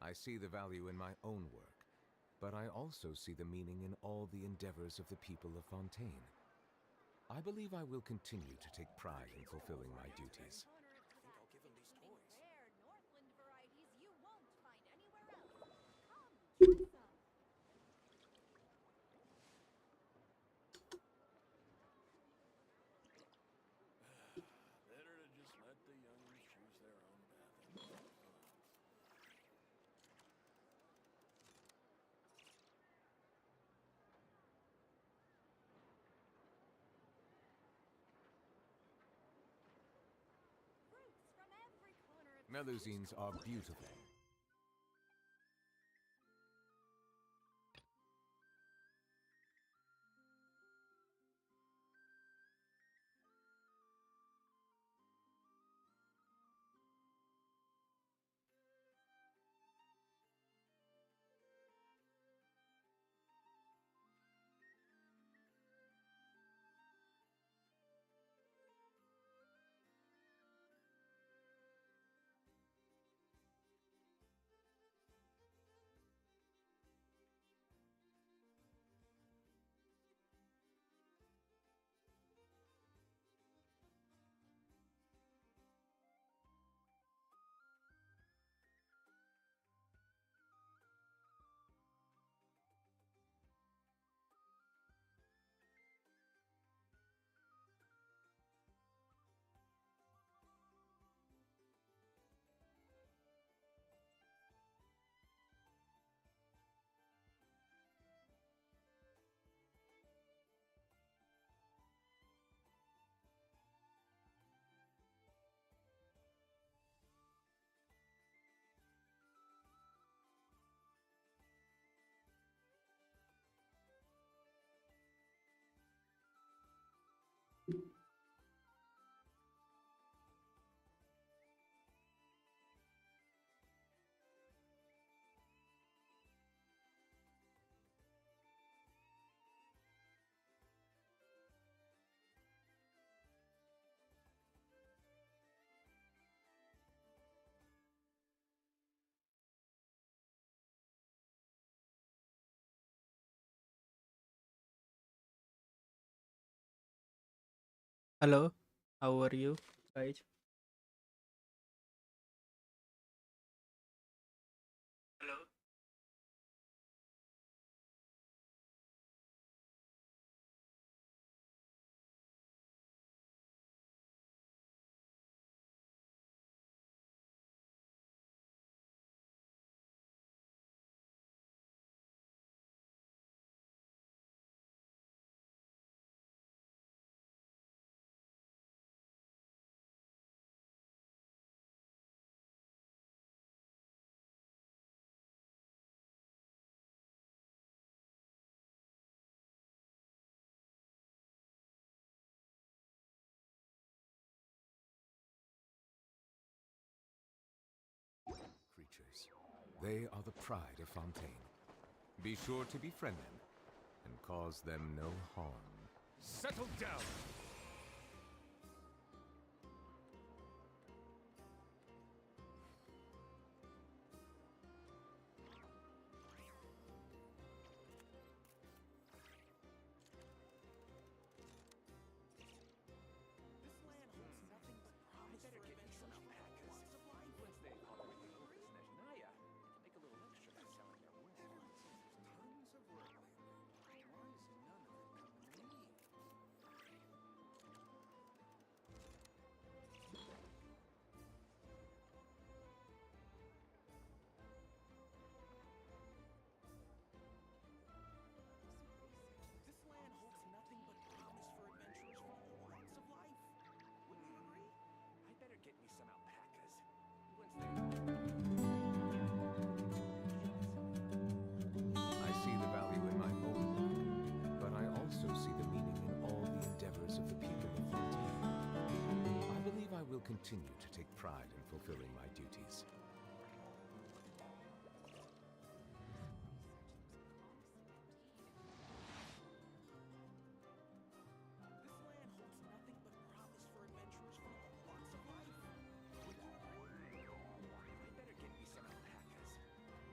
I see the value in my own work, but I also see the meaning in all the endeavors of the people of Fontaine. I believe I will continue to take pride in fulfilling my duties. Better to just let the youngins choose their own path. Melusines are beautiful. Hello, how are you guys? Hello. Creatures. They are the pride of Fontaine. Be sure to befriend them and cause them no harm. Settle down! This land holds nothing but promise for adventurous alpacas. Once they operate the Opus Nezhnaya, make a little extra by selling their wool. Tons of work land. Why is none of it coming to me? This land holds nothing but promise for adventurers from all walks of life. Wouldn't you agree? I better get me some alpacas. Once they... I see the value in my own work, but I also see the meaning in all the endeavors of the people of Fontaine. I believe I will continue to take pride in fulfilling my duties. This land holds nothing but promise for adventurers from all walks of life. Wouldn't you agree? I better get me some alpacas.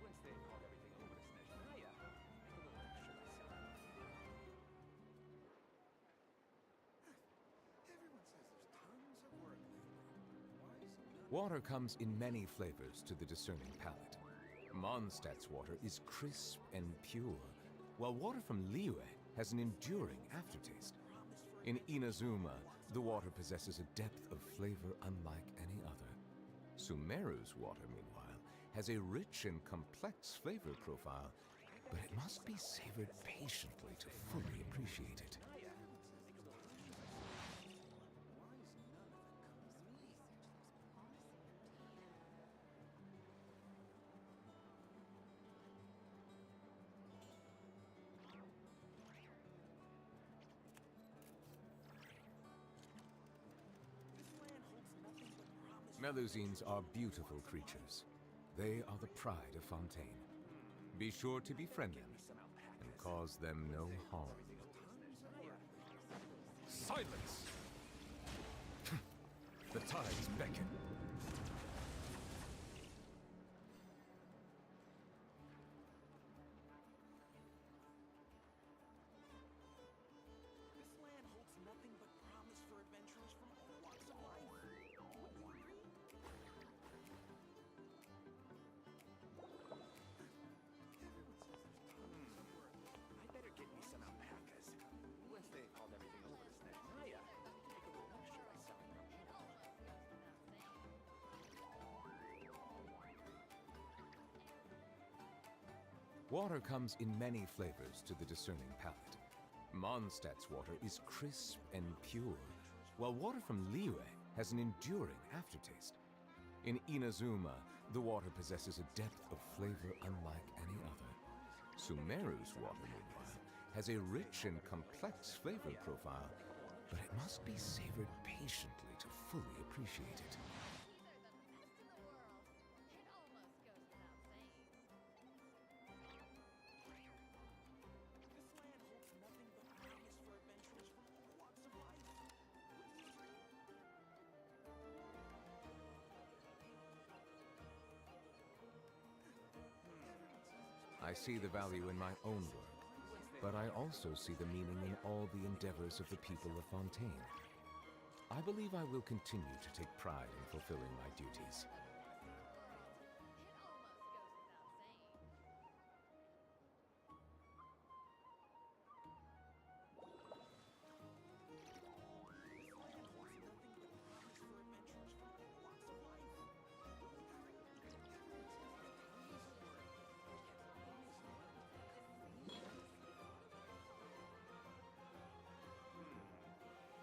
Water comes in many flavors to the discerning palate. Mondstadt's water is crisp and pure, while water from Liyue has an enduring aftertaste. In Inazuma, the water possesses a depth of flavor unlike any other. Sumeru's water, meanwhile, has a rich and complex flavor profile, but it must be savored patiently to fully appreciate it. Melusines are beautiful creatures. They are the pride of Fontaine. Be sure to befriend them and cause them no harm. Silence! The tides beckon. This land holds nothing but promise for adventurers from all walks of life. Wouldn't you agree? I better get me some alpacas. Once they've hauled everything over to Snezhnaya, make a little extra by selling them. Water comes in many flavors to the discerning palate. Mondstadt's water is crisp and pure, while water from Liyue has an enduring aftertaste. In Inazuma, the water possesses a depth of flavor unlike any other. Sumeru's water, meanwhile, has a rich and complex flavor profile, but it must be savored patiently to fully appreciate it. This land holds nothing but promise for adventurers from all walks of life. Wouldn't you agree? I see the value in my own work, but I also see the meaning in all the endeavors of the people of Fontaine. I believe I will continue to take pride in fulfilling my duties.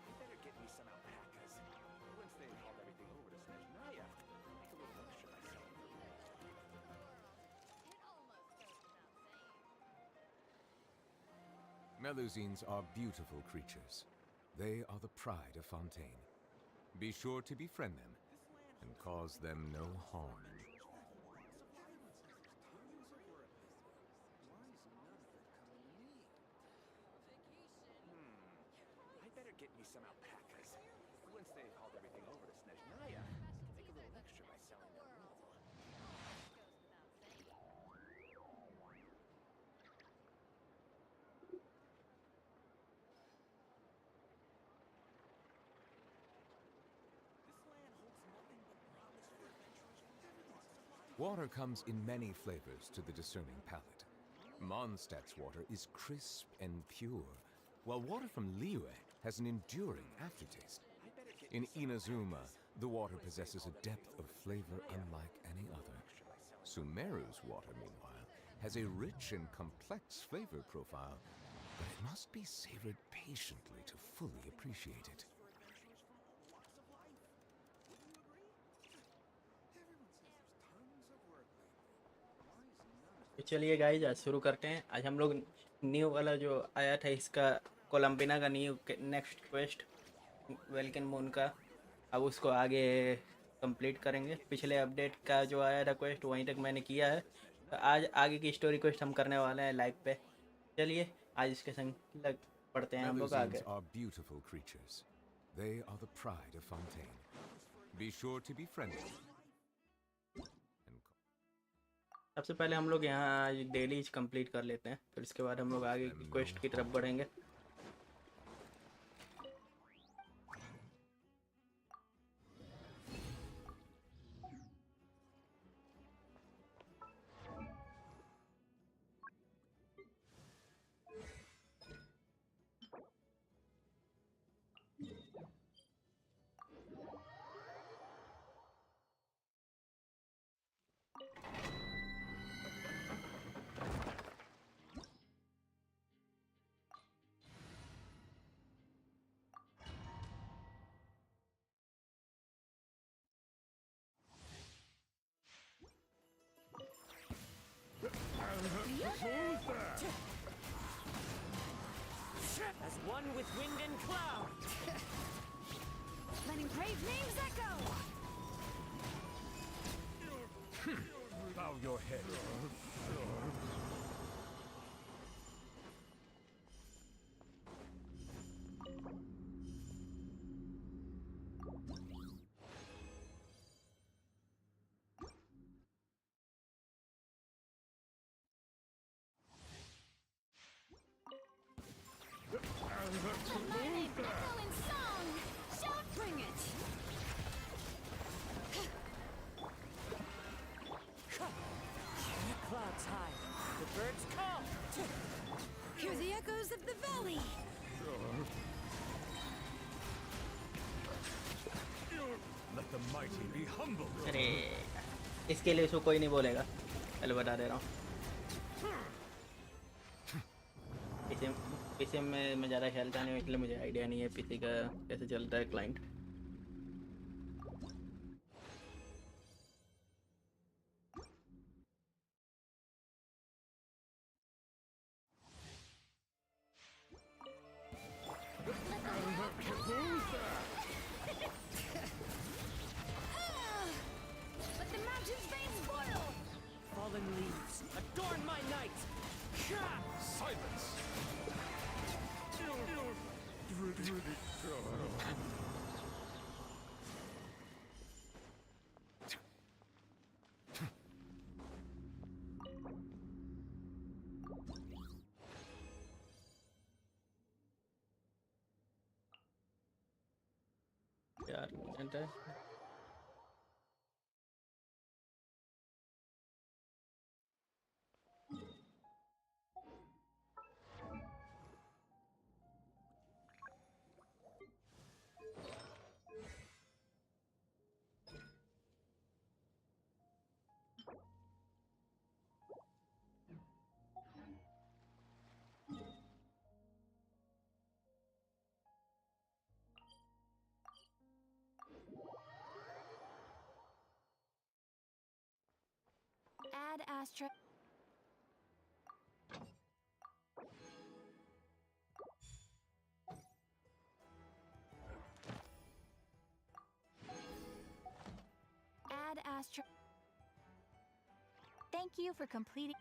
I better get me some alpacas. Once they've hauled everything over to Snezhnaya, make a little extra by selling them. Melusines are beautiful creatures. They are the pride of Fontaine. Be sure to befriend them and cause them no harm. I better get me some alpacas. Once they've hauled everything over to Snezhnaya, make a little extra by selling their wool. This land holds nothing but promise for adventurers from all walks of life. Water comes in many flavors to the discerning palate. Mondstadt's water is crisp and pure, while water from Liyue has an enduring aftertaste. I better get In me some Inazuma, alpacas. the water possesses a depth of flavor unlike any other. Sumeru's water, meanwhile, has a rich and complex flavor profile, but it must be savored patiently to fully appreciate it. For adventurers from all walks of life. Wouldn't you agree? Everyone says there's tons of work lately. Why is none of तो चलिए guys आज शुरू करते हैं। आज हम लोग new वाला जो आया था इसका कोलम्बिना का न्यू नेक्स्ट क्वेस्ट वेलकिन मून का, अब उसको आगे कंप्लीट करेंगे। पिछले अपडेट का जो आया था क्वेस्ट वहीं तक मैंने किया है, तो आज आगे की स्टोरी क्वेस्ट हम करने वाले हैं लाइव पे। चलिए आज इसके संग लग पढ़ते हैं हम लोग आगे। Melusines are beautiful creatures. They are the pride of Fontaine. Be sure to befriend them. And सबसे पहले हम लोग यहाँ आज डेली कंप्लीट कर लेते हैं, फिर इसके बाद हम लोग आगे की क्वेस्ट की तरफ बढ़ेंगे। As one with wind and cloud. Letting brave names echo! Bow your head. My name echo in song! Shout, bring it! The clouds high. The birds call. Hear the echoes of the valley! Let the mighty be humble. अरे इसके लिए इसको कोई नहीं बोलेगा, पहले बता दे रहा हूँ। पीसी में मैं ज़्यादा खेलता नहीं हूँ, इसलिए मुझे आइडिया नहीं है पीसी का कैसे चलता है client. Let the mountain's veins boil! Fallen leaves, adorn my night. Silence. यार मिनट है। Add Astra. Add Astra. Thank you for completing.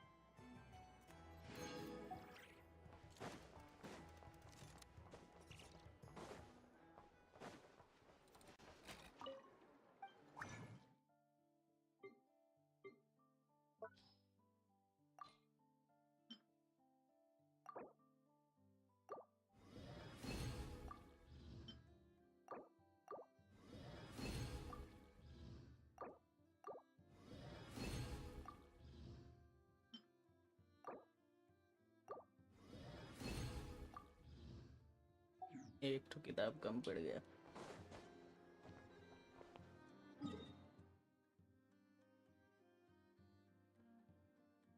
एक तो किताब कम पड़ गया।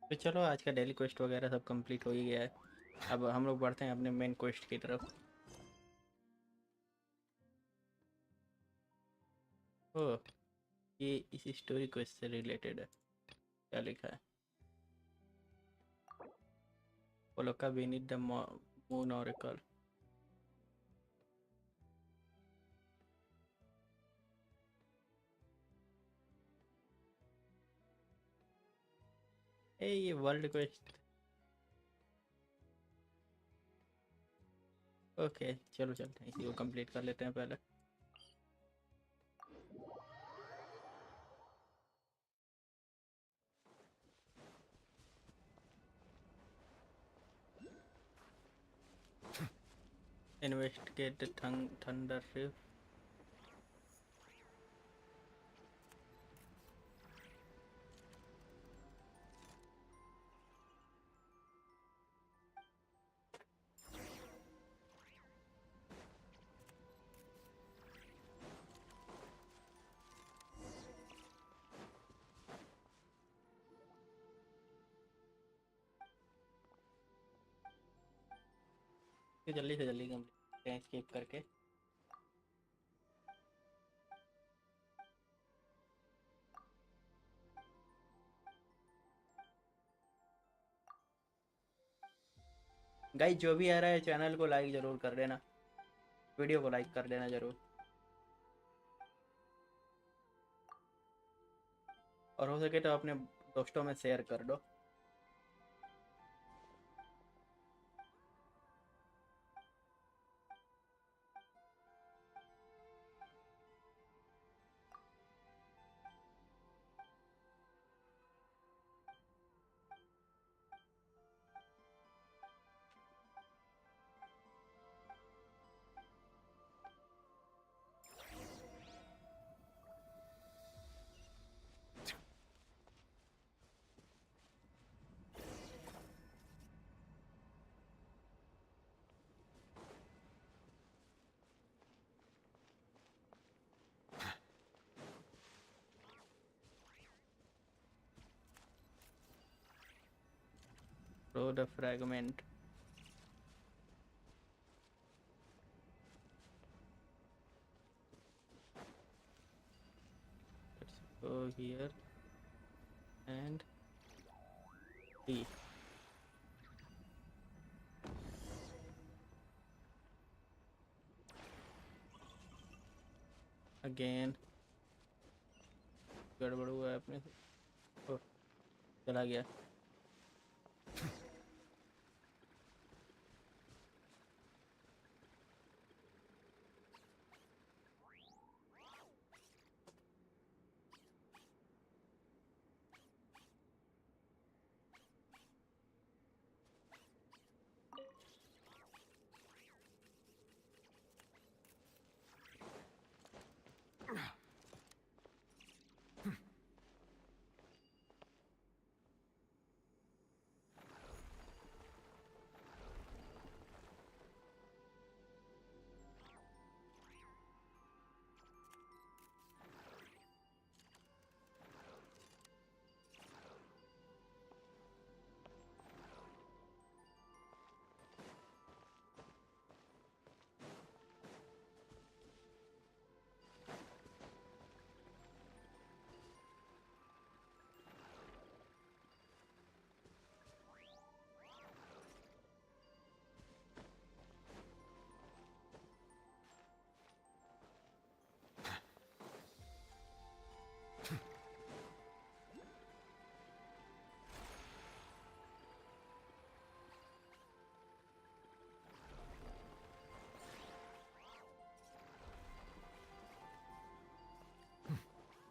तो चलो आज का डेली क्वेस्ट वगैरह सब कंप्लीट हो ही गया है। अब हम लोग बढ़ते हैं अपने मेन क्वेस्ट की तरफ। ओह, ये इस स्टोरी क्वेस्ट से रिलेटेड है। क्या लिखा है? Wlkin beneath the moon oracle. ये वर्ल्ड क्वेस्ट। ओके चलो चलते हैं, इसी को कंप्लीट कर लेते हैं पहले। Investigate the thunder rift. जल्दी से जल्दी कंप्लीट करें स्किप करके। गाइस जो भी आ रहा है चैनल को लाइक ज़रूर कर देना, वीडियो को लाइक कर देना ज़रूर, और हो सके तो अपने दोस्तों में शेयर कर दो। Throw the fragment. Let's go here and D. Again गड़बड़ हुआ है अपने से। ओह, चला गया।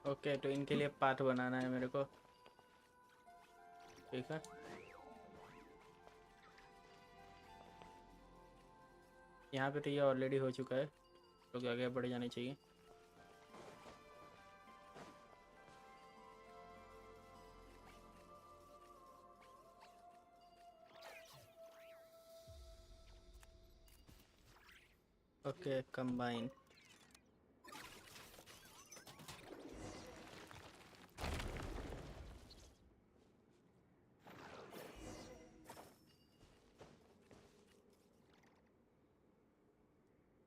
ओके, तो इनके लिए पाथ बनाना है मेरे को, ठीक है। यहाँ पे तो ये ऑलरेडी हो चुका है, तो आगे बढ़ जानी चाहिए। Okay, combine.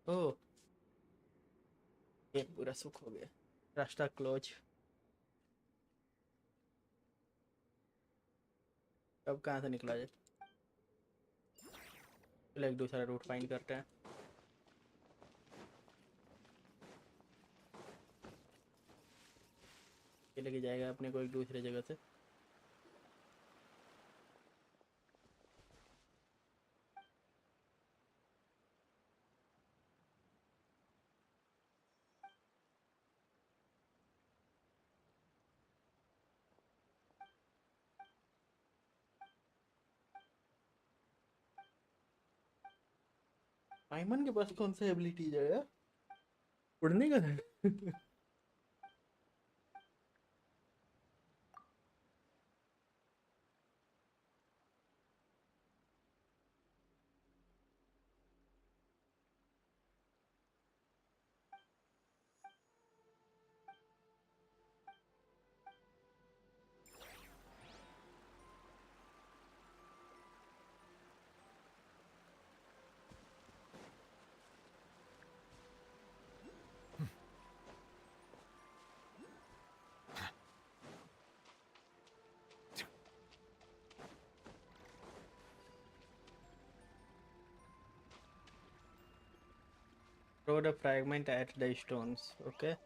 ओह, ये पूरा सुख हो गया। रास्ता क्लोज। अब कहाँ से निकला जाए? चलो एक दूसरा रूट फाइंड करते हैं। ये लेके जाएगा अपने को एक दूसरे जगह से। आयमन के पास कौन सा एबिलिटी है यार? उड़ने का है। Throw the fragment at the stones. Okay.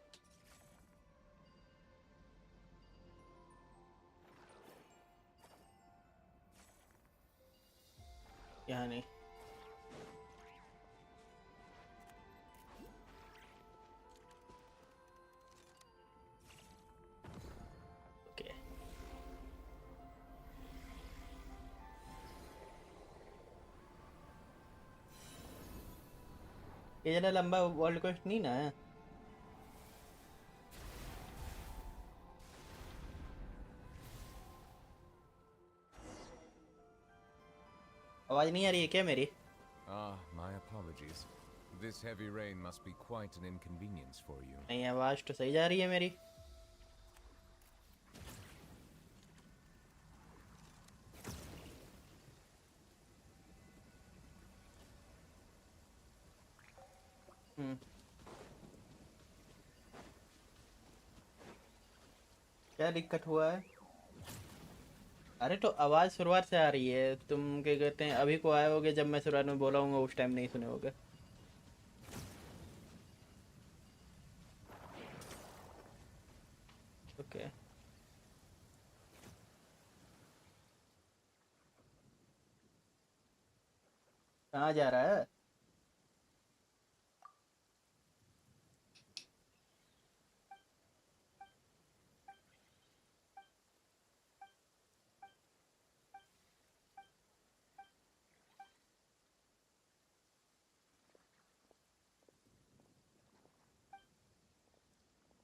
यहाँ नहीं. Okay. ये ज़्यादा लंबा वर्ल्ड क्वेस्ट नहीं ना है. आवाज नहीं आ रही है क्या मेरी? Ah, my apologies. This heavy rain must be quite an inconvenience for you. नहीं, आवाज तो सही जा रही है मेरी. क्या दिक्कत हुआ है? अरे तो आवाज शुरुआत से आ रही है. तुम क्या कहते हैं, अभी को आए होगे जब मैं शुरुआत में बोला हूँ, उस टाइम नहीं सुने होगे. ओके. कहाँ जा रहा है?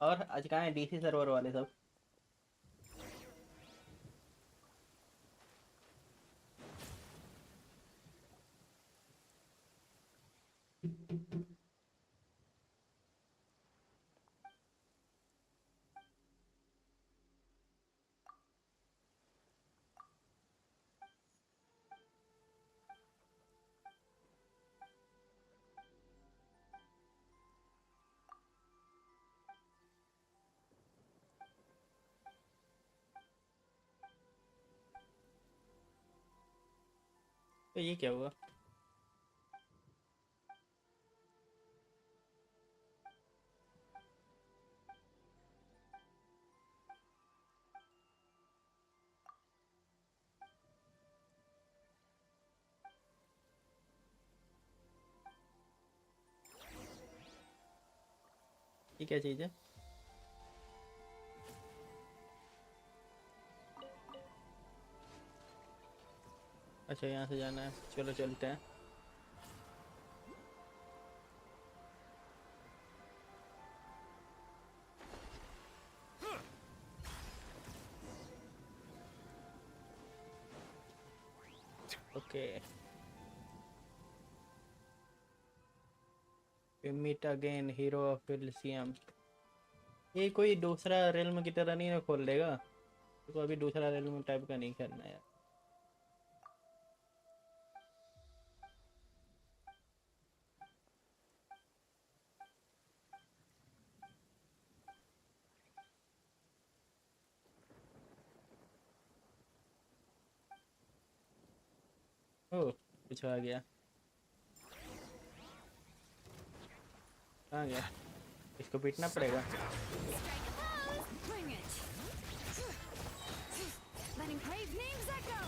और आज कहाँ है डीसी सर्वर वाले सब? तो ये क्या हुआ? ये क्या चीज़ है? अच्छा, यहाँ से जाना है. चलो चलते हैं. Okay. We meet again, hero of Elysium. ये कोई दूसरा रेल्म की तरह नहीं ना खोल देगा? तो अभी दूसरा रेल्म टाइप का नहीं करना यार. ओह, कुछ आ गया. आ गया. इसको पीटना पड़ेगा. Strike a pose. Bring it. Letting brave names echo.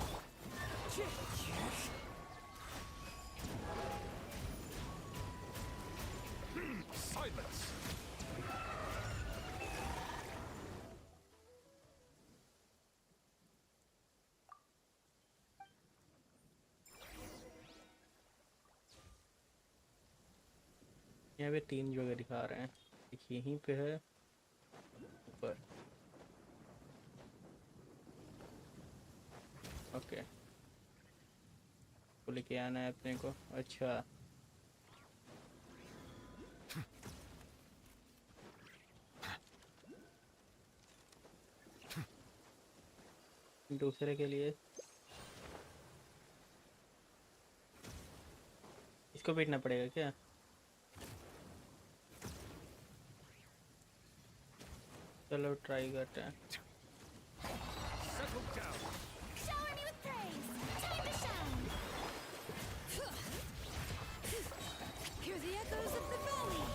Silence! यहाँ पे 3 जगह दिखा रहे हैं. एक यहीं पे है ऊपर. ओके. तो लेके आना है अपने को. अच्छा. दूसरे के लिए इसको पीटना पड़ेगा क्या? चलो ट्राई करते हैं. Settle down! Shower me with praise. Time to shine. Hear the echoes of the valley.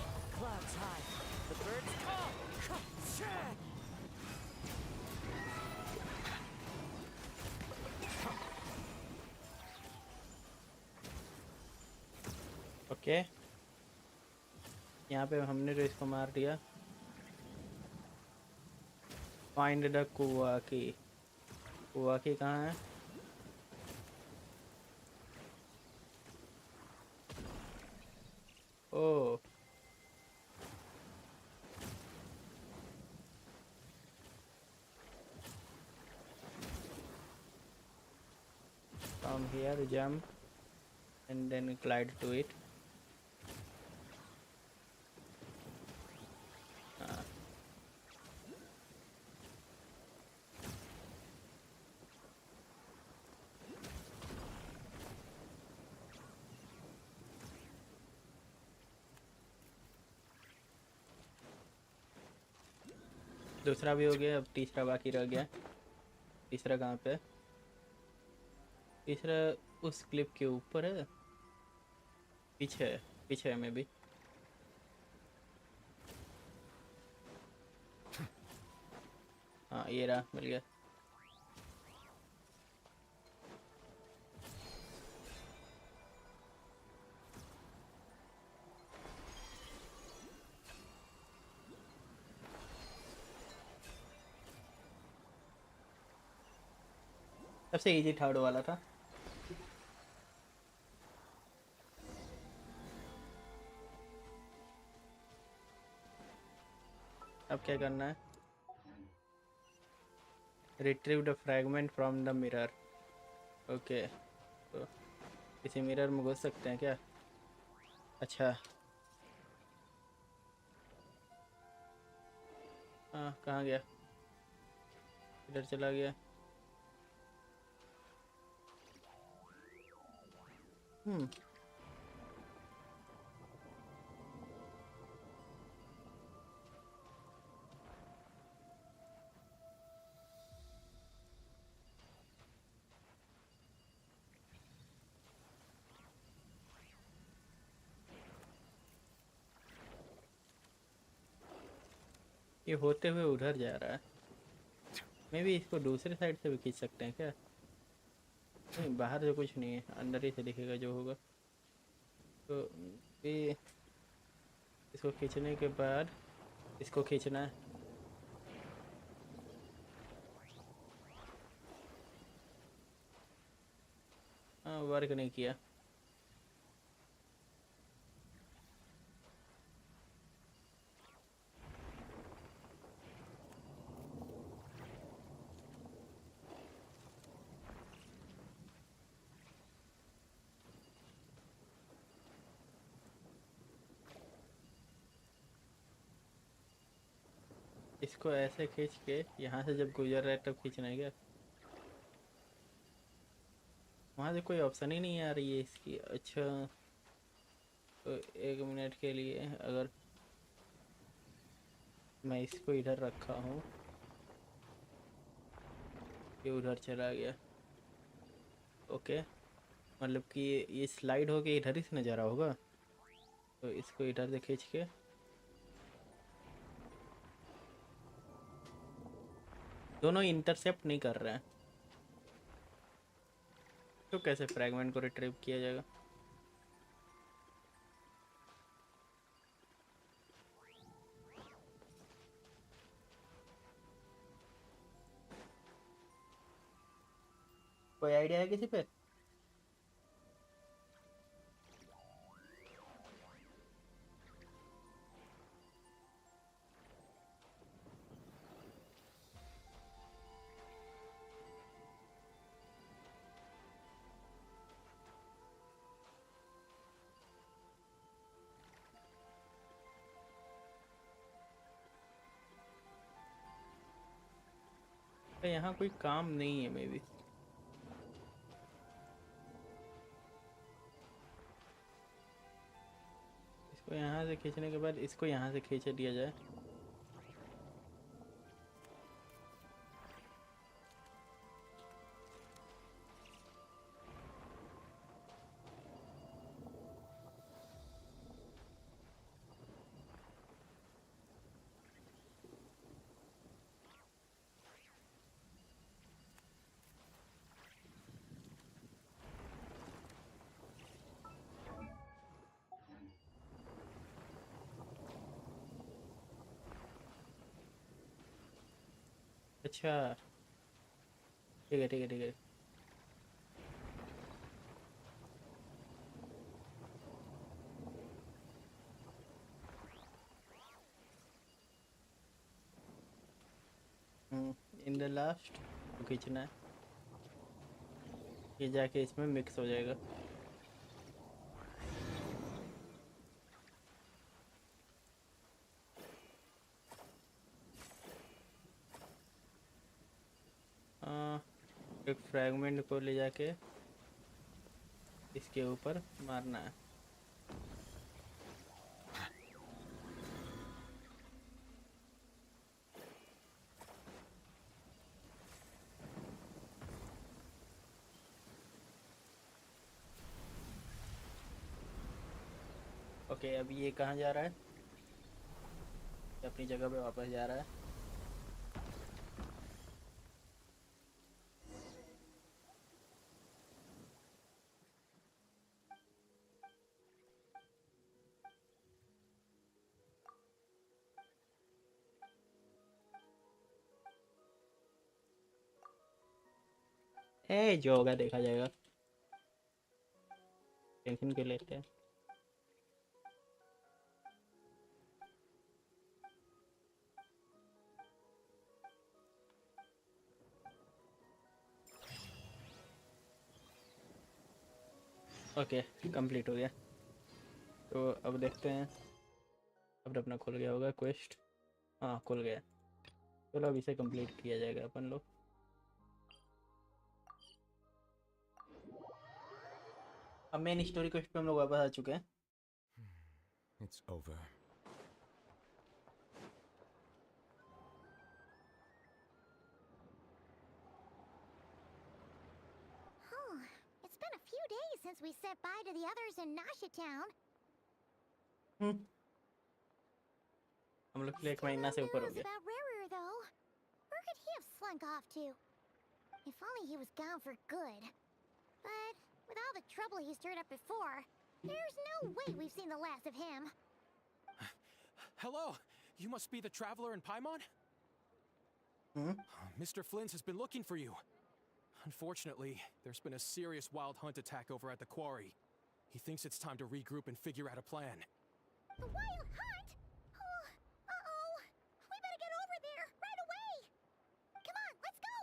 Okay, यहाँ पे हमने तो इसको मार दिया। Find the कुआकी। कुआकी कहाँ है? ओ, from here jump and then glide to it. हाँ, दूसरा भी हो गया, अब तीसरा बाकी रह गया। तीसरा कहाँ पे? तीसरा उस क्लिप के ऊपर है, पीछे है, पीछे है में भी। हाँ ये रहा, मिल गया। सबसे इजी थर्ड वाला था। अब क्या करना है? Retrieve the fragment from the mirror. Okay, तो किसी मिरर में घुस सकते हैं क्या? अच्छा, हाँ कहाँ गया? इधर चला गया। हम्म, ये होते हुए उधर जा रहा है। मे भी इसको दूसरे साइड से भी खींच सकते हैं क्या? नहीं, बाहर से कुछ नहीं है, अंदर ही से दिखेगा जो होगा। तो ये इसको खींचने के बाद इसको खींचना है। हाँ, वर्क नहीं किया। इसको ऐसे खींच के यहाँ से जब गुजर रहा है तब खींचना है क्या? वहाँ से कोई ऑप्शन ही नहीं आ रही है इसकी। अच्छा, तो 1 मिनट के लिए अगर मैं इसको इधर रखा हूँ, ये उधर चला गया। ओके, मतलब कि ये स्लाइड होके इधर ही से नज़र आ होगा। तो इसको इधर से खींच के दोनों इंटरसेप्ट नहीं कर रहे हैं, तो कैसे फ्रैगमेंट को रिट्रीव किया जाएगा? कोई आइडिया है किसी पे? तो यहाँ कोई काम नहीं है मे बी। इसको यहाँ से खींचने के बाद इसको यहाँ से खींच दिया जाए। अच्छा, ठीक है ठीक है ठीक है। इन द लास्ट तो खींचना है, ये जाके इसमें मिक्स हो जाएगा। एक फ्रैगमेंट को ले जाके इसके ऊपर मारना है। ओके, अब ये कहाँ जा रहा है? ये अपनी जगह पे वापस जा रहा है। जो होगा देखा जाएगा, टेंशन क्यों लेते हैं। ओके, कंप्लीट हो गया। तो अब देखते हैं, अब अपना खुल गया होगा क्वेस्ट। हाँ खुल गया। चलो अब इसे कंप्लीट किया जाएगा अपन लोग। अब मेन स्टोरी क्वेस्ट पे हम लोग वापस आ चुके हैं। It's over. Oh, it's been a few days since we said bye to the others in Nasha Town. हम लोग के लिए एक Still महीना no से ऊपर हो news गया। about Rarer, though. Where could he have slunk off to? If only he was gone for good. But with all the trouble he stirred up before, there's no way we've seen the last of him. Hello! You must be the traveler in Paimon? Mr. Flint has been looking for you. Unfortunately, there's been a serious wild hunt attack over at the quarry. He thinks it's time to regroup and figure out a plan. The wild hunt? Oh, uh-oh. We better get over there, right away! Come on, let's go!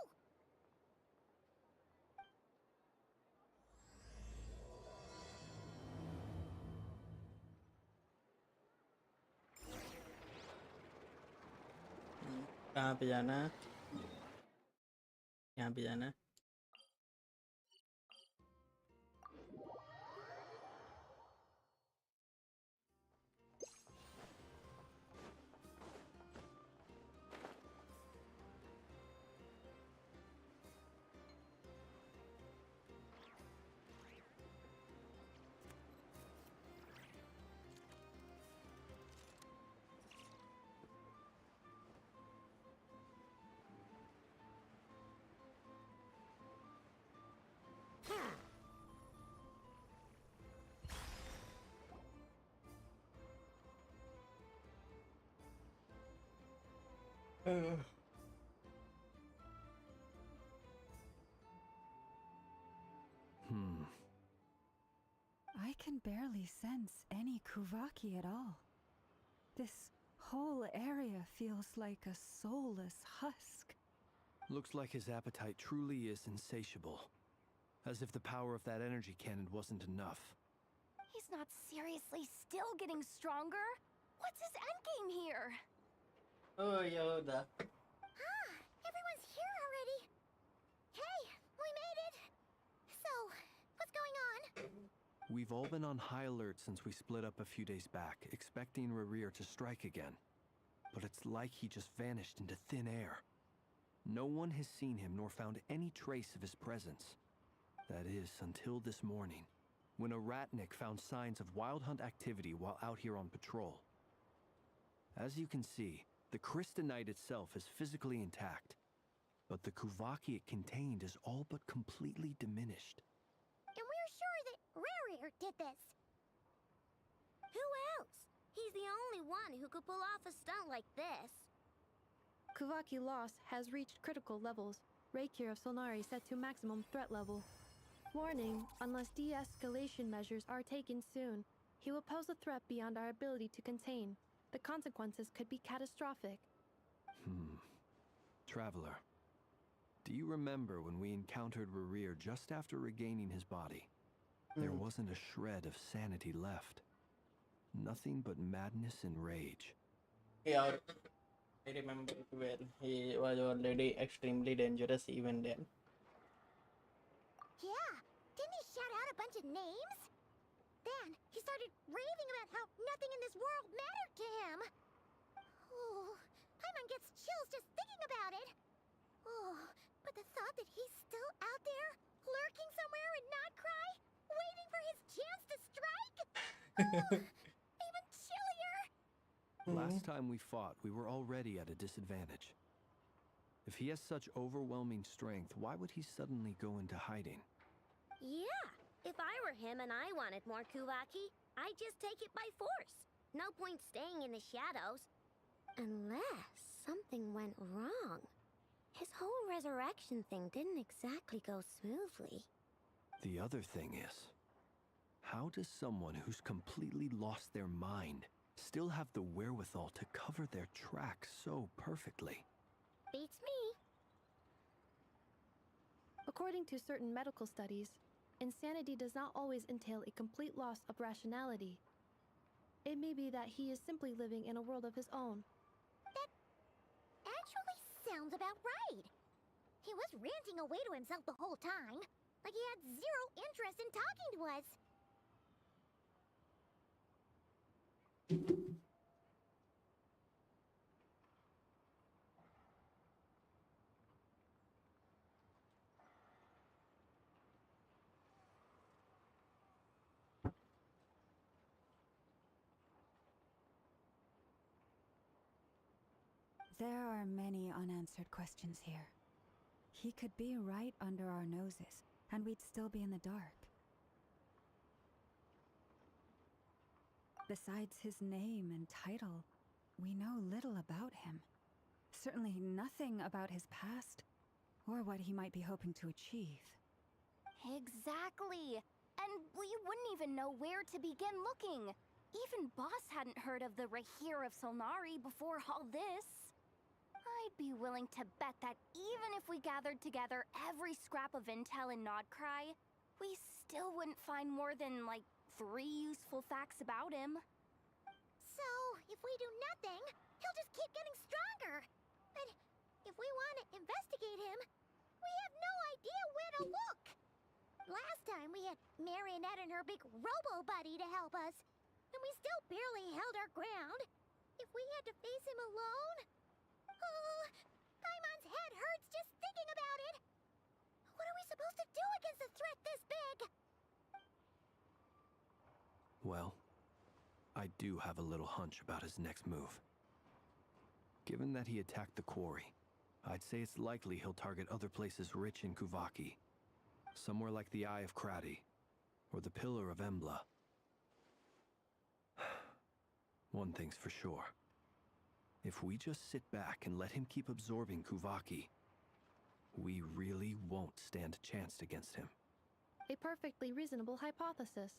कहाँ पे जाना है? यहाँ पे जाना है। I can barely sense any Kuvaki at all. This whole area feels like a soulless husk. Looks like his appetite truly is insatiable. As if the power of that energy cannon wasn't enough. He's not seriously still getting stronger? What's his endgame here? Oh Yoda. Ah, everyone's here already. Hey, we made it. So, what's going on? We've all been on high alert since we split up a few days back, expecting Rarir to strike again. But it's like he just vanished into thin air. No one has seen him nor found any trace of his presence. That is, until this morning, when a ratnik found signs of wild hunt activity while out here on patrol. As you can see, the Crystonite itself is physically intact, but the Kuvaki it contained is all but completely diminished. And we're sure that Rarir did this. Who else? He's the only one who could pull off a stunt like this. Kuvaki loss has reached critical levels. Reikir of Solnari set to maximum threat level. Warning, unless de-escalation measures are taken soon, he will pose a threat beyond our ability to contain. The consequences could be catastrophic. Traveler, do you remember when we encountered Rerir just after regaining his body? There wasn't a shred of sanity left. Nothing but madness and rage. Yeah, I remember it well. He was already extremely dangerous even then. Yeah, didn't he shout out a bunch of names? Then he started raving about how nothing in this world mattered to him. Oh, Paimon gets chills just thinking about it. Oh, but the thought that he's still out there, lurking somewhere in Notcry, waiting for his chance to strike? Oh, even chillier. Last time we fought, we were already at a disadvantage. If he has such overwhelming strength, why would he suddenly go into hiding? Yeah, if I were him and I wanted more Kuvaki, I'd just take it by force. No point staying in the shadows. Unless something went wrong. His whole resurrection thing didn't exactly go smoothly. The other thing is, how does someone who's completely lost their mind still have the wherewithal to cover their tracks so perfectly? Beats me. According to certain medical studies, insanity does not always entail a complete loss of rationality. It may be that he is simply living in a world of his own. That actually sounds about right. He was ranting away to himself the whole time, like he had zero interest in talking to us. There are many unanswered questions here. He could be right under our noses, and we'd still be in the dark. Besides his name and title, we know little about him. Certainly nothing about his past, or what he might be hoping to achieve. Exactly. And we wouldn't even know where to begin looking. Even Boss hadn't heard of the Rahir of Solnari before all this. I'd be willing to bet that even if we gathered together every scrap of intel in Nodcry, we still wouldn't find more than, like, 3 useful facts about him. So, if we do nothing, he'll just keep getting stronger. But if we want to investigate him, we have no idea where to look. Last time we had Marionette and her big robo-buddy to help us, and we still barely held our ground. If we had to face him alone... Oh, Paimon's head hurts just thinking about it. What are we supposed to do against a threat this big? Well, I do have a little hunch about his next move. Given that he attacked the quarry, I'd say it's likely he'll target other places rich in Kuvaki. Somewhere like the Eye of Krati, or the Pillar of Embla. One thing's for sure. If we just sit back and let him keep absorbing Kuvaki, we really won't stand a chance against him. A perfectly reasonable hypothesis.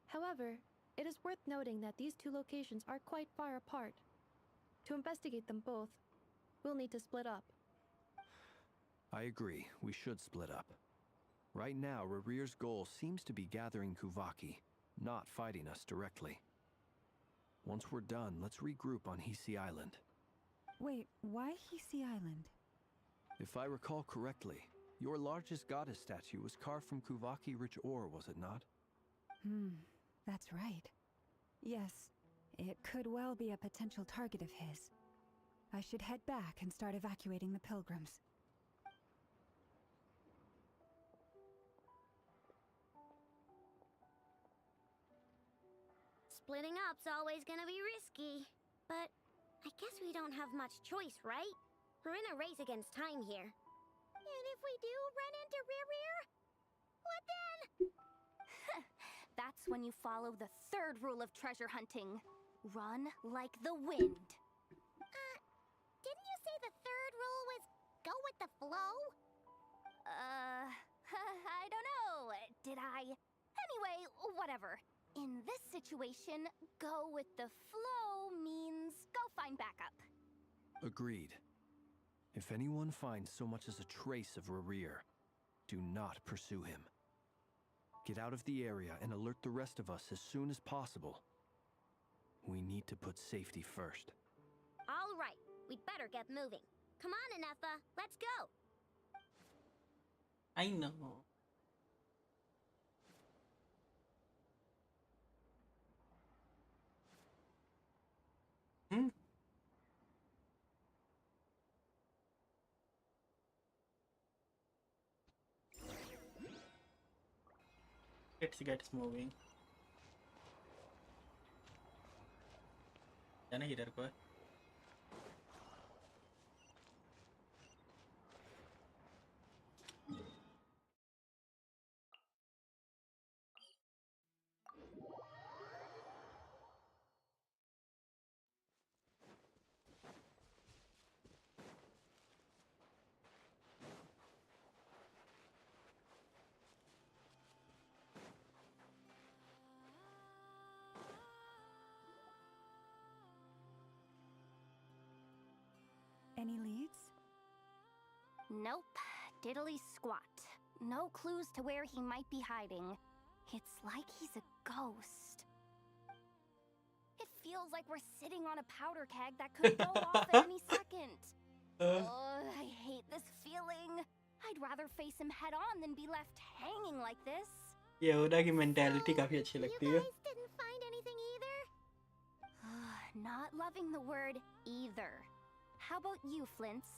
However, it is worth noting that these two locations are quite far apart. To investigate them both, we'll need to split up. I agree, we should split up. Right now, Rerir's goal seems to be gathering Kuvaki, not fighting us directly. Once we're done, let's regroup on Hisi Island. Wait, why Hisi Island? If I recall correctly, your largest goddess statue was carved from Kuvaki-rich ore, was it not? That's right. Yes, it could well be a potential target of his. I should head back and start evacuating the pilgrims. Splitting up's always gonna be risky. But I guess we don't have much choice, right? We're in a race against time here. And if we do run into Rerir, what then? That's when you follow the 3rd rule of treasure hunting. Run like the wind. Didn't you say the 3rd flow? I don't know. Did I? Anyway, whatever. In this situation, go with the flow means go find backup. Agreed. If anyone finds so much as a trace of Rerir, do not pursue him. Get out of the area and alert the rest of us as soon as possible. We need to put safety first. All right, we'd better get moving. Come on, Anefa, let's go. I know. Hmm? Let's get moving. जाना इधर को है. Any leads? Nope. Diddly squat. No clues to where he might be hiding. It's like he's a ghost. It feels like we're sitting on a powder keg that could go off at any second. I hate this feeling. I'd rather face him head on than be left hanging like this. ये ओदा की mentality काफी अच्छी लगती है. You guys didn't find anything either? Not loving the word either. How about you, Flintz?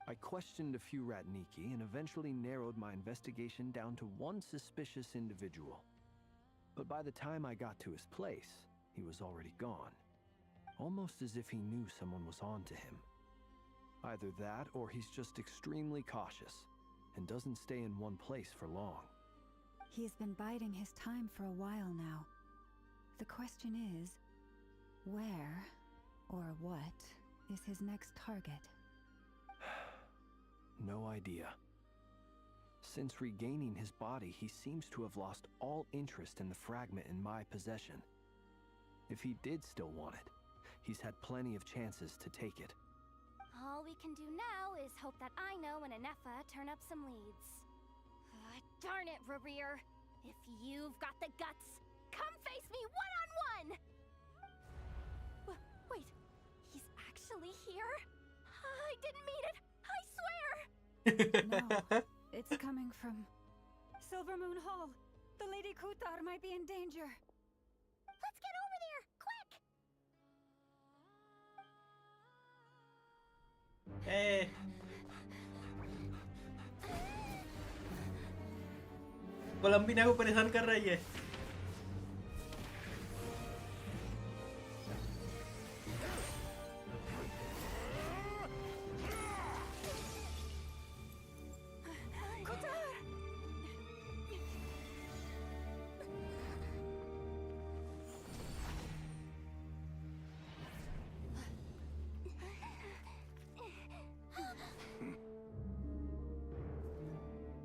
I questioned a few Ratniki and eventually narrowed my investigation down to one suspicious individual. But by the time I got to his place, he was already gone. Almost as if he knew someone was on to him. Either that or he's just extremely cautious and doesn't stay in one place for long. He's been biding his time for a while now. The question is, where or what is his next target? No idea. Since regaining his body, he seems to have lost all interest in the fragment in my possession. If he did still want it, he's had plenty of chances to take it. All we can do now is hope that Aino and Anefa turn up some leads. Darn it, Rerir! If you've got the guts, come face me one-on-one! Wait, he's actually here? I didn't mean it! I swear! No, it's coming from Silver Moon Hall. The Lady Kutar might be in danger. Let's get over there, quick! Hey. कोलंबिना को परेशान कर रही है.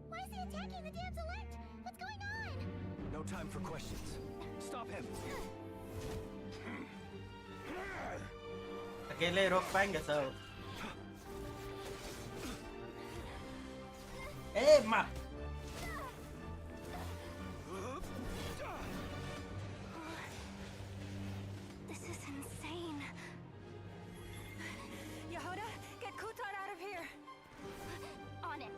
Why is he attacking the damselette? What's going on? No time for questions. Stop him! अकेले रोक पाएंगे सब. ए माँ. This is insane. Yehoda, get Kutar out of here! On it.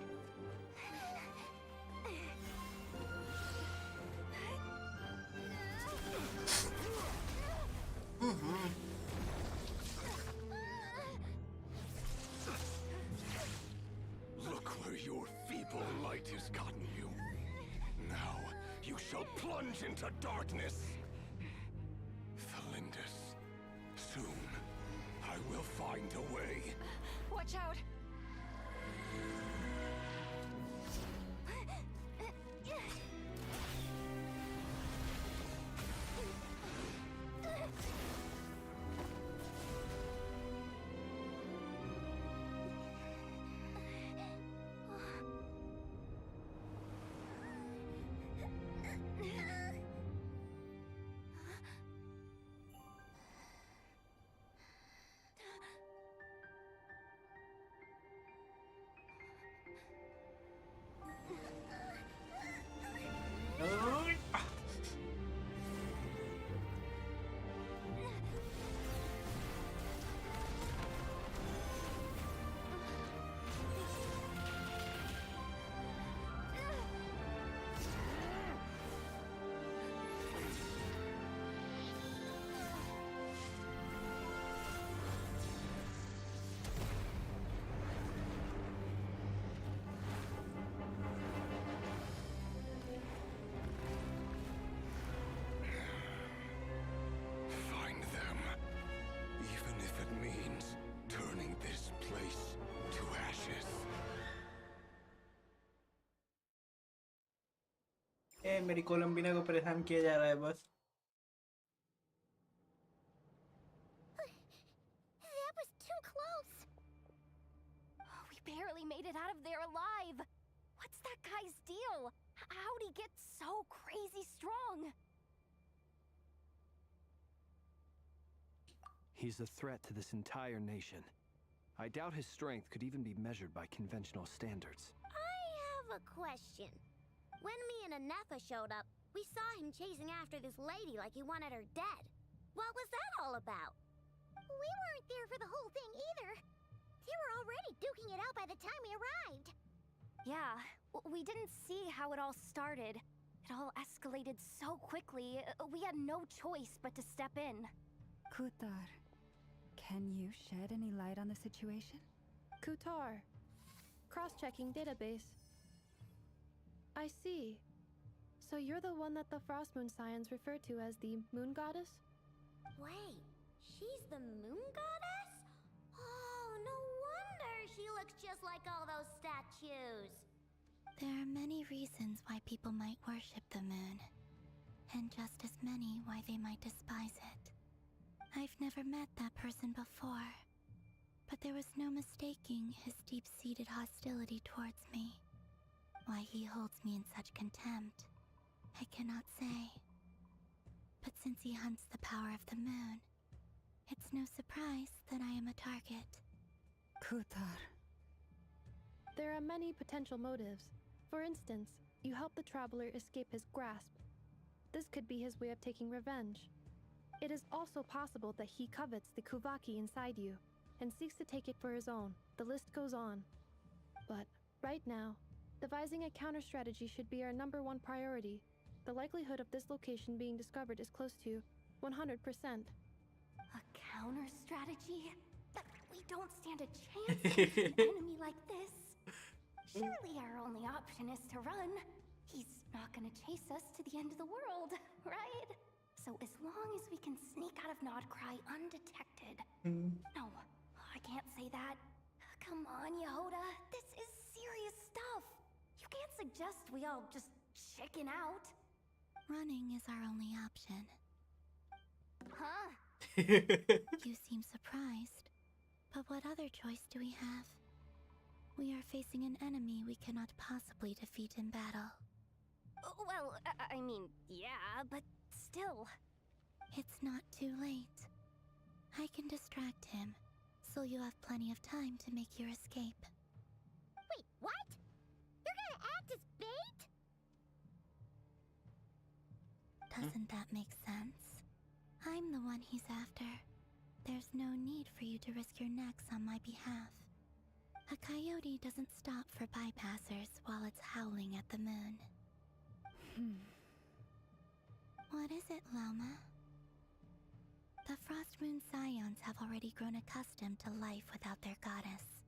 Look where your feeble light has gotten you. Now you shall plunge into darkness. Felindis, soon I will find a way. Watch out! मेरी कोलंबिना को परेशान किया जा रहा है बस. That was too close. We barely made it out of there alive. What's that guy's deal? How'd he get so crazy strong? He's a threat to this entire nation. I doubt his strength could even be measured by conventional standards. I have a question. When me and Anetha showed up, we saw him chasing after this lady like he wanted her dead. What was that all about? We weren't there for the whole thing either. They were already duking it out by the time we arrived. Yeah, we didn't see how it all started. It all escalated so quickly, we had no choice but to step in. Kutar, can you shed any light on the situation? Kutar. Cross-checking database. I see. So you're the one that the Frost Moon Scions refer to as the Moon Goddess? Wait, she's the moon goddess? Oh, no wonder she looks just like all those statues. There are many reasons why people might worship the moon, and just as many why they might despise it. I've never met that person before, but there was no mistaking his deep-seated hostility towards me. Why he holds me in such contempt, I cannot say. But since he hunts the power of the moon, it's no surprise that I am a target. Kutar. There are many potential motives. For instance, you help the traveler escape his grasp. This could be his way of taking revenge. It is also possible that he covets the Kuvaki inside you and seeks to take it for his own. The list goes on. But right now, devising a counter strategy should be our #1 priority. The likelihood of this location being discovered is close to 100%. A counter strategy? We don't stand a chance against an enemy like this. Surely our only option is to run. He's not gonna chase us to the end of the world, right? So as long as we can sneak out of Nodcry undetected. No, I can't say that. Come on, Yehoda. This is serious stuff. You can't suggest we all just chicken out. Running is our only option. Huh? You seem surprised. But what other choice do we have? We are facing an enemy we cannot possibly defeat in battle. Well, I mean, yeah, but still. It's not too late. I can distract him, so you have plenty of time to make your escape. Wait, what? You're gonna act as bait? Doesn't that make sense? I'm the one he's after. There's no need for you to risk your necks on my behalf. A coyote doesn't stop for bypassers while it's howling at the moon. What is it, Loma? The Frost Moon Scions have already grown accustomed to life without their goddess.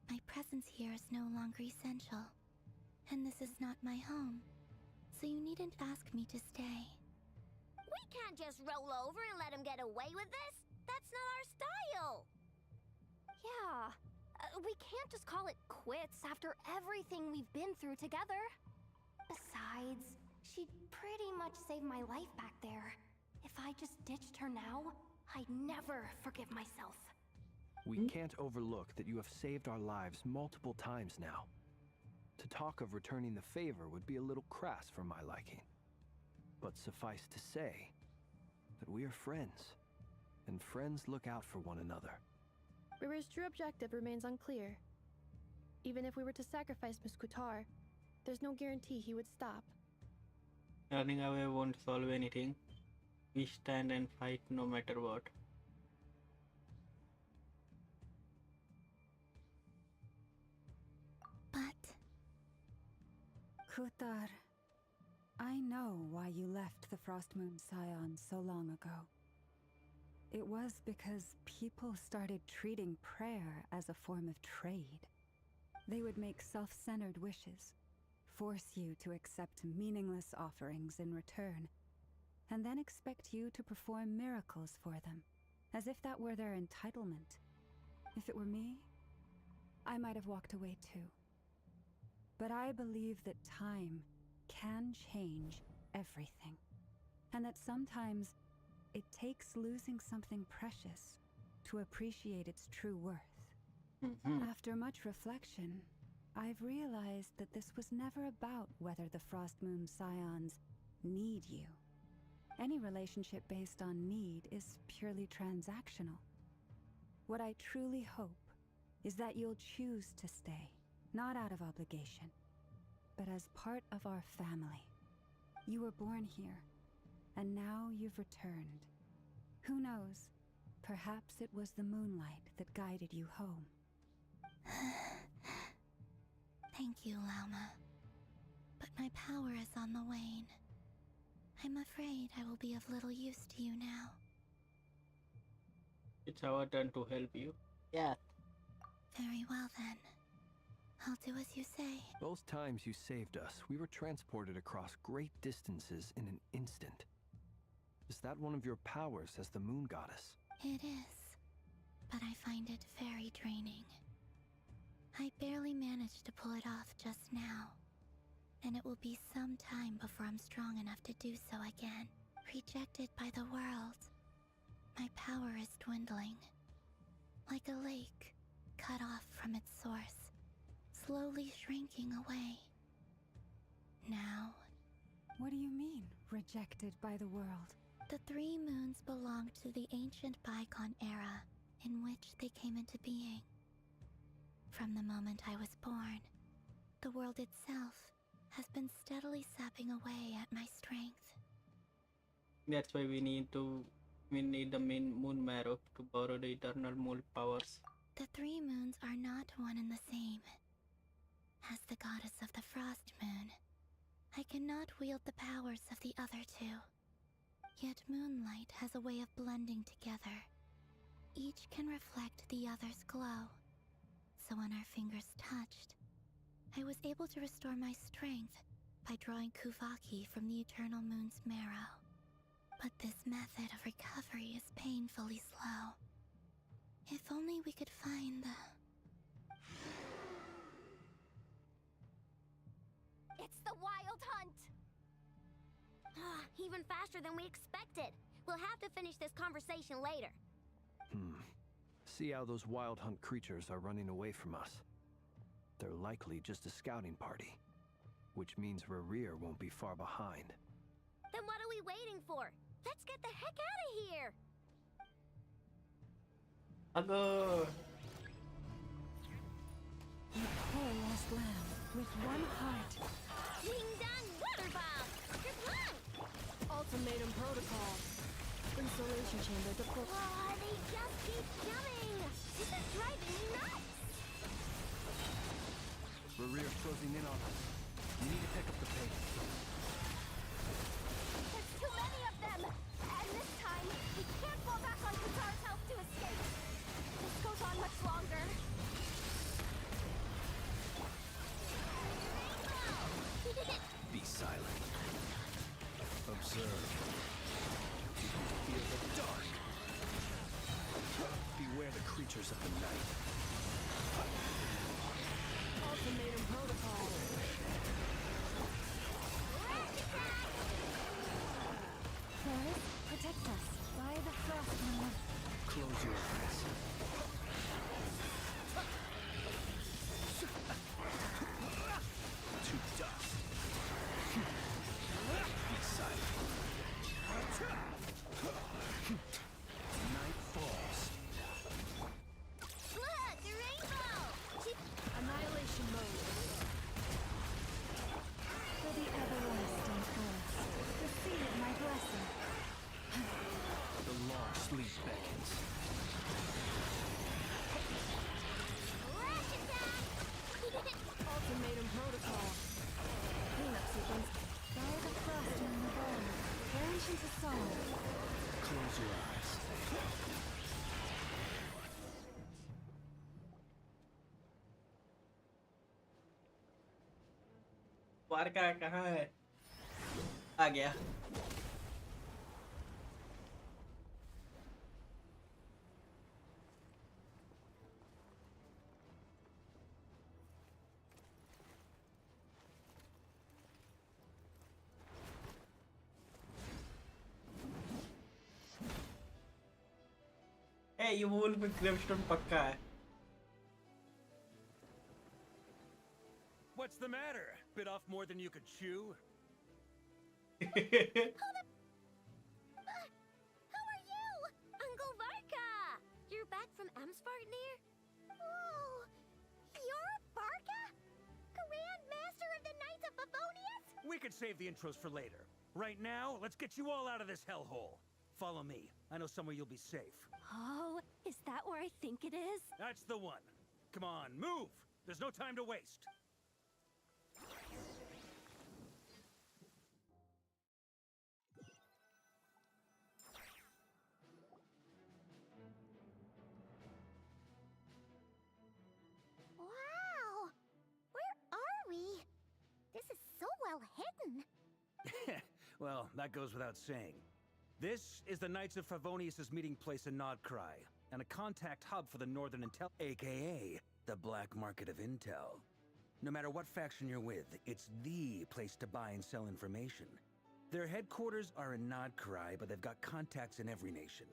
My presence here is no longer essential, and this is not my home, so you needn't ask me to stay. We can't just roll over and let him get away with this. That's not our style. Yeah, we can't just call it quits after everything we've been through together. Besides, she pretty much saved my life back there. If I just ditched her now, I'd never forgive myself. We can't overlook that you have saved our lives multiple times now. To talk of returning the favor would be a little crass for my liking. But suffice to say that we are friends, and friends look out for one another. Rira's true objective remains unclear. Even if we were to sacrifice Miss Kutar, there's no guarantee he would stop. Running away won't solve anything. We stand and fight no matter what. But... Kutar, I know why you left the Frost Moon Scions so long ago. It was because people started treating prayer as a form of trade. They would make self-centered wishes, force you to accept meaningless offerings in return, and then expect you to perform miracles for them, as if that were their entitlement. If it were me, I might have walked away too. But I believe that time can change everything, and that sometimes it takes losing something precious to appreciate its true worth. After much reflection, I've realized that this was never about whether the Frost Moon Scions need you. Any relationship based on need is purely transactional. What I truly hope is that you'll choose to stay, not out of obligation, but as part of our family. You were born here, and now you've returned. Who knows? Perhaps it was the moonlight that guided you home. Thank you, Lauma. But my power is on the wane. I'm afraid I will be of little use to you now. It's our turn to help you. Yeah. Very well then. I'll do as you say. Both times you saved us, we were transported across great distances in an instant. Is that one of your powers as the moon goddess? It is, but I find it very draining. I barely managed to pull it off just now, and it will be some time before I'm strong enough to do so again. Rejected by the world, my power is dwindling. Like a lake, cut off from its source, slowly shrinking away. Now... What do you mean, rejected by the world? The 3 moons belonged to the ancient bygone era in which they came into being. From the moment I was born, the world itself has been steadily sapping away at my strength. That's why we need the main moon marrow to borrow the eternal moon powers. The 3 moons are not one and the same. As the goddess of the Frost Moon, I cannot wield the powers of the other 2. Yet moonlight has a way of blending together. Each can reflect the other's glow. So when our fingers touched, I was able to restore my strength by drawing Kuvaki from the eternal moon's marrow. But this method of recovery is painfully slow. If only we could find the... It's the Wild Hunt! Even faster than we expected. We'll have to finish this conversation later. See how those Wild Hunt creatures are running away from us. They're likely just a scouting party, which means Rerir won't be far behind. Then what are we waiting for? Let's get the heck out of here! Ago! You poor lost lamb, with one heart. Ding dong water bomb! Kerplunk! Ultimatum protocol. Installation chamber deployed. Oh, they just keep coming! This is driving me nuts! Rerir's closing in on us. We need to pick up the pace. There's too many of them! And this time, we can't fall back on Katar's help to escape. This goes on much longer. Be silent. Observe. Feel the dark. Beware the creatures of the night. Ultimatum protocol. Ferris, protect us by the Frost Moon. Close your eyes. To dust. Be silent. Night falls. Look, a rainbow! Annihilation mode. For the everlasting forest, receive my blessing. The long sleep beckons. Rush attack! Ultimatum protocol. Cleanup sequence. By the Frost Moon above, branch into song. Close your eyes. Dwarka कहाँ है? आ गया. ये wolf gravestone पक्का है. What's the matter? Bit off more than you could chew? Who are you? Uncle Varka! You're back from Amsvartnir? Whoa! You're Barca? Grand Master of the Knights of Favonius? We could save the intros for later. Right now, let's get you all out of this hellhole. Follow me. I know somewhere you'll be safe. Oh, is that where I think it is? That's the one. Come on, move! There's no time to waste. Wow! Where are we? This is so well hidden. Well, that goes without saying. This is the Knights of Favonius' meeting place in Nodcry, and a contact hub for the Northern Intel, aka the Black Market of Intel. No matter what faction you're with, it's the place to buy and sell information. Their headquarters are in Nodcry, but they've got contacts in every nation.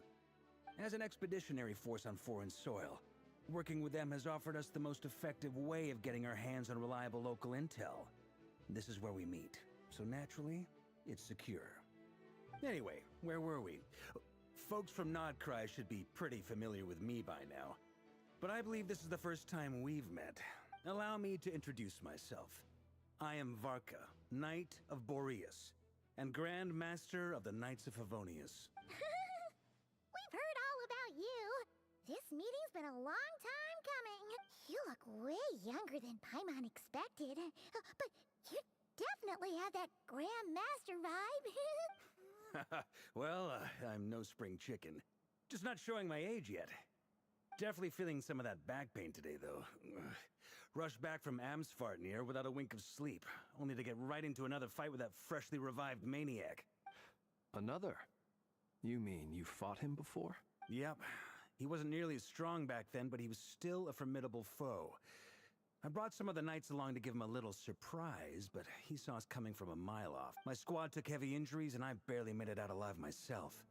As an expeditionary force on foreign soil, working with them has offered us the most effective way of getting our hands on reliable local intel. This is where we meet, so naturally, it's secure. Anyway, where were we? Folks from Nodcry should be pretty familiar with me by now. But I believe this is the first time we've met. Allow me to introduce myself. I am Varka, Knight of Boreas, and Grand Master of the Knights of Favonius. We've heard all about you. This meeting's been a long time coming. You look way younger than Paimon expected. But you definitely have that Grand Master vibe. Well, I'm no spring chicken. Just not showing my age yet. Definitely feeling some of that back pain today, though. Rushed back from Amsvartnir without a wink of sleep, only to get right into another fight with that freshly revived maniac. Another? You mean you fought him before? Yep. He wasn't nearly as strong back then, but he was still a formidable foe. I brought some of the knights along to give him a little surprise, but he saw us coming from a mile off. My squad took heavy injuries, and I barely made it out alive myself.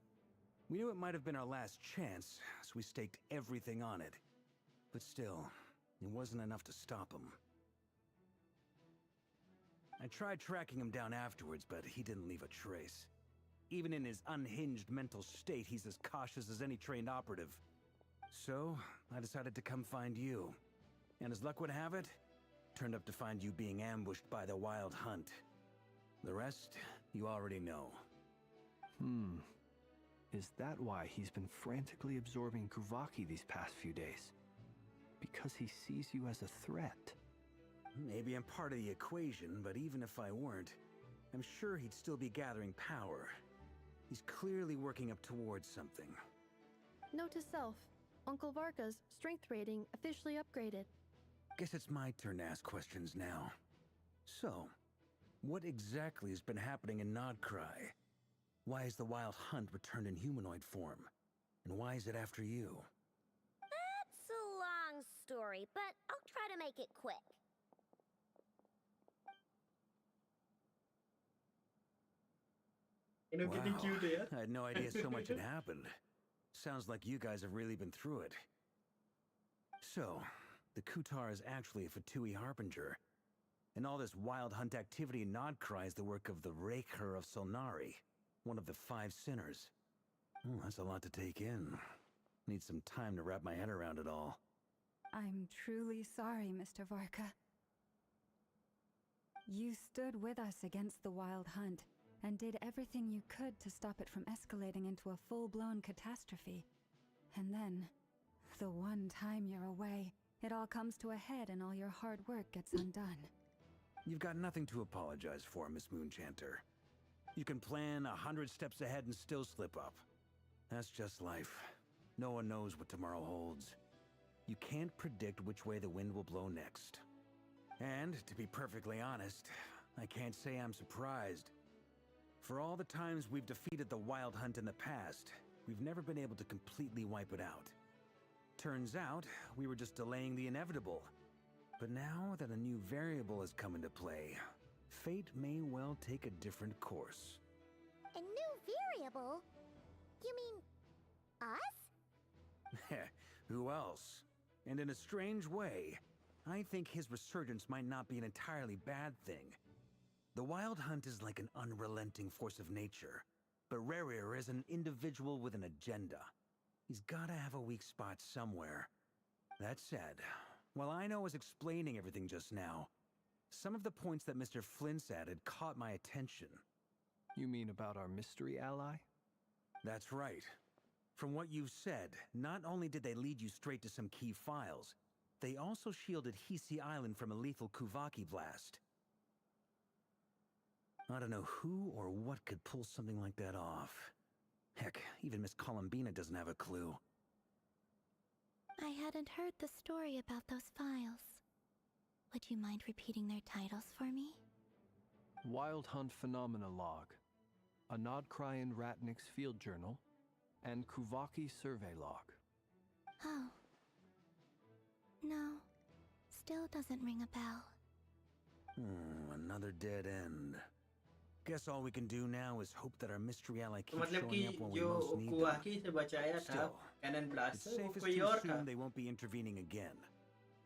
We knew it might have been our last chance, so we staked everything on it. But still, it wasn't enough to stop him. I tried tracking him down afterwards, but he didn't leave a trace. Even in his unhinged mental state, he's as cautious as any trained operative. So, I decided to come find you. And as luck would have it, turned up to find you being ambushed by the Wild Hunt. The rest, you already know. Is that why he's been frantically absorbing Kuvaki these past few days? Because he sees you as a threat? Maybe I'm part of the equation, but even if I weren't, I'm sure he'd still be gathering power. He's clearly working up towards something. Note to self, Uncle Varka's strength rating officially upgraded. Guess it's my turn to ask questions now. So, what exactly has been happening in Nodcry? Why is the Wild Hunt returned in humanoid form? And why is it after you? That's a long story, but I'll try to make it quick. Wow, I had no idea so much had happened. Sounds like you guys have really been through it. So, the Kutar is actually a Fatui Harbinger. And all this Wild Hunt activity in Nodcry is the work of the Raker of Solnari, one of the 5 sinners. That's a lot to take in. Need some time to wrap my head around it all. I'm truly sorry, Mr. Varka. You stood with us against the Wild Hunt, and did everything you could to stop it from escalating into a full-blown catastrophe. And then, the one time you're away, it all comes to a head and all your hard work gets undone. You've got nothing to apologize for, Miss Moonchanter. You can plan 100 steps ahead and still slip up. That's just life. No one knows what tomorrow holds. You can't predict which way the wind will blow next. And, to be perfectly honest, I can't say I'm surprised. For all the times we've defeated the Wild Hunt in the past, we've never been able to completely wipe it out. Turns out, we were just delaying the inevitable. But now that a new variable has come into play, fate may well take a different course. A new variable? You mean us? Who else? And in a strange way, I think his resurgence might not be an entirely bad thing. The Wild Hunt is like an unrelenting force of nature, but Rarier is an individual with an agenda. He's gotta have a weak spot somewhere. That said, while I was explaining everything just now, some of the points that Mr. Flint's added caught my attention. You mean about our mystery ally? That's right. From what you've said, not only did they lead you straight to some key files, they also shielded Hisi Island from a lethal Kuvaki blast. I don't know who or what could pull something like that off. Heck, even Miss Columbina doesn't have a clue. I hadn't heard the story about those files. Would you mind repeating their titles for me? Wild Hunt Phenomena Log, a Nodcryan Ratnik's Field Journal, and Kuvaki Survey Log. Oh. No. Still doesn't ring a bell. Another dead end. Guess all we can do now is hope that our mystery ally तो keeps मतलब कि showing up when we जो most need them. कुवाकी से बचाया था Still, cannon it's blast से वो safest कोई to और था. assume they won't be intervening again.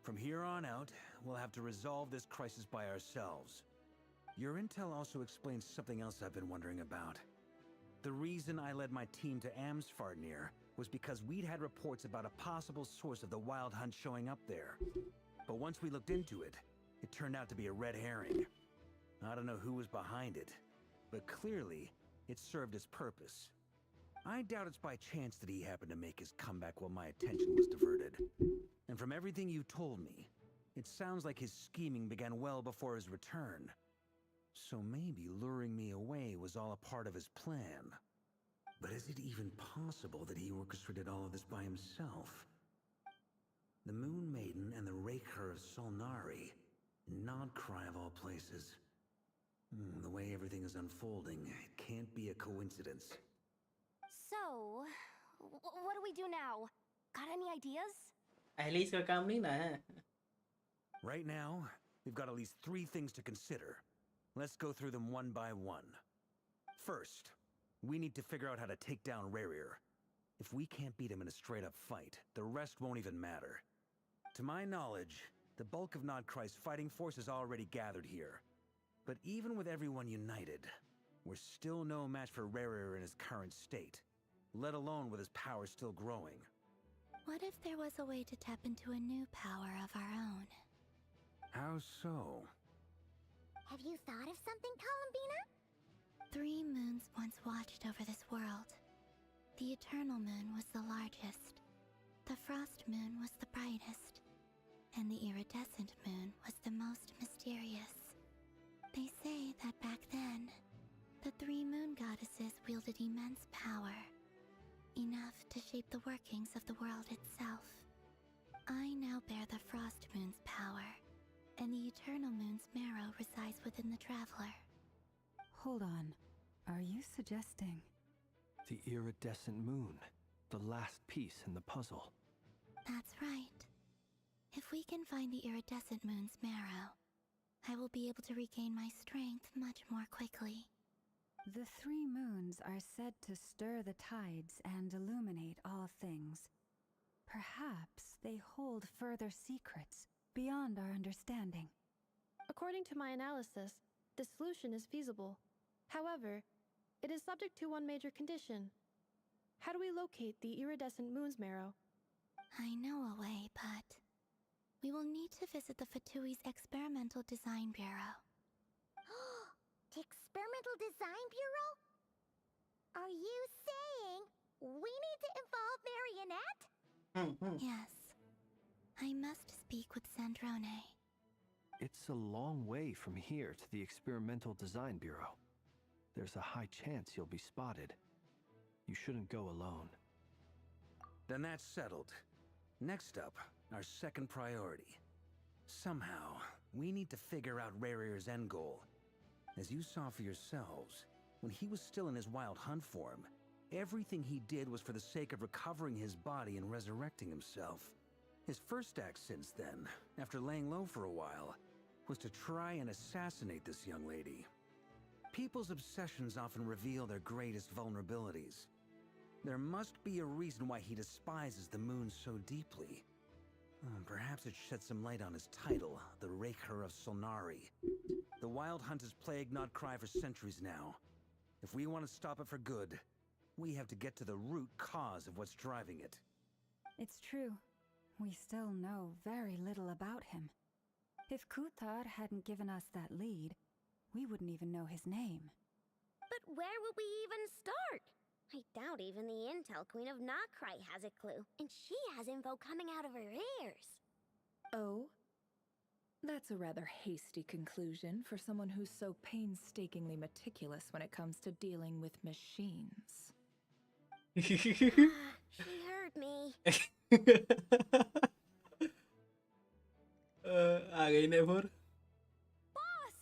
From here on out, we'll have to resolve this crisis by ourselves. Your intel also explains something else I've been wondering about. The reason I led my team to Amsfarnir was because we'd had reports about a possible source of the Wild Hunt showing up there. But once we looked into it, it turned out to be a red herring. I don't know who was behind it, but clearly, it served its purpose. I doubt it's by chance that he happened to make his comeback while my attention was diverted. And from everything you told me, it sounds like his scheming began well before his return. So maybe luring me away was all a part of his plan. But is it even possible that he orchestrated all of this by himself? The Moon Maiden and the Raker of Solnari, Nodcry of all places. The way everything is unfolding, it can't be a coincidence. So, what do we do now? Got any ideas? एहलीस का काम नहीं ना है. Right now, we've got at least 3 things to consider. Let's go through them one by one. First, we need to figure out how to take down Rarier. If we can't beat him in a straight-up fight, the rest won't even matter. To my knowledge, the bulk of Nodcry's fighting force is already gathered here. But even with everyone united, we're still no match for Rarier in his current state, let alone with his power still growing. What if there was a way to tap into a new power of our own? How so? Have you thought of something, Columbina? 3 moons once watched over this world. The Eternal Moon was the largest. The Frost Moon was the brightest. And the Iridescent Moon was the most mysterious. They say that back then, the 3 moon goddesses wielded immense power. Enough to shape the workings of the world itself. I now bear the Frost Moon's power, and the Eternal Moon's marrow resides within the Traveler. Hold on. Are you suggesting? The iridescent moon, the last piece in the puzzle. That's right. If we can find the Iridescent Moon's marrow, I will be able to regain my strength much more quickly. The 3 moons are said to stir the tides and illuminate all things. Perhaps they hold further secrets beyond our understanding. According to my analysis, the solution is feasible. However, it is subject to one major condition. How do we locate the iridescent moon's marrow? I know a way, but we will need to visit the Fatui's Experimental Design Bureau. Experimental Design Bureau? Are you saying we need to involve Marionette? Yes. I must speak with Sandrone. It's a long way from here to the Experimental Design Bureau. There's a high chance you'll be spotted. You shouldn't go alone. Then that's settled. Next up, our second priority. Somehow, we need to figure out Rarier's end goal. As you saw for yourselves, when he was still in his Wild Hunt form, everything he did was for the sake of recovering his body and resurrecting himself. His first act since then, after laying low for a while, was to try and assassinate this young lady. People's obsessions often reveal their greatest vulnerabilities. There must be a reason why he despises the moon so deeply. Perhaps it sheds some light on his title, the Raker of Solnari. The Wild Hunt has plagued Nodcry for centuries now. If we want to stop it for good, we have to get to the root cause of what's driving it. It's true. We still know very little about him. If Kuthar hadn't given us that lead, we wouldn't even know his name. But where would we even start? I doubt even the Intel Queen of Nodcry has a clue, and she has info coming out of her ears. Oh? That's a rather hasty conclusion for someone who's so painstakingly meticulous when it comes to dealing with machines. She heard me. आ गई never. Boss!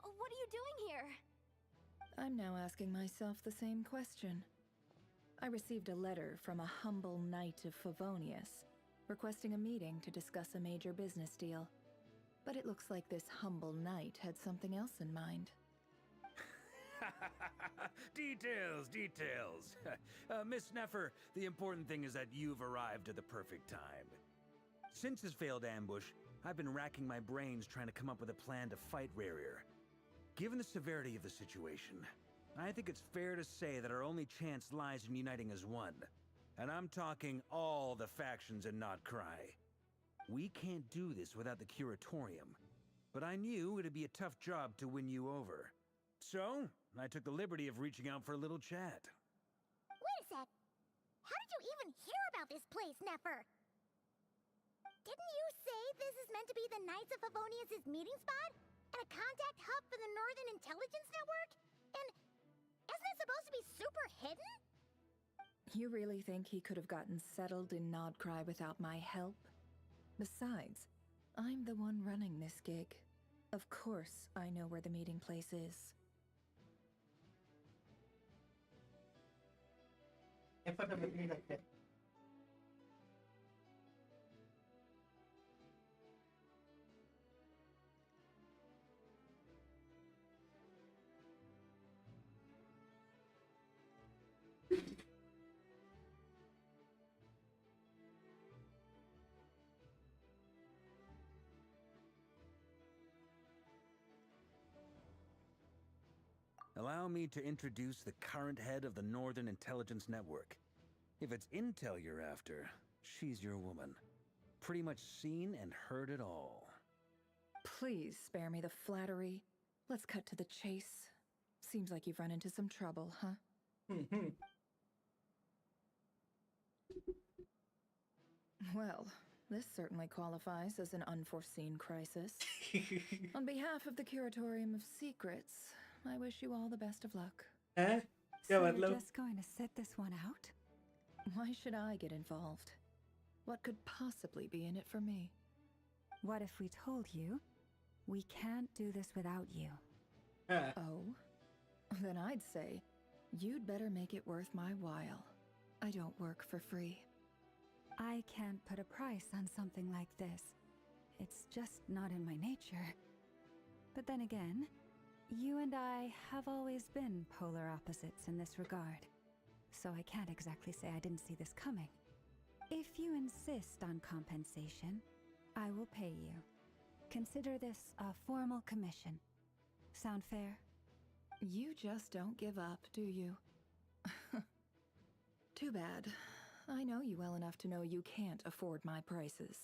What are you doing here? I'm now asking myself the same question. I received a letter from a humble knight of Favonius, requesting a meeting to discuss a major business deal. But it looks like this humble knight had something else in mind. Details, details. Miss Neffer, the important thing is that you've arrived at the perfect time. Since his failed ambush, I've been racking my brains trying to come up with a plan to fight Rarier. Given the severity of the situation, I think it's fair to say that our only chance lies in uniting as one. And I'm talking all the factions in Nodcry. We can't do this without the Curatorium, but I knew it'd be a tough job to win you over. So, I took the liberty of reaching out for a little chat. Wait a sec. How did you even hear about this place, Neffer? Didn't you say this is meant to be the Knights of Favonius' meeting spot? And a contact hub for the Northern Intelligence Network? And isn't it supposed to be super hidden? You really think he could have gotten settled in Nodcry without my help? Besides, I'm the one running this gig. Of course I know where the meeting place is. Allow me to introduce the current head of the Northern Intelligence Network. If it's intel you're after, she's your woman. Pretty much seen and heard it all. Please spare me the flattery. Let's cut to the chase. Seems like you've run into some trouble, huh? Well, this certainly qualifies as an unforeseen crisis. On behalf of the Curatorium of Secrets, I wish you all the best of luck. हैं? So क्या you're मतलब? just going to sit this one out? Why should I get involved? What could possibly be in it for me? What if we told you we can't do this without you? हाँ. Oh? Then I'd say, you'd better make it worth my while. I don't work for free. I can't put a price on something like this. It's just not in my nature. But then again, you and I have always been polar opposites in this regard. So I can't exactly say I didn't see this coming. If you insist on compensation, I will pay you. Consider this a formal commission. Sound fair? You just don't give up, do you? Too bad. I know you well enough to know you can't afford my prices.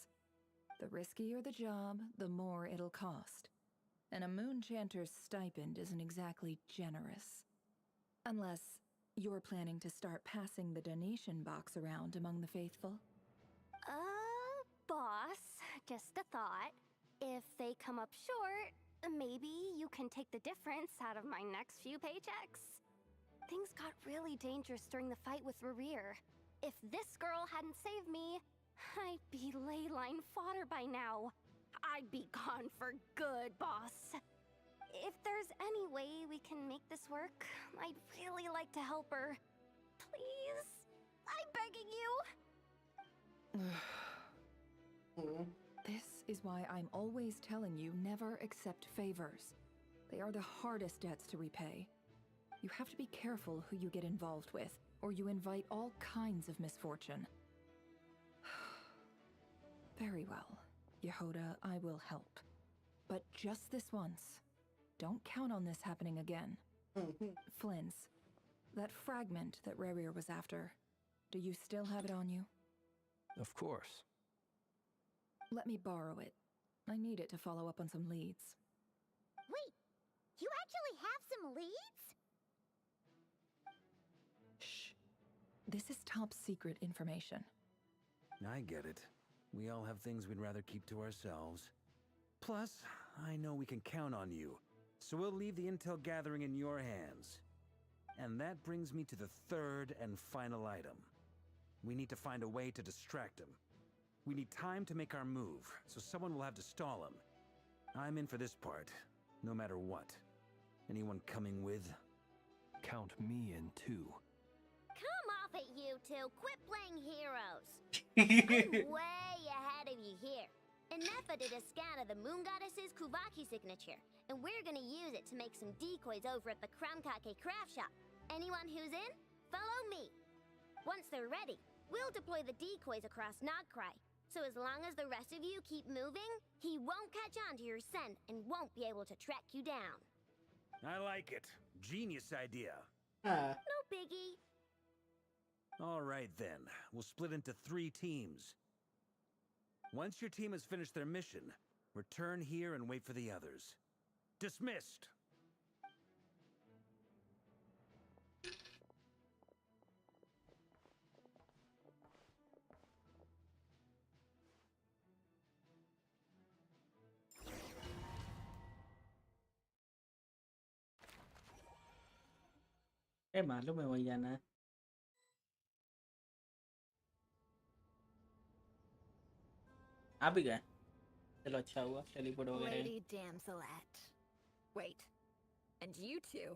The riskier the job, the more it'll cost. And a Moonchanter's stipend isn't exactly generous. Unless you're planning to start passing the donation box around among the faithful. Boss, just a thought. If they come up short, maybe you can take the difference out of my next few paychecks. Things got really dangerous during the fight with Rarier. If this girl hadn't saved me, I'd be ley line fodder by now. I'd be gone for good, boss. If there's any way we can make this work, I'd really like to help her. Please? I'm begging you. This is why I'm always telling you never accept favors. They are the hardest debts to repay. You have to be careful who you get involved with, or you invite all kinds of misfortune. Very well, Yehoda, I will help. But just this once. Don't count on this happening again. Flins, that fragment that Rerir was after, do you still have it on you? Of course. Let me borrow it. I need it to follow up on some leads. Wait, you actually have some leads? Shh. This is top secret information. I get it. We all have things we'd rather keep to ourselves. Plus, I know we can count on you, so we'll leave the intel gathering in your hands. And that brings me to the third and final item. We need to find a way to distract him. We need time to make our move, so someone will have to stall him. I'm in for this part, no matter what. Anyone coming with? Count me in too. Come off it, you two. Quit playing heroes. I'm way ahead of you here. Nefa did a scan of the Moon Goddess's Kuvaki signature, and we're gonna use it to make some decoys over at the Kramkake craft shop. Anyone who's in, follow me. Once they're ready, we'll deploy the decoys across Nogcry. So as long as the rest of you keep moving, he won't catch on to your scent and won't be able to track you down. I like it. Genius idea. No biggie. All right then, we'll split into 3 teams. Once your team has finished their mission, return here and wait for the others. Dismissed! मालूम है वही जाना है आप ही गए चलो अच्छा हुआ टेलीपोर्ट हो गए Lady Damselette. Wait. And you two?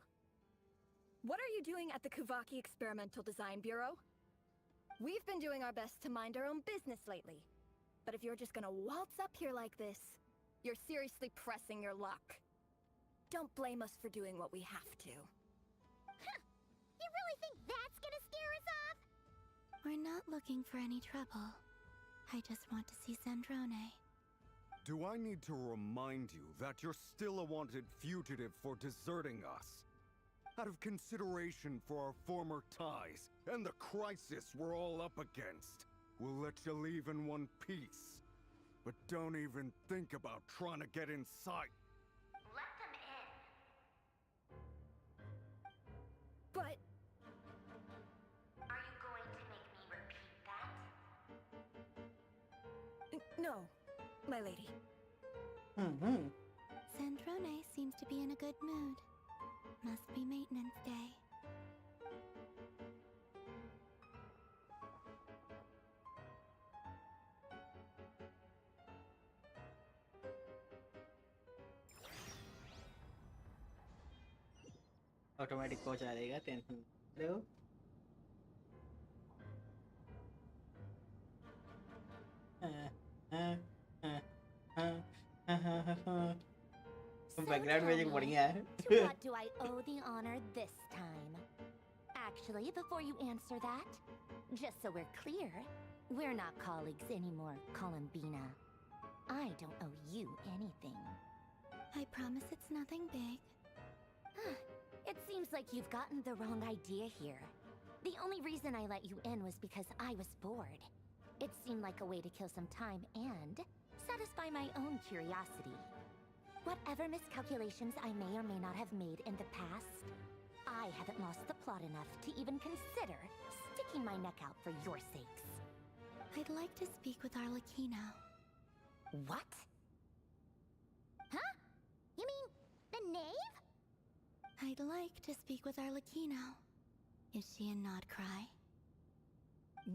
What are you doing at the Kuvaki Experimental Design Bureau? We've been doing our best to mind our own business lately. But if you're just gonna waltz up here like this, you're seriously pressing your luck. Don't blame us for doing what we have to. You really think that's gonna scare us off? We're not looking for any trouble. I just want to see Sandrone. Do I need to remind you that you're still a wanted fugitive for deserting us? Out of consideration for our former ties and the crisis we're all up against, we'll let you leave in one piece. But don't even think about trying to get inside. Let them in. But... Are you going to make me repeat that? no, my lady. Sandrone seems to be in a good mood. Must be maintenance day. Automatic पहुंचा देगा tension लो background music बढ़िया है To what do I owe the honor this time? Actually, before you answer that, just so we're clear, we're not colleagues anymore, Columbina. I don't owe you anything. I promise it's nothing big. It seems like you've gotten the wrong idea here. The only reason I let you in was because I was bored. It seemed like a way to kill some time and satisfy my own curiosity. Whatever miscalculations I may or may not have made in the past, I haven't lost the plot enough to even consider sticking my neck out for your sakes. I'd like to speak with Arlecchino. What? Huh? You mean the knave? I'd like to speak with Arlecchino. Is she in Nodcry?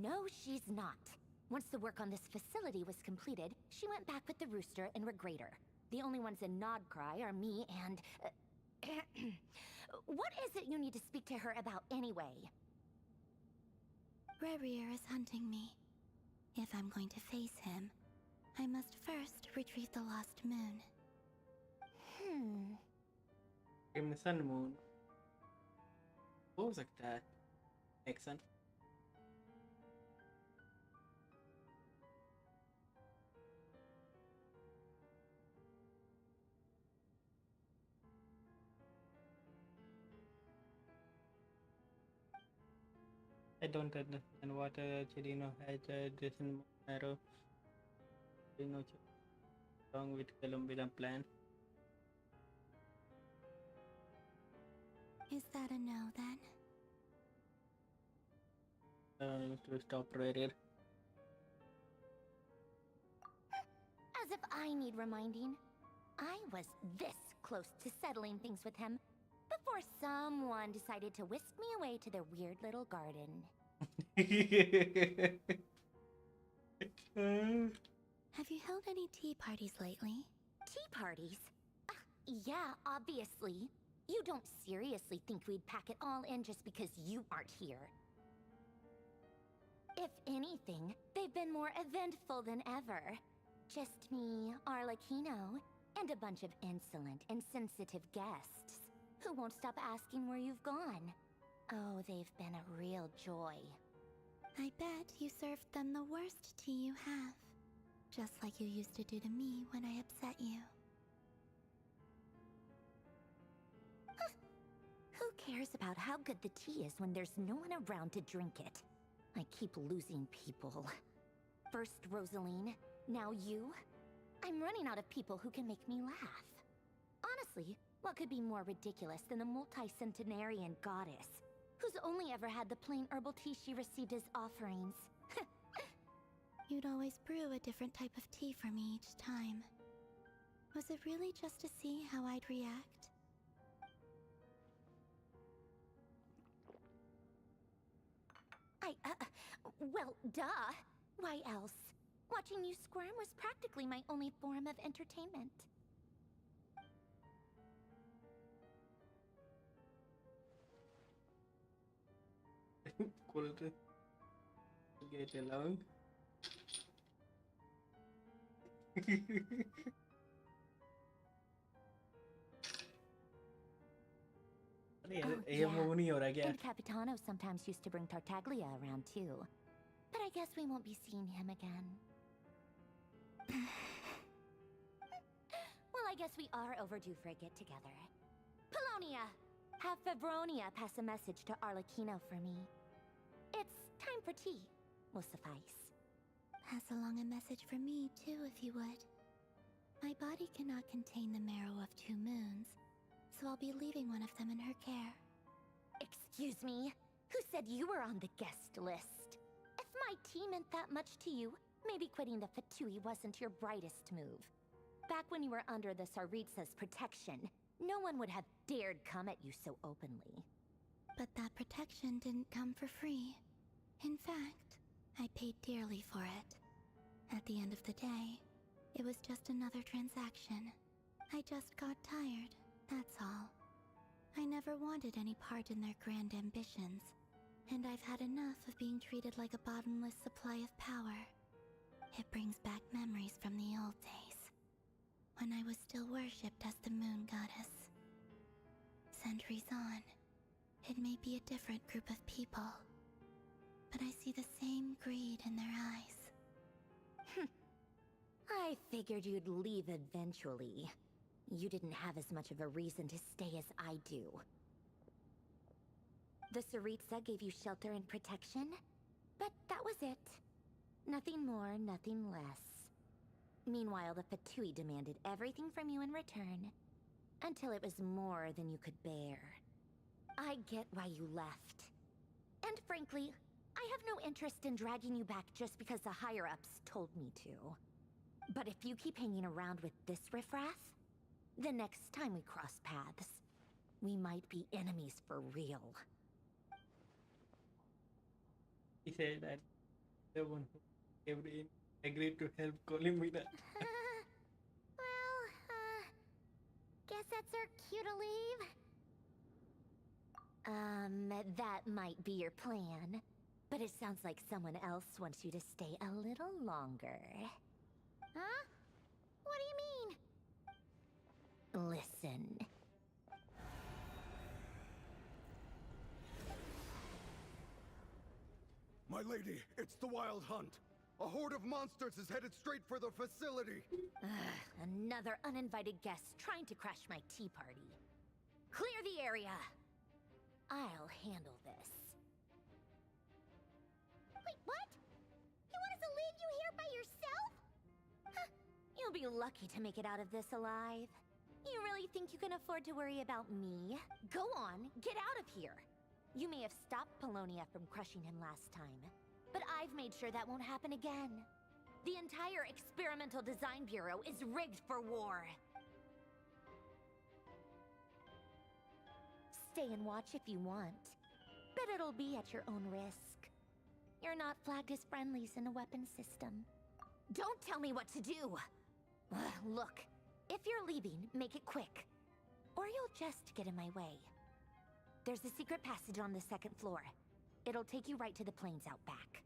No, she's not. Once the work on this facility was completed, she went back with the Rooster and Regrator. The only ones in Nodcry are me and... what is it you need to speak to her about anyway? Rerir is hunting me. If I'm going to face him, I must first retrieve the lost moon. Crimson moon हो सकता है action. I don't understand what Chirino has Jason Monero. Chirino wrong with Colombian plan. Is that a no then? To stop Rare. As if I need reminding. I was this close to settling things with him before someone decided to whisk me away to their weird little garden. Have you held any tea parties lately? Tea parties? Yeah, obviously. You don't seriously think we'd pack it all in just because you aren't here. If anything, they've been more eventful than ever. Just me, Arlecchino, and a bunch of insolent and sensitive guests who won't stop asking where you've gone. Oh, they've been a real joy. I bet you served them the worst tea you have. Just like you used to do to me when I upset you. Who cares about how good the tea is when there's no one around to drink it? I keep losing people. First Rosaline, now you. I'm running out of people who can make me laugh. Honestly, what could be more ridiculous than a multi-centenarian goddess who's only ever had the plain herbal tea she received as offerings? You'd always brew a different type of tea for me each time. Was it really just to see how I'd react? Well, duh. Why else? Watching you squirm was practically my only form of entertainment. Cool to get along. And Capitano sometimes used to bring Tartaglia around too. But I guess we won't be seeing him again. Well, I guess we are overdue for a get-together. Polonia! Have Fevronia pass a message to Arlecchino for me. It's time for tea. Will suffice. Pass along a message for me, too, if you would. My body cannot contain the marrow of 2 moons, so I'll be leaving one of them in her care. Excuse me? Who said you were on the guest list? If my tea meant that much to you, maybe quitting the Fatui wasn't your brightest move. Back when you were under the Tsaritsa's protection, no one would have dared come at you so openly. But that protection didn't come for free. In fact, I paid dearly for it. At the end of the day, it was just another transaction. I just got tired, that's all. I never wanted any part in their grand ambitions, and I've had enough of being treated like a bottomless supply of power. It brings back memories from the old days, when I was still worshipped as the moon goddess. Centuries on, it may be a different group of people, but I see the same greed in their eyes. I figured you'd leave eventually. You didn't have as much of a reason to stay as I do. The Tsaritsa gave you shelter and protection, but that was it. Nothing more, nothing less. Meanwhile, the Fatui demanded everything from you in return, until it was more than you could bear. I get why you left. And frankly, I have no interest in dragging you back just because the higher-ups told me to. But if you keep hanging around with this riffraff, the next time we cross paths, we might be enemies for real. He said that the one who agreed to help Columbina. Well, guess that's our cue to leave. That might be your plan, but it sounds like someone else wants you to stay a little longer. Huh? What do you mean? Listen. My lady, it's the Wild Hunt. A horde of monsters is headed straight for the facility. Another uninvited guest trying to crash my tea party. Clear the area. I'll handle this. Wait, what? You want us to leave you here by yourself? Huh, you'll be lucky to make it out of this alive. You really think you can afford to worry about me? Go on, get out of here. You may have stopped Polonia from crushing him last time, but I've made sure that won't happen again. The entire Experimental Design Bureau is rigged for war. Stay and watch if you want, but it'll be at your own risk. You're not flagged as friendlies in the weapons system. Don't tell me what to do! Look, if you're leaving, make it quick, or you'll just get in my way. There's a secret passage on the second floor. It'll take you right to the plains out back.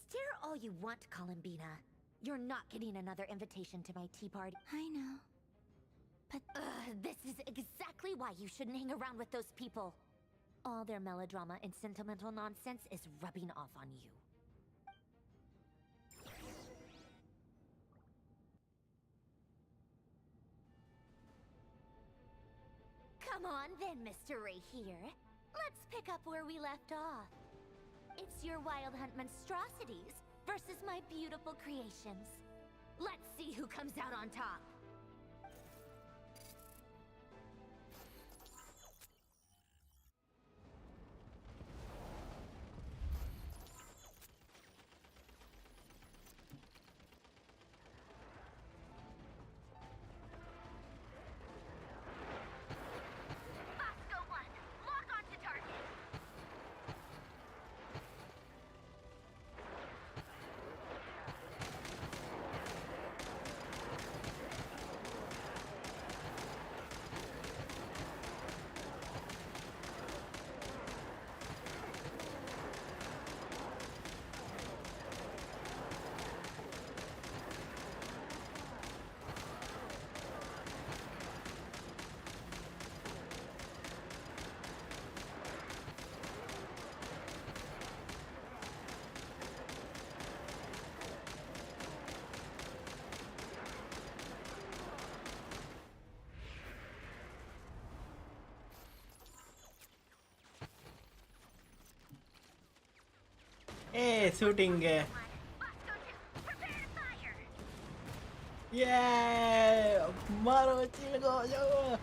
Stare all you want, Columbina. You're not getting another invitation to my tea party. I know. But this is exactly why you shouldn't hang around with those people. All their melodrama and sentimental nonsense is rubbing off on you. Come on then, Mr. Ray here. Let's pick up where we left off. It's your Wild Hunt monstrosities versus my beautiful creations. Let's see who comes out on top. Shooting ये मारो chill को जाओ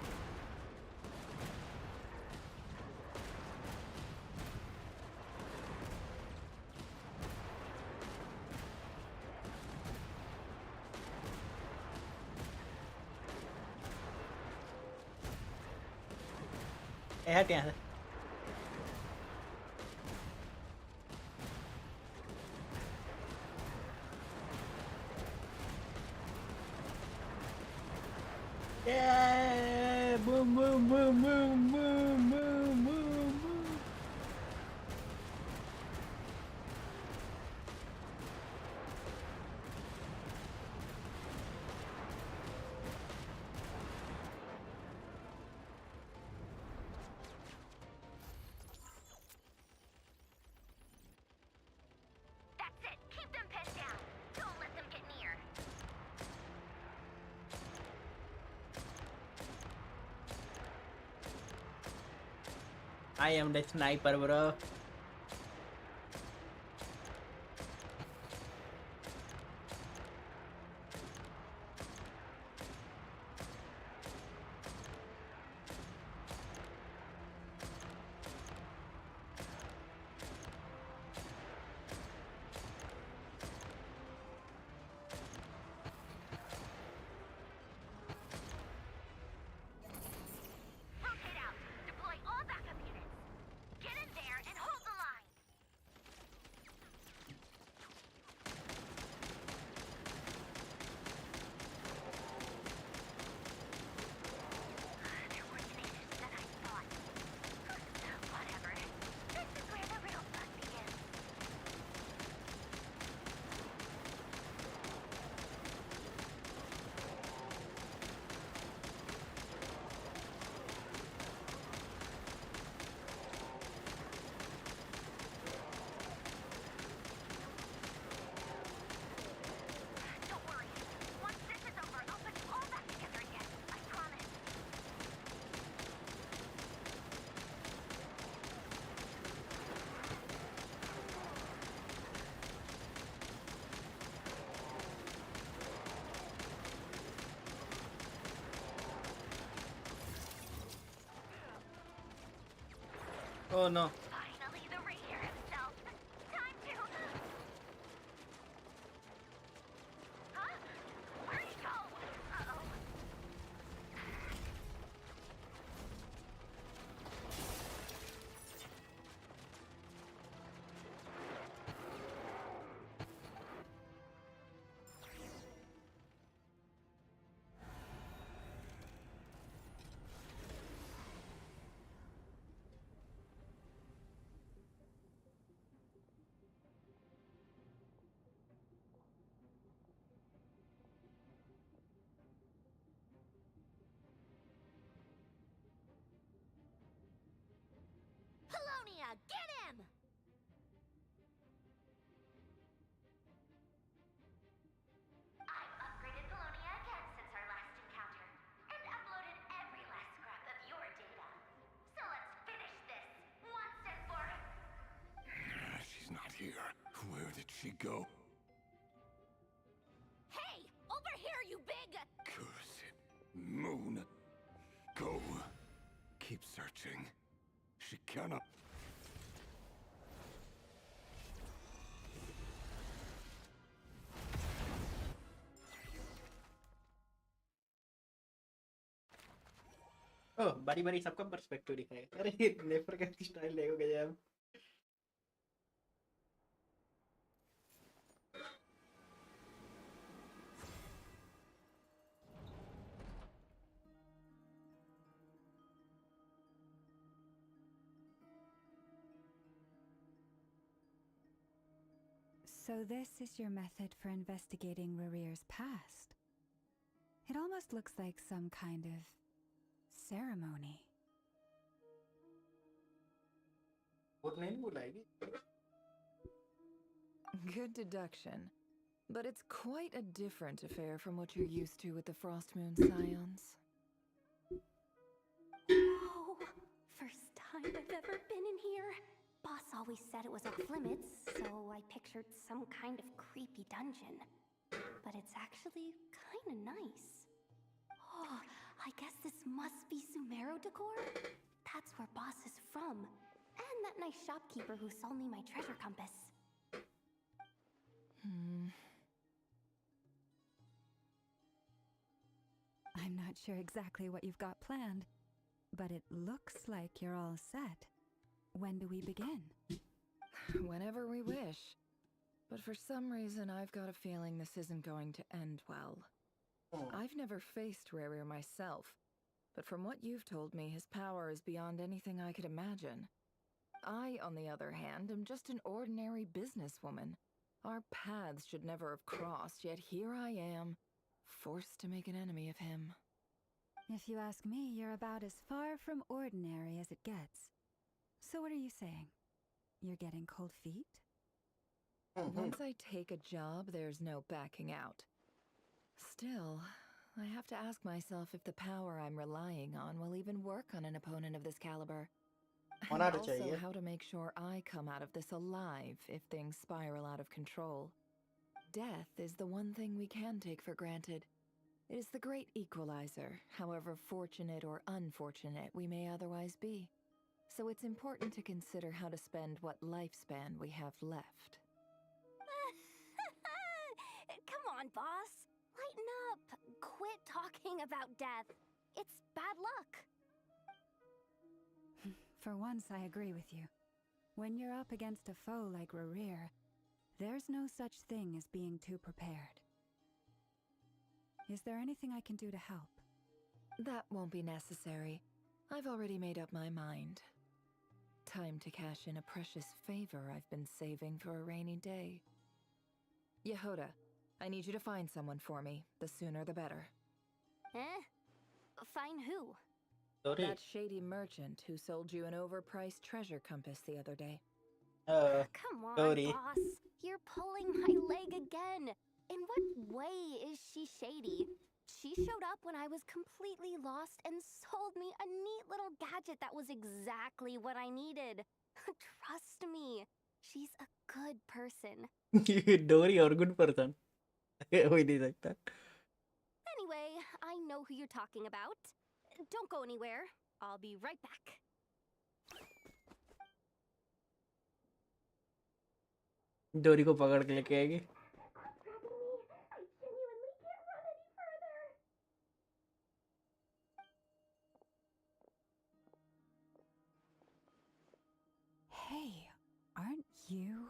हट यहाँ से Yeah, boom, boom, boom, boom, boom, boom, boom, boom. That's it. Keep them pinned down. Don't let them get near. I am the sniper, bro. Rotate out. Deploy all backup units. Get in there and hold Oh no. Finally, the Ranger himself. Time to. Huh? Where'd he go? Uh-oh. Polonia, get him! I've upgraded Polonia again since our last encounter, and uploaded every last scrap of your data. So let's finish this, once and for... She's not here. Where did she go? Hey, over here, you big... Cursed moon. Go. Keep searching. She cannot... Oh, बारी-बारी सबका perspective दिखाएगा। अरे नेफर का style देखो गजब। So this is your method for investigating Rarir's past. It almost looks like some kind of ceremony. वो नहीं बुलाएगी। Good deduction. But it's quite a different affair from what you're used to with the Frost Moon Scions. Whoa! First time I've ever been in here. Boss always said it was off limits, so I pictured some kind of creepy dungeon. But it's actually kinda nice. Oh, I guess this must be Sumero decor? That's where Boss is from. And that nice shopkeeper who sold me my treasure compass. I'm not sure exactly what you've got planned, but it looks like you're all set. When do we begin? Whenever we wish. But for some reason, I've got a feeling this isn't going to end well. I've never faced Rarir myself, but from what you've told me, his power is beyond anything I could imagine. I, on the other hand, am just an ordinary businesswoman. Our paths should never have crossed, yet here I am, forced to make an enemy of him. If you ask me, you're about as far from ordinary as it gets. So what are you saying? You're getting cold feet? Once I take a job, there's no backing out. Still, I have to ask myself if the power I'm relying on will even work on an opponent of this caliber. And होना तो also चाहिए। how to make sure I come out of this alive if things spiral out of control. Death is the one thing we can take for granted. It is the great equalizer, however fortunate or unfortunate we may otherwise be. So it's important to consider how to spend what lifespan we have left. Come on, boss. Lighten up. Quit talking about death. It's bad luck. For once, I agree with you. When you're up against a foe like Rarir, there's no such thing as being too prepared. Is there anything I can do to help? That won't be necessary. I've already made up my mind. Time to cash in a precious favor I've been saving for a rainy day. Yehoda, I need you to find someone for me. The sooner the better. Find who? Sorry. That shady merchant who sold you an overpriced treasure compass the other day. Come on, sorry. boss. You're pulling my leg again. In what way is she shady? She showed up when I was completely lost and sold me a neat little gadget that was exactly what I needed. Trust me, she's a good person. Dory or good person. हो ही नहीं सकता। Anyway, I know who you're talking about. Don't go anywhere. I'll be right back. डोरी को पकड़ के लेके आएगी। Hey, aren't you?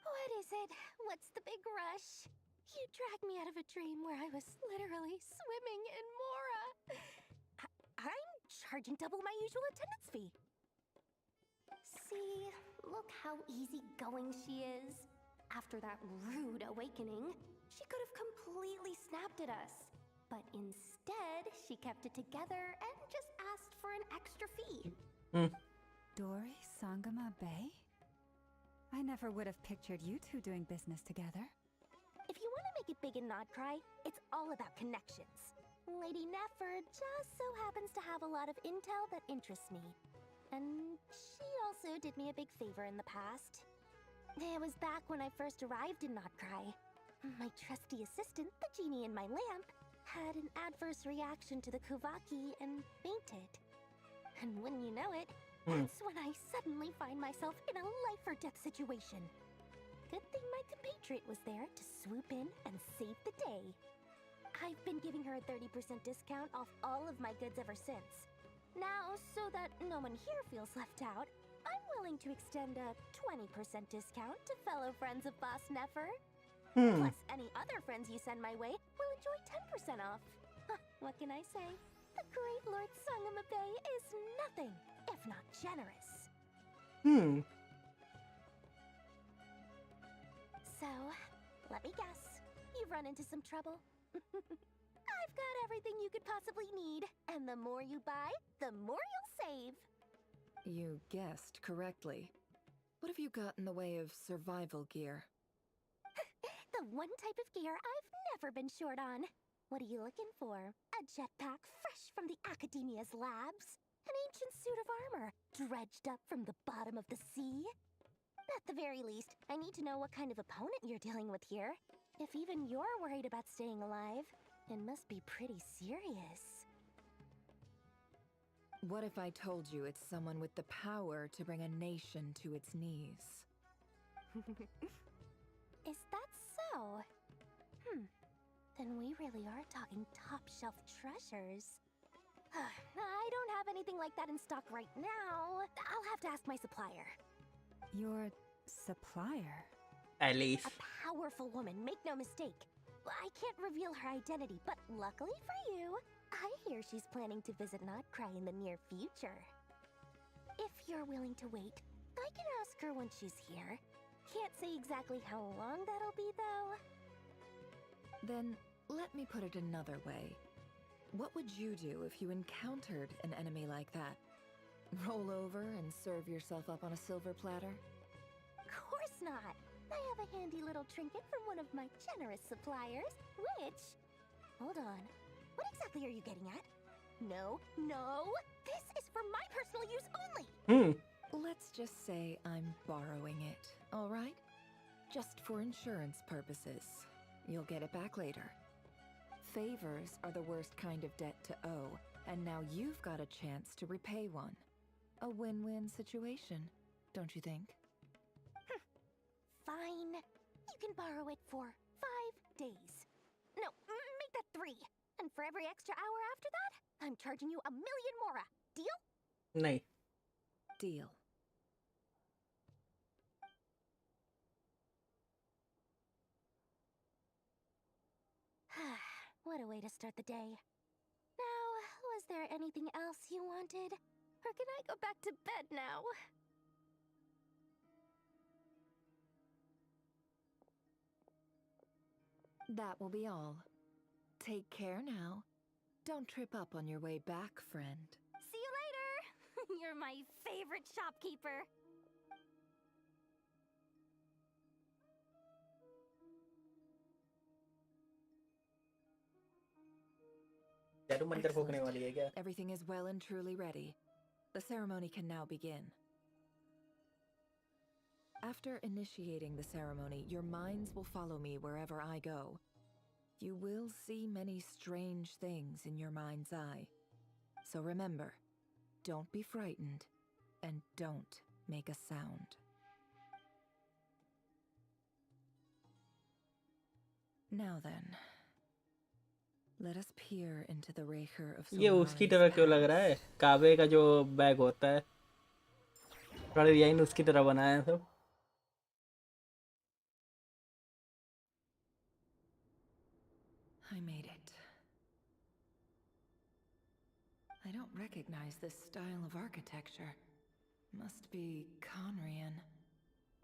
What is it? What's the big rush? You dragged me out of a dream where I was literally swimming in Mora. I'm charging double my usual attendance fee. See, look how easygoing she is. After that rude awakening, she could have completely snapped at us. But instead, she kept it together and just asked for an extra fee. Dori Sangama Bay? I never would have pictured you two doing business together. If you want to make it big in Nodcry, it's all about connections. Lady Nefer just so happens to have a lot of intel that interests me. And she also did me a big favor in the past. It was back when I first arrived in Nodcry. My trusty assistant, the genie in my lamp, had an adverse reaction to the Kuvaki and fainted. And wouldn't you know it, that's when I suddenly find myself in a life-or-death situation. Good thing my compatriot was there to swoop in and save the day. I've been giving her a 30% discount off all of my goods ever since. Now, so that no one here feels left out, I'm willing to extend a 20% discount to fellow friends of Boss Nefer. Plus, any other friends you send my way will enjoy 10% off. What can I say? The great Lord Sangamabe is nothing if not generous. So, let me guess. You've run into some trouble? I've got everything you could possibly need, and the more you buy, the more you'll save. You guessed correctly. What have you got in the way of survival gear? The one type of gear I've never been short on. What are you looking for? A jetpack fresh from the Academia's labs? An ancient suit of armor dredged up from the bottom of the sea? At the very least, I need to know what kind of opponent you're dealing with here. If even you're worried about staying alive, it must be pretty serious. What if I told you it's someone with the power to bring a nation to its knees? Is that so? Then we really are talking top-shelf treasures. I don't have anything like that in stock right now. I'll have to ask my supplier. Your supplier? Alice. A powerful woman, make no mistake. I can't reveal her identity, but luckily for you, I hear she's planning to visit Nodcry in the near future. If you're willing to wait, I can ask her when she's here. Can't say exactly how long that'll be, though. Then, let me put it another way. What would you do if you encountered an enemy like that? Roll over and serve yourself up on a silver platter? Course not! I have a handy little trinket from one of my generous suppliers, which... Hold on. What exactly are you getting at? No, no! This is for my personal use only! Let's just say I'm borrowing it, all right? Just for insurance purposes. You'll get it back later. Favors are the worst kind of debt to owe, and now you've got a chance to repay one. A win-win situation, don't you think? Fine. You can borrow it for 5 days. No, make that 3. And for every extra hour after that, I'm charging you 1 million mora. Deal? नहीं. Deal. What a way to start the day. Now, was there anything else you wanted? Or can I go back to bed now? That will be all. Take care now. Don't trip up on your way back, friend. See you later! You're my favorite shopkeeper. जादू मंदिर फूकने वाली है क्या? Everything is well and truly ready. The ceremony can now begin. After initiating the ceremony, your minds will follow me wherever I go. You will see many strange things in your mind's eye. So remember, don't be frightened, and don't make a sound. Now then, let us peer into the Raker of ये उसकी Solnari's तरह क्यों लग रहा है? past. काबे का जो बैग होता है, थोड़ा डिजाइन उसकी तरह बनाया है सब. I made it. I don't recognize this style of architecture. Must be Conrian.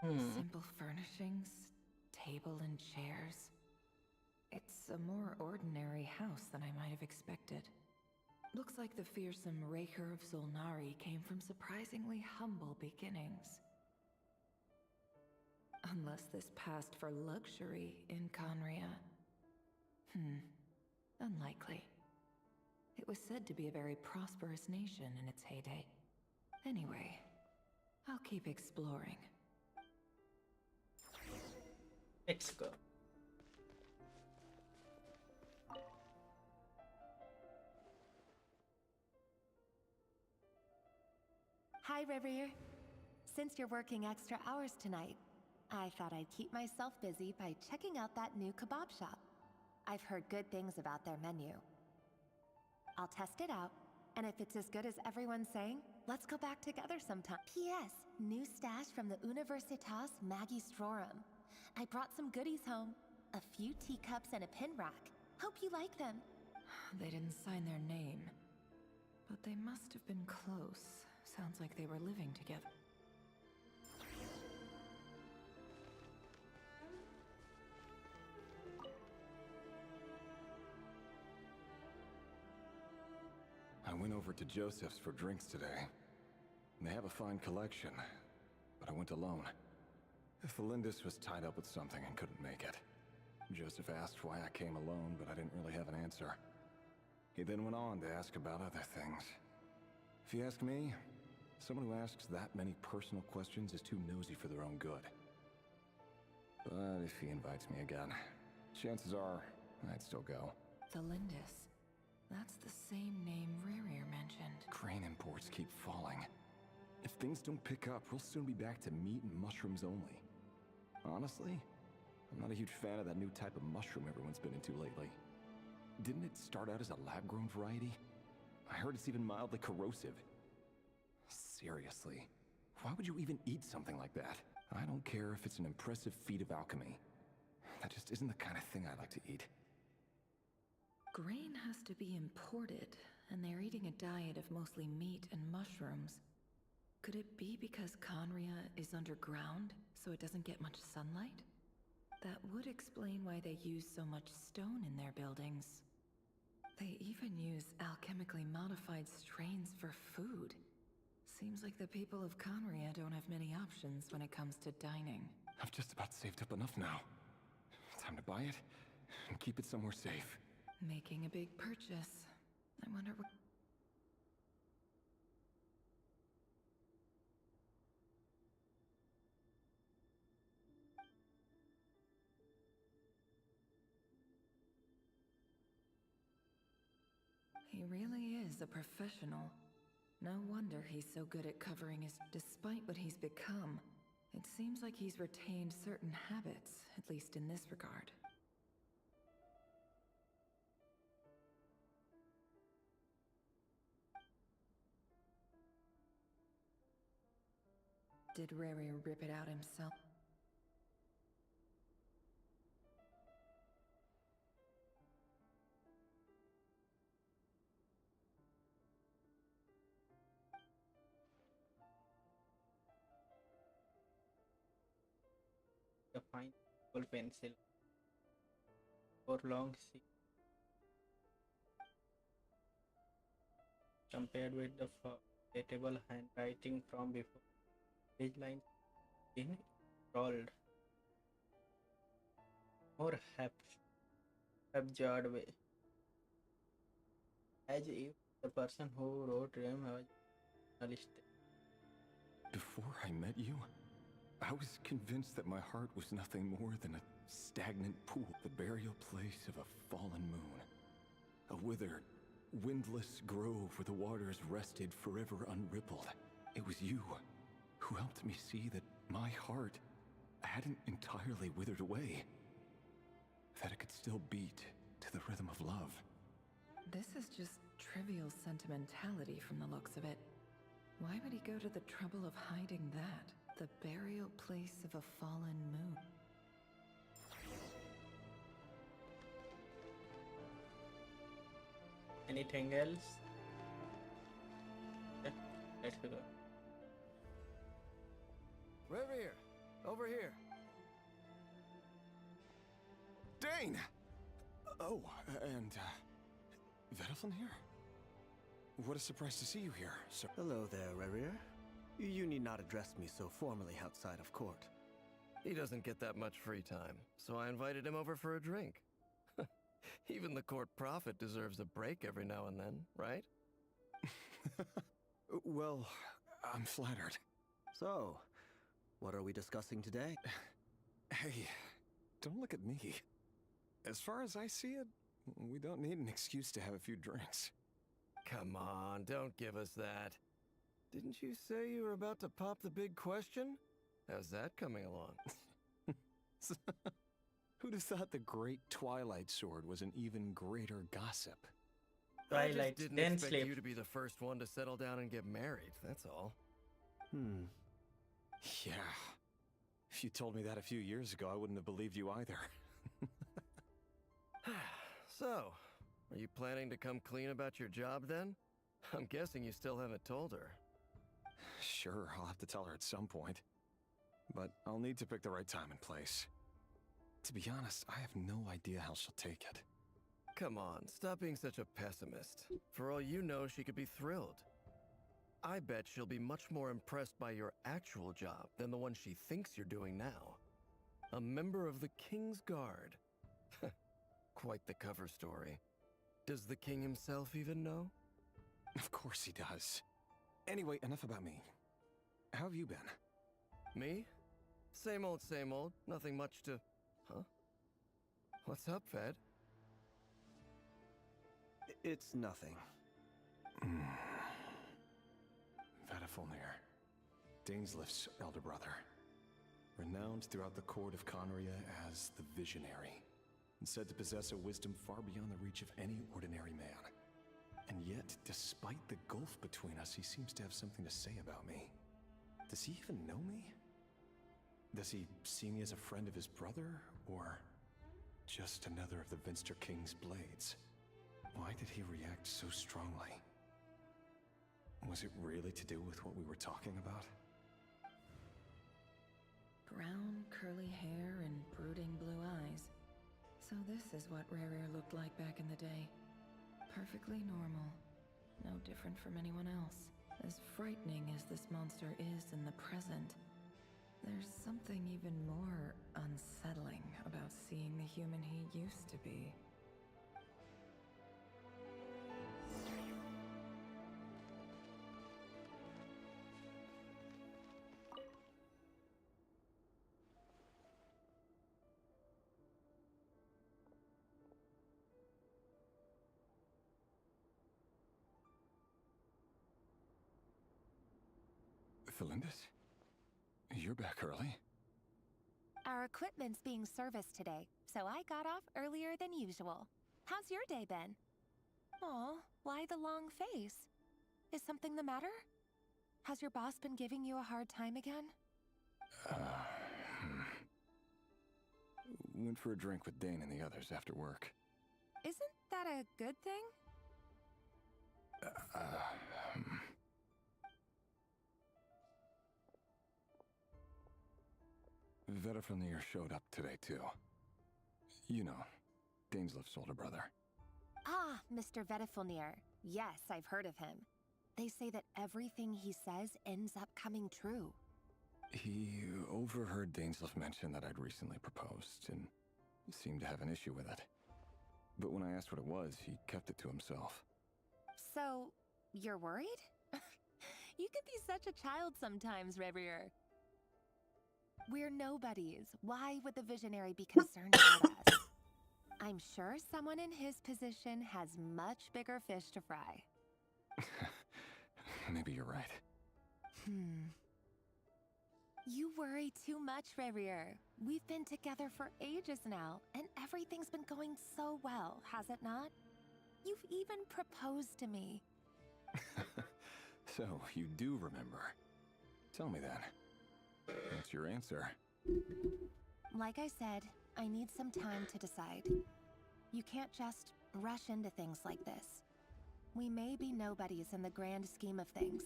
Simple furnishings, table and chairs. It's a more ordinary house than I might have expected. Looks like the fearsome Raker of Solnari came from surprisingly humble beginnings. Unless this passed for luxury in Conria. Unlikely. It was said to be a very prosperous nation in its heyday. Anyway, I'll keep exploring. Let's go. Hi, Rivier. Since you're working extra hours tonight, I thought I'd keep myself busy by checking out that new kebab shop. I've heard good things about their menu. I'll test it out, and if it's as good as everyone's saying, let's go back together sometime. P.S. New stash from the Universitas Magistrorum. I brought some goodies home. A few teacups and a pin rack. Hope you like them. They didn't sign their name, but they must have been close. Sounds like they were living together. I went over to Joseph's for drinks today. They have a fine collection, but I went alone. Felindis was tied up with something and couldn't make it. Joseph asked why I came alone, but I didn't really have an answer. He then went on to ask about other things. If you ask me, someone who asks that many personal questions is too nosy for their own good. But if he invites me again, chances are I'd still go. Felindis. That's the same name Rerir mentioned. Grain imports keep falling. If things don't pick up, we'll soon be back to meat and mushrooms only. Honestly, I'm not a huge fan of that new type of mushroom everyone's been into lately. Didn't it start out as a lab-grown variety? I heard it's even mildly corrosive. Seriously, why would you even eat something like that? I don't care if it's an impressive feat of alchemy. That just isn't the kind of thing I like to eat. Grain has to be imported, and they're eating a diet of mostly meat and mushrooms. Could it be because Conria is underground, so it doesn't get much sunlight? That would explain why they use so much stone in their buildings. They even use alchemically modified strains for food. Seems like the people of Conria don't have many options when it comes to dining. I've just about saved up enough now. Time to buy it and keep it somewhere safe. Making a big purchase. I wonder what... He really is a professional. No wonder he's so good at covering his... Despite what he's become, it seems like he's retained certain habits, at least in this regard. Did Rary rip it out himself? The fine full pencil for long C compared with the forgettable handwriting from before. Page lines in scrawled more absurd way, as if the person who wrote them was journalistic. Before I met you, I was convinced that my heart was nothing more than a stagnant pool, the burial place of a fallen moon. A withered, windless grove where the waters rested forever unrippled. It was you who helped me see that my heart hadn't entirely withered away. that it could still beat to the rhythm of love. This is just trivial sentimentality from the looks of it. Why would he go to the trouble of hiding that? The burial place of a fallen moon. Anything else? Yeah, let's go. Revere, over here. Dane! Oh, and, Vediflin here? What a surprise to see you here, sir. Hello there, Revere. You need not address me so formally outside of court. He doesn't get that much free time, so I invited him over for a drink. Even the court prophet deserves a break every now and then, right? Well, I'm flattered. So, what are we discussing today? Hey, don't look at me. As far as I see it, we don't need an excuse to have a few drinks. Come on, don't give us that. Didn't you say you were about to pop the big question? How's that coming along? Who'd have thought the great Twilight Sword was an even greater gossip? I Twilight, just didn't then expect sleep. you to be the first one to settle down and get married, that's all. Yeah. If you told me that a few years ago, I wouldn't have believed you either. So, are you planning to come clean about your job then? I'm guessing you still haven't told her. Sure, I'll have to tell her at some point. But I'll need to pick the right time and place. To be honest, I have no idea how she'll take it. Come on, stop being such a pessimist. For all you know, she could be thrilled. I bet she'll be much more impressed by your actual job than the one she thinks you're doing now. A member of the King's Guard. Quite the cover story. Does the king himself even know? Of course he does. Anyway, enough about me. How have you been? Me? Same old, same old. Nothing much to... Huh? What's up, Ved? It's nothing. Vediflin, Dainsleif's elder brother. Renowned throughout the court of Conria as the Visionary, and said to possess a wisdom far beyond the reach of any ordinary man. And yet, despite the gulf between us, he seems to have something to say about me. Does he even know me? Does he see me as a friend of his brother, or just another of the Vinster King's blades? Why did he react so strongly? Was it really to do with what we were talking about? Brown, curly hair and brooding blue eyes. So this is what Rare looked like back in the day. Perfectly normal. No different from anyone else. As frightening as this monster is in the present, there's something even more unsettling about seeing the human he used to be. Felindis? You're back early? Our equipment's being serviced today, so I got off earlier than usual. How's your day been? Aw, why the long face? Is something the matter? Has your boss been giving you a hard time again? Went for a drink with Dane and the others after work. Isn't that a good thing? Vediflin showed up today, too. You know, Dainsleif's older brother. Ah, Mr. Vediflnir. Yes, I've heard of him. They say that everything he says ends up coming true. He overheard Dainsleif mention that I'd recently proposed, and seemed to have an issue with it. But when I asked what it was, he kept it to himself. So, you're worried? You could be such a child sometimes, Revere. We're nobodies. Why would the Visionary be concerned about us? I'm sure someone in his position has much bigger fish to fry. Maybe you're right. You worry too much, Revere. We've been together for ages now, and Everything's been going so well, has it not? You've even proposed to me. So, you do remember. Tell me then. What's your answer? Like I said, I need some time to decide. You can't just rush into things like this. We may be nobodies in the grand scheme of things,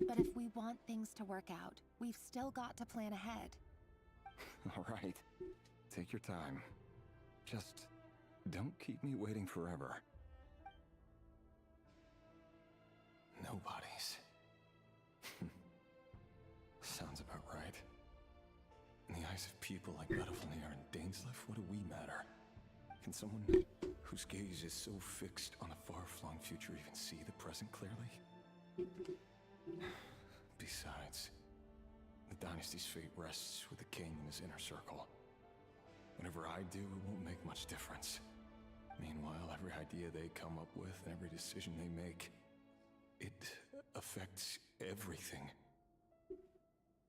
but if we want things to work out, we've still got to plan ahead. All right. Take your time. Just don't keep me waiting forever. Nobodies. Sounds about right. In the eyes of people like Wlkin and Dainsleif, what do we matter? Can someone whose gaze is so fixed on a far-flung future even see the present clearly? Besides, the dynasty's fate rests with the king and his inner circle. Whatever I do, it won't make much difference. Meanwhile, every idea they come up with and every decision they make, it affects everything.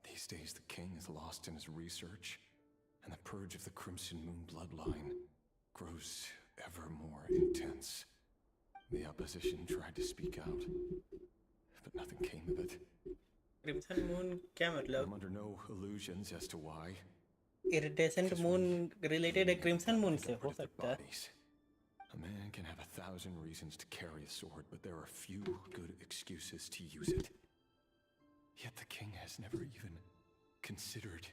These days, the king is lost in his research, and the purge of the Crimson Moon bloodline grows ever more intense. The opposition tried to speak out, but nothing came of it. Crimson moon क्या मतलब? I'm under no illusions as to why. Iridescent moon related है crimson moon से हो सकता है. A man can have 1,000 reasons to carry a sword, but there are few good excuses to use it. Yet the king has never even considered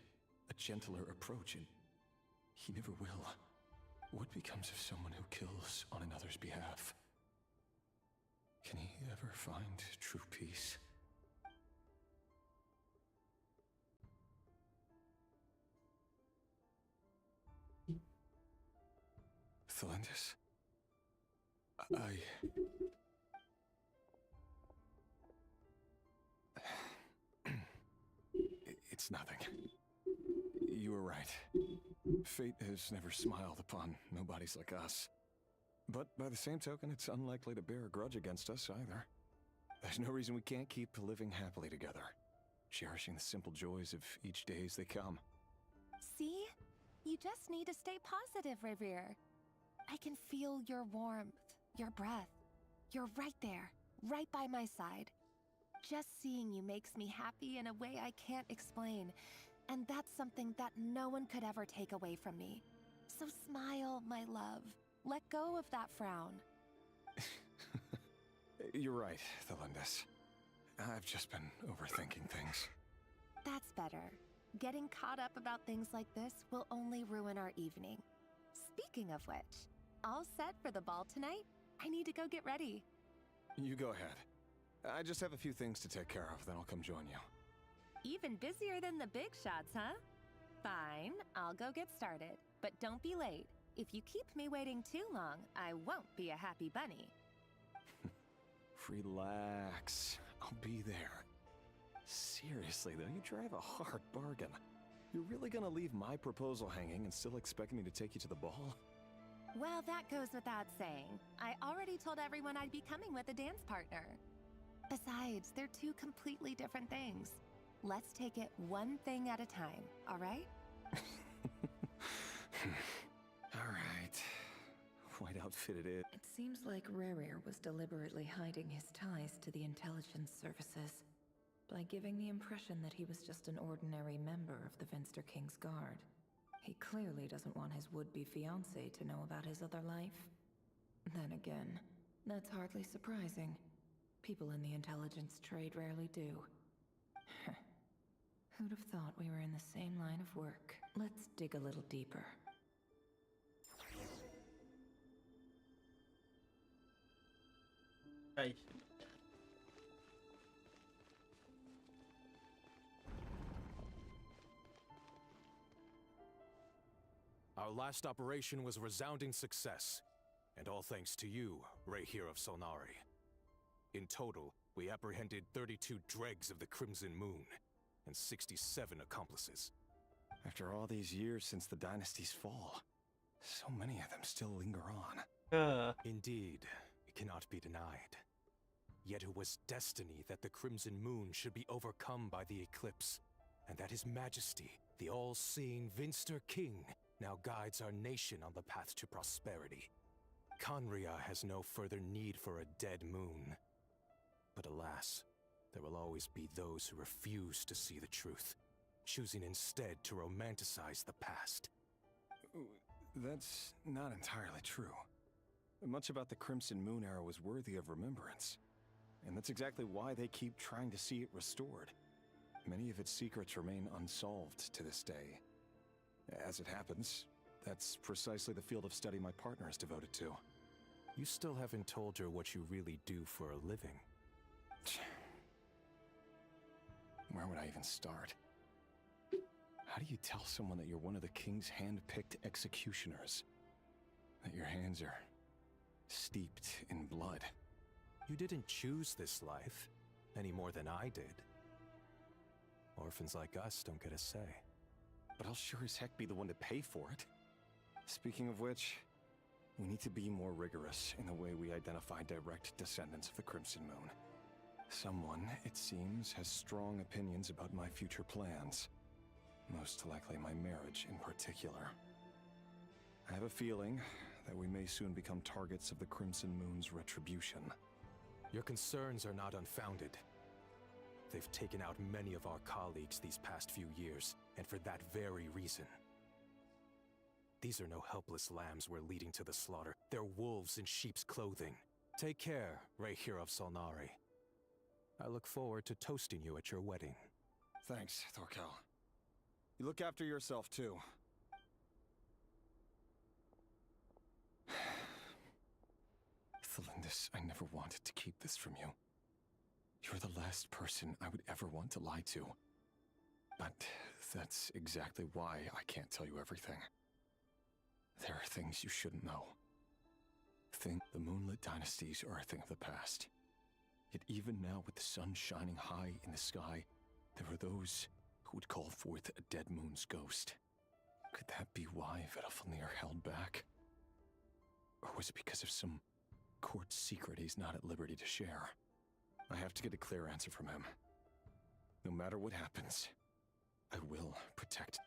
a gentler approach, and he never will. What becomes of someone who kills on another's behalf? Can he ever find true peace? Thelindis? It's nothing. You were right. Fate has never smiled upon nobodies like us. But by the same token, it's unlikely to bear a grudge against us either. There's no reason we can't keep living happily together, cherishing the simple joys of each day as they come. See? You just need to stay positive, Revere. I can feel your warmth, your breath. You're right there, right by my side. Just seeing you makes me happy in a way I can't explain. And that's something that no one could ever take away from me. So smile, my love. Let go of that frown. You're right, Thelindis. I've just been overthinking things. That's better. Getting caught up about things like this will only ruin our evening. Speaking of which, all set for the ball tonight? I need to go get ready. You go ahead. I just have a few things to take care of, then I'll come join you. Even busier than the big shots, huh? Fine, I'll go get started. But don't be late. If you keep me waiting too long, I won't be a happy bunny. Relax. I'll be there. Seriously, though, you drive a hard bargain. You're really gonna leave my proposal hanging and still expect me to take you to the ball? Well, that goes without saying. I already told everyone I'd be coming with a dance partner. Besides, they're two completely different things. Let's take it one thing at a time, all right? All right. White outfit it is. It seems like Rerir was deliberately hiding his ties to the intelligence services by giving the impression that he was just an ordinary member of the Venster King's Guard. He clearly doesn't want his would-be fiancée to know about his other life. Then again, that's hardly surprising. People in the intelligence trade rarely do. Who'd have thought we were in the same line of work? Let's dig a little deeper. Right. Our last operation was a resounding success, and all thanks to you, Rahere of Solnari. In total, we apprehended 32 dregs of the Crimson Moon, and 67 accomplices. After all these years since the dynasty's fall, so many of them still linger on. Indeed, it cannot be denied. Yet it was destiny that the Crimson Moon should be overcome by the eclipse, and that His Majesty, the all-seeing Venster King, now guides our nation on the path to prosperity. Conria has no further need for a dead moon. But alas, there will always be those who refuse to see the truth, choosing instead to romanticize the past. That's not entirely true. Much about the Crimson Moon era was worthy of remembrance. And that's exactly why they keep trying to see it restored. Many of its secrets remain unsolved to this day. As it happens, that's precisely the field of study my partner is devoted to. You still haven't told her what you really do for a living. Where would I even start? How do you tell someone that you're one of the king's hand-picked executioners? That your hands are steeped in blood? You didn't choose this life, any more than I did. Orphans like us don't get a say. But I'll sure as heck be the one to pay for it. Speaking of which, we need to be more rigorous in the way we identify direct descendants of the Crimson Moon. Someone, it seems, has strong opinions about my future plans. Most likely my marriage in particular. I have a feeling that we may soon become targets of the Crimson Moon's retribution. Your concerns are not unfounded. They've taken out many of our colleagues these past few years, and for that very reason. These are no helpless lambs we're leading to the slaughter. They're wolves in sheep's clothing. Take care, Rehir of Solnari. I look forward to toasting you at your wedding. Thanks, Thorkel. You look after yourself, too. Thelindis, I never wanted to keep this from you. You're the last person I would ever want to lie to. But that's exactly why I can't tell you everything. There are things you shouldn't know. The Moonlit Dynasties are a thing of the past. Yet even now, with the sun shining high in the sky, there are those who would call forth a dead moon's ghost. Could that be why Vedalfnir held back? Or was it because of some court secret he's not at liberty to share? I have to get a clear answer from him. No matter what happens, I will protect.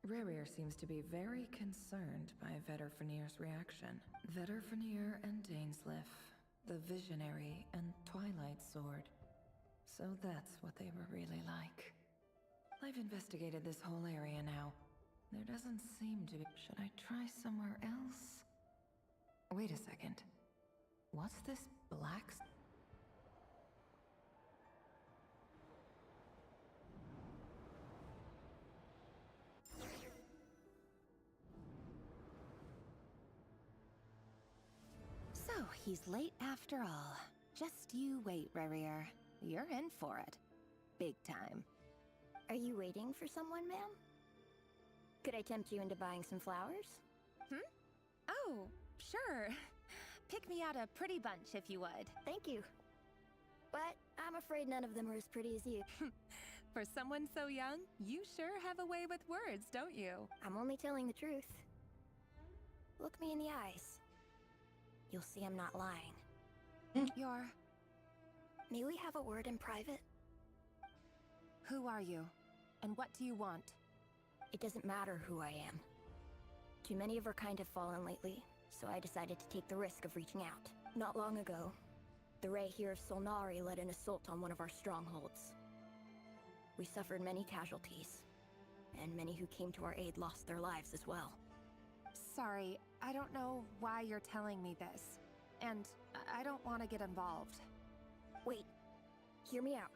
Rerir seems to be very concerned by Vedalfnir's reaction. Vedalfnir and Dainsleif, the Visionary and Twilight Sword. So that's what they were really like. I've investigated this whole area now. There doesn't seem to be... Should I try somewhere else? Wait a second. What's this black... So, he's late after all. Just you wait, Rerir. You're in for it. Big time. Are you waiting for someone, ma'am? Could I tempt you into buying some flowers? Oh, sure. Pick me out a pretty bunch if you would. Thank you. But I'm afraid none of them are as pretty as you. For someone so young, you sure have a way with words, don't you? I'm only telling the truth. Look me in the eyes. You'll see I'm not lying. You're... May we have a word in private? Who are you? And what do you want? It doesn't matter who I am. Too many of our kind have fallen lately, so I decided to take the risk of reaching out. Not long ago, the Rehir of Solnari led an assault on one of our strongholds. We suffered many casualties, and many who came to our aid lost their lives as well. Sorry, I don't know why you're telling me this. And I don't want to get involved. Wait, hear me out.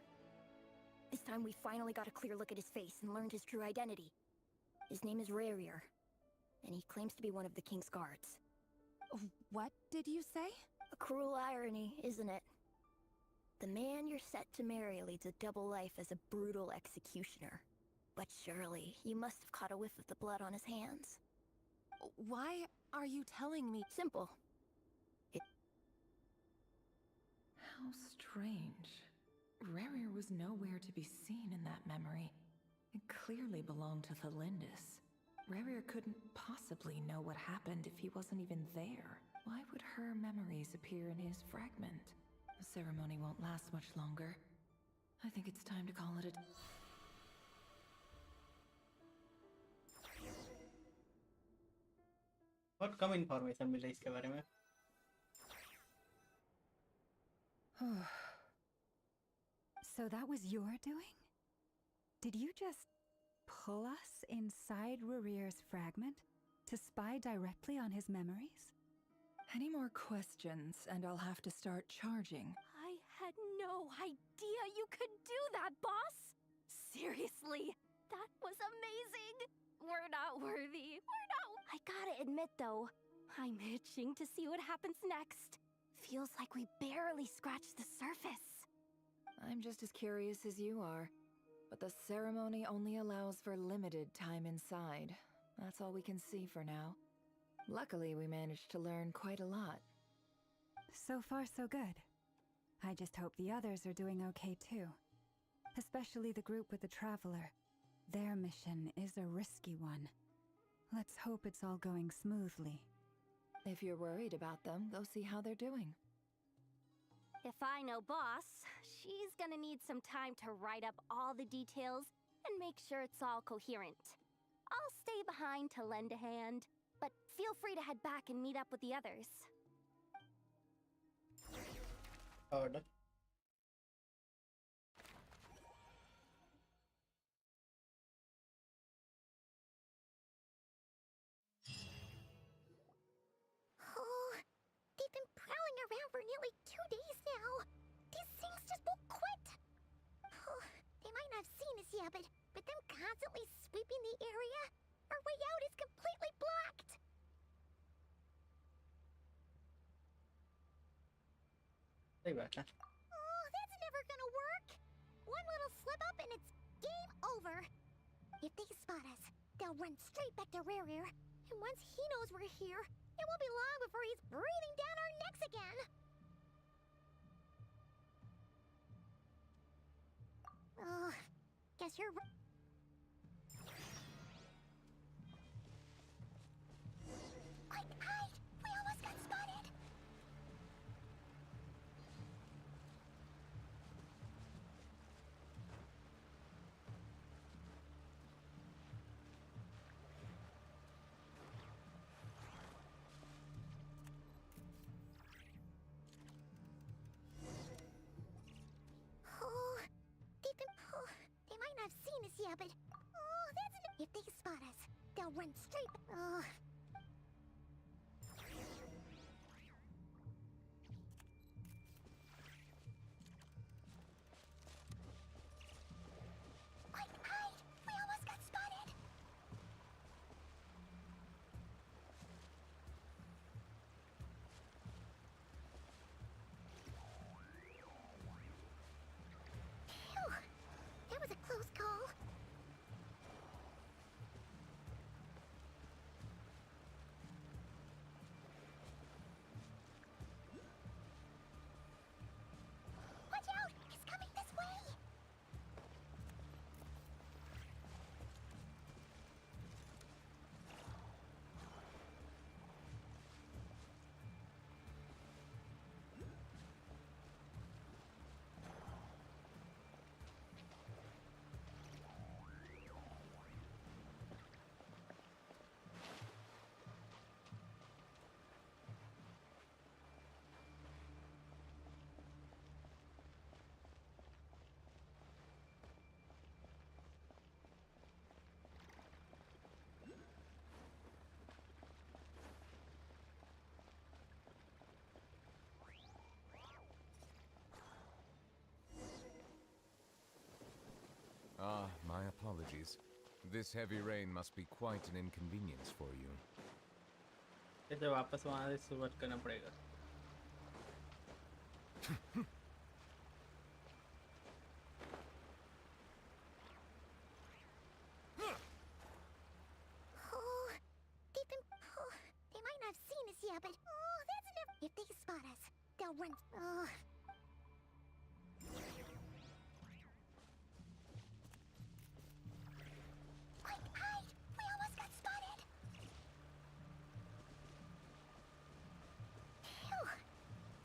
This time we finally got a clear look at his face and learned his true identity. His name is Rerir, and he claims to be one of the King's guards. What did you say? A cruel irony, isn't it? The man you're set to marry leads a double life as a brutal executioner. But surely, you must have caught a whiff of the blood on his hands. Why are you telling me? Simple. How strange. Rerir was nowhere to be seen in that memory. It clearly belonged to Thelindis. Rerir couldn't possibly know what happened if he wasn't even there. Why would her memories appear in his fragment? The ceremony won't last much longer. I think it's time to call it a... बहुत कम information मिला इसके बारे में। So that was your doing? Did you just pull us inside Rarir's fragment to spy directly on his memories? Any more questions, and I'll have to start charging. I had no idea you could do that, boss! Seriously, that was amazing! We're not worthy. We're not. I gotta admit, though, I'm itching to see what happens next. Feels like we barely scratched the surface. I'm just as curious as you are, but the ceremony only allows for limited time inside. That's all we can see for now. Luckily, we managed to learn quite a lot. So far, so good. I just hope the others are doing okay too. Especially the group with the Traveler. Their mission is a risky one. Let's hope it's all going smoothly. If you're worried about them, go see how they're doing. If I know Boss, she's gonna need some time to write up all the details and make sure it's all coherent. I'll stay behind to lend a hand, but feel free to head back and meet up with the others. Order. Oh, they've been prowling around for nearly 2 days now. These things just won't quit. Oh, they might not have seen us yet, but them constantly sweeping the area, our way out is completely blocked. सही बात है। Oh, that's never gonna work. One little slip up and it's game over. If they spot us, they'll run straight back to Rerir. And once he knows we're here, it won't be long before he's breathing down our necks again. Oh, guess you're right. Quick, hide! We almost got spotted! Oh, they might not have seen us yet, but if they spot us, they'll run straight. Quick, hide! We almost got spotted. Phew, that was a close call. Watch out! It's coming this way! Ah, my apologies. This heavy rain must be quite an inconvenience for you. इसे वापस वहाँ से शुरुआत करना पड़ेगा। Oh, they might not have seen us yet, but that's never. If they spot us, they'll run. Quick, hide! We almost got spotted. Phew,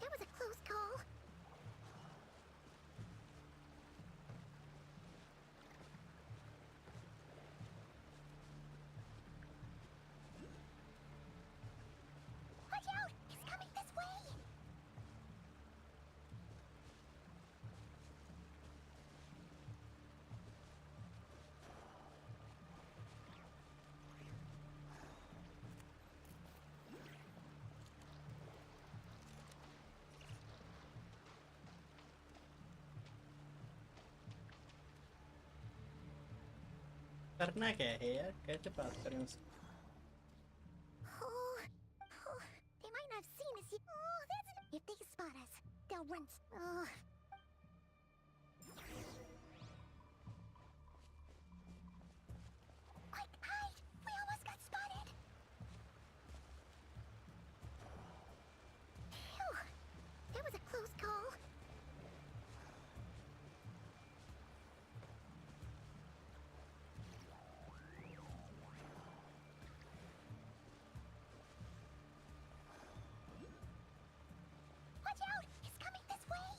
that was a close call. करना क्या है यार, कैसे पास करें उसको? Oh, they might not have seen us yet. Oh, if they spot us, they'll run. Oh. Quick, hide! We almost got spotted. Phew, that was a close call. Watch out! It's coming this way!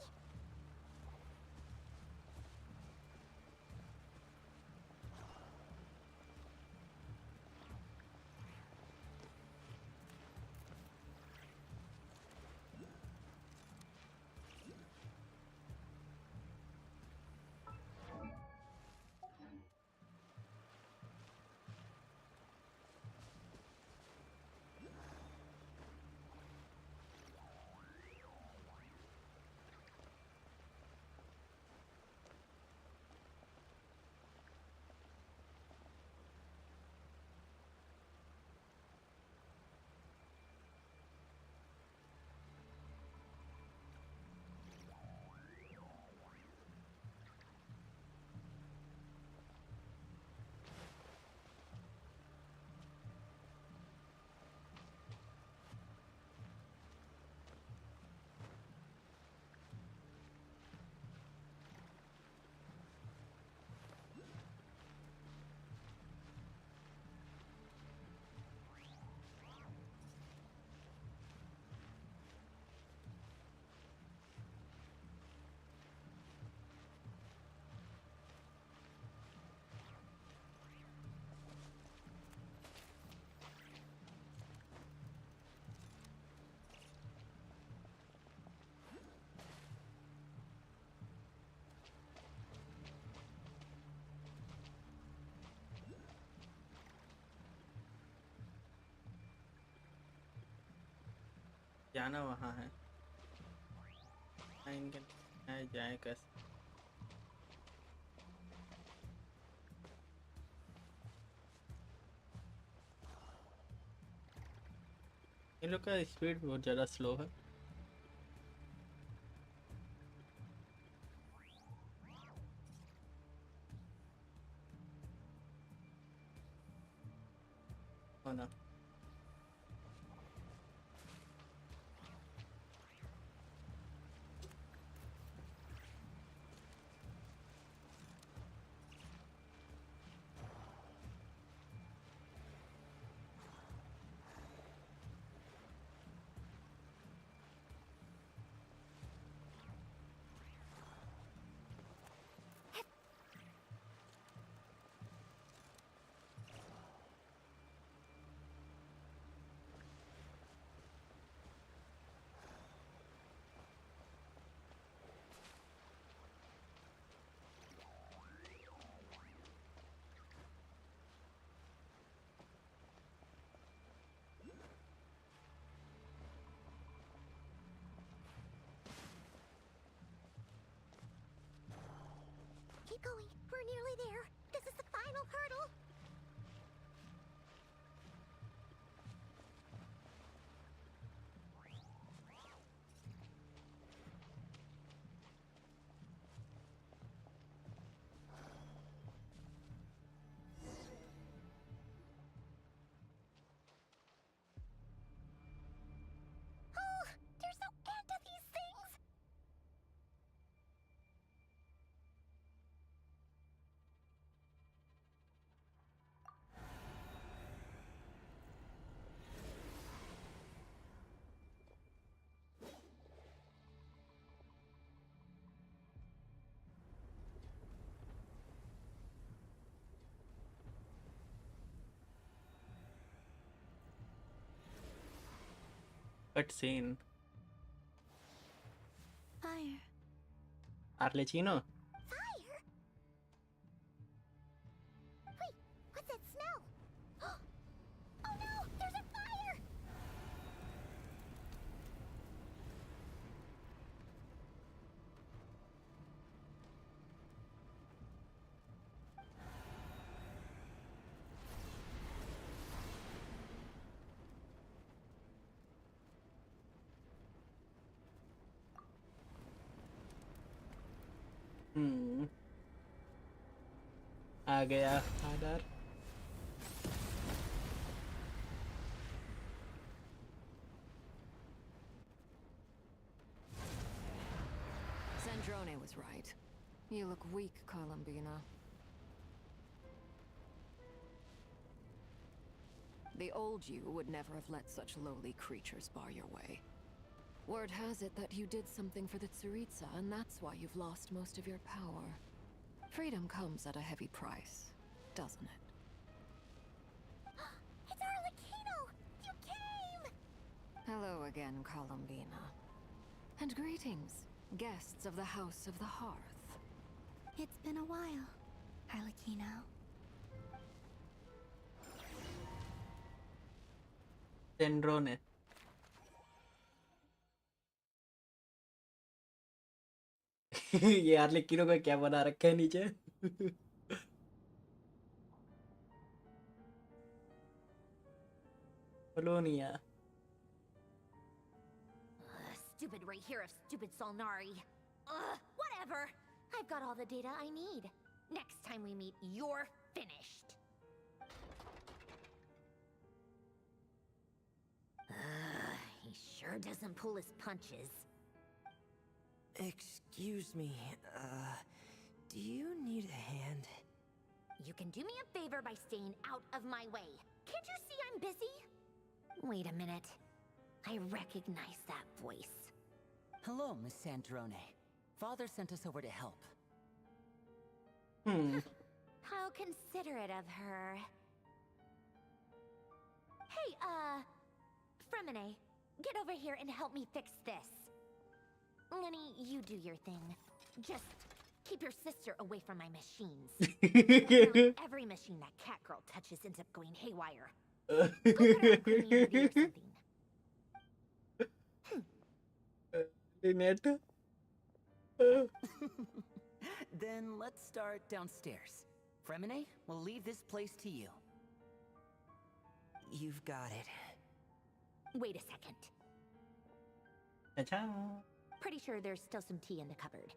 जाना वहाँ है, इनके जाए कैसे? इन लोग का speed बहुत ज़्यादा स्लो है। हो ना, Keep going. We're nearly there. This is the final hurdle. Oh, there's no end to these things. Cut scene. Fire. Arlecchino. Fire? Wait, what's that smell? Oh no, there's a fire! आ गया order. Sandrone was right. You look weak, Columbina. The old you would never have let such lowly creatures bar your way. Word has it that you did something for the Tsaritsa, and that's why you've lost most of your power. Freedom comes at a heavy price, doesn't it? It's Arlecchino! You came! Hello again, Columbina. And greetings, guests of the House of the Hearth. It's been a while, Arlecchino. Sandrone. ये आर्लेकिनो का क्या बना रखा है नीचे? Polonia. Stupid right here of stupid Solnari. Whatever. I've got all the data I need. Next time we meet, you're finished. He sure doesn't pull his punches. Excuse me, do you need a hand? You can do me a favor by staying out of my way. Can't you see I'm busy? Wait a minute. I recognize that voice. Hello, Miss Sandrone. Father sent us over to help. How considerate of her. Hey, Fremine, get over here and help me fix this. Lenny, you do your thing. Just keep your sister away from my machines. Apparently every machine that cat girl touches ends up going haywire. Go put her on cleaning duty or something. Lynette. Then let's start downstairs. Fremine, we'll leave this place to you. You've got it. Wait a second. अच्छा. Pretty sure there's still some tea in the cupboard.